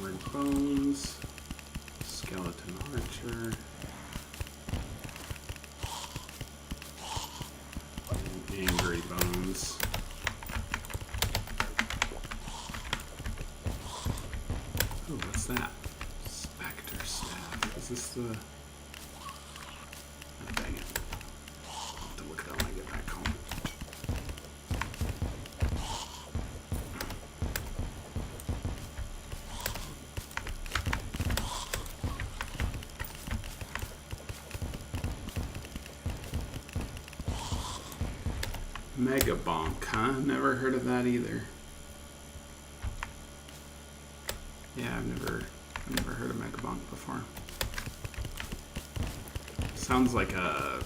Armored Bones, Skeleton Archer, and Angry Bones. Ooh, what's that? Spectre Staff. Is this the... Oh, dang it. I'll have to look at that when I get back home. Mega Bonk, huh? Never heard of that either. Yeah, I've never heard of Mega Bonk before. Sounds like a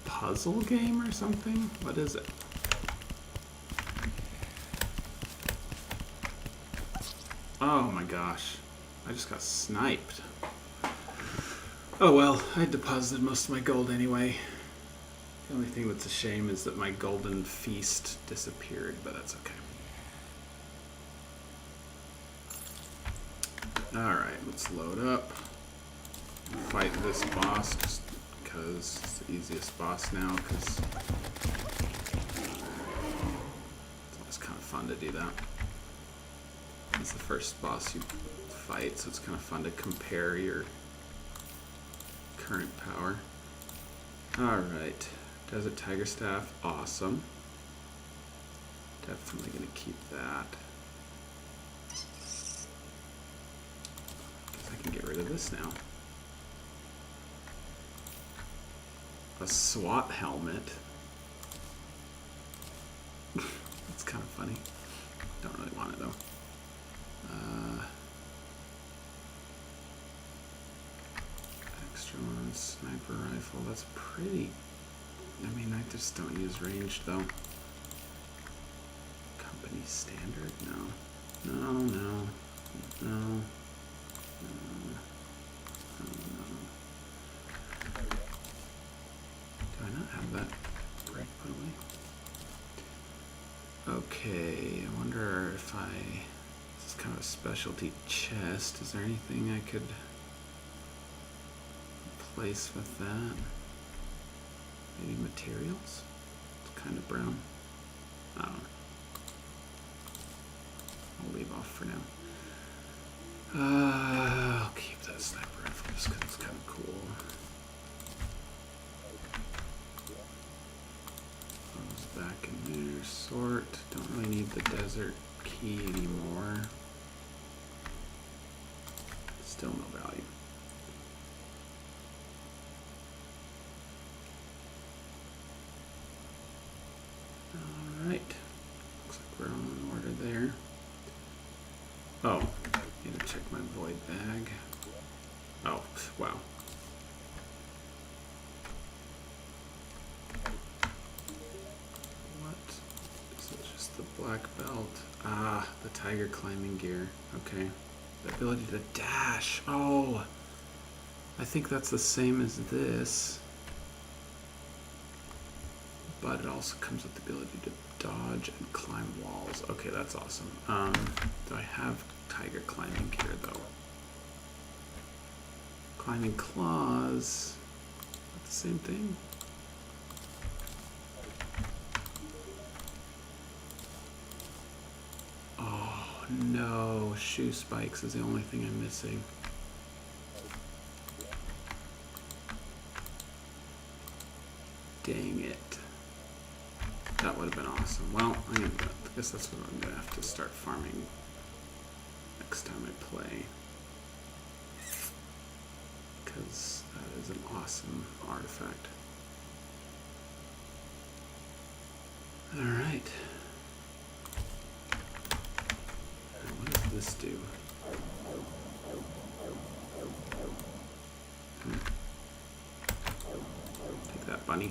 puzzle game or something. What is it? Oh my gosh. I just got sniped. Oh well, I deposited most of my gold anyway. The only thing that's a shame is that my golden feast disappeared, but that's okay. Alright, let's load up. Fight this boss just because it's the easiest boss now, because it's kind of fun to do that. It's the first boss you fight, so it's kind of fun to compare your current power. Alright. Desert Tiger Staff, awesome. Definitely gonna keep that. Guess I can get rid of this now. A SWAT helmet. That's kind of funny. Don't really want it though. Extra one, sniper rifle. That's pretty. I mean, I just don't use ranged though. Company standard? No. No, no. No. No. No, no. Do I not have that break put away? Okay, I wonder if this is kind of a specialty chest. Is there anything I could replace with that? Maybe materials? It's kind of brown. I don't know. I'll leave off for now. I'll keep that sniper rifle just because it's kind of cool. Those back in there. Sort. Don't really need the desert key anymore. Still no value. Alright. Looks like we're on order there. Oh, need to check my void bag. Oh, wow. What? Is it just the black belt? Ah, the tiger climbing gear. Okay. The ability to dash. Oh! I think that's the same as this. But it also comes with the ability to dodge and climb walls. Okay, that's awesome. Do I have tiger climbing gear though? Climbing claws. Not the same thing. Oh no, shoe spikes is the only thing I'm missing. Dang it. That would have been awesome. Well, I guess that's what I'm going to have to start farming next time I play. Because that is an awesome artifact. Alright. What does this do? Take that, bunny.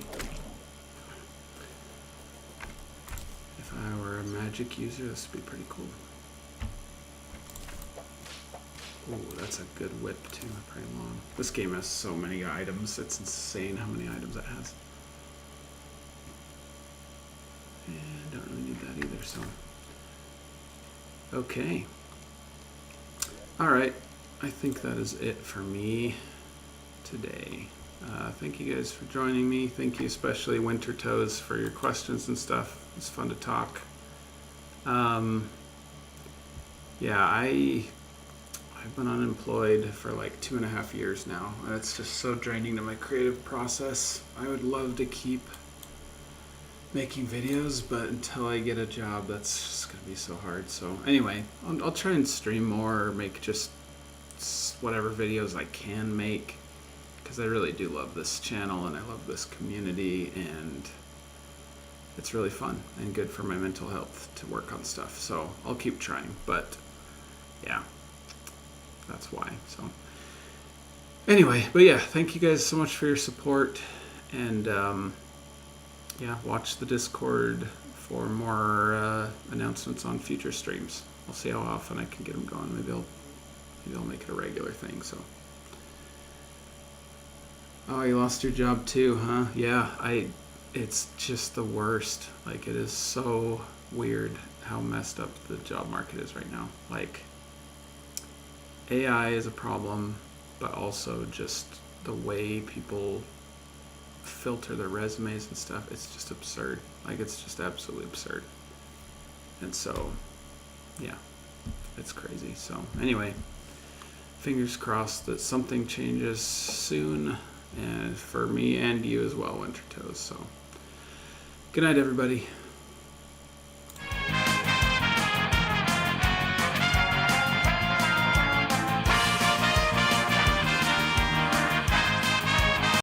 If I were a magic user, this would be pretty cool. Ooh, that's a good whip too, pretty long. This game has so many items, it's insane how many items it has. And don't really need that either, so. Okay. All right. I think that is it for me today. Thank you guys for joining me. Thank you especially Winter Toes for your questions and stuff. It's fun to talk. Yeah, I've been unemployed for like 2.5 years now, and it's just so draining to my creative process. I would love to keep making videos, but until I get a job, that's just gonna be so hard. So anyway, I'll try and stream more or make just whatever videos I can make, because I really do love this channel and I love this community, and it's really fun and good for my mental health to work on stuff. So I'll keep trying, but yeah, that's why. So anyway, but yeah, thank you guys so much for your support, and yeah, watch the Discord for more announcements on future streams. I'll see how often I can get them going. Maybe I'll make it a regular thing. So, oh, you lost your job too, huh? Yeah, it's just the worst. Like, it is so weird how messed up the job market is right now. Like, AI is a problem, but also just the way people filter their resumes and stuff, it's just absurd. Like, it's just absolutely absurd. And so, yeah, it's crazy. So anyway, fingers crossed that something changes soon, and for me and you as well, Winter Toes. So good night, everybody.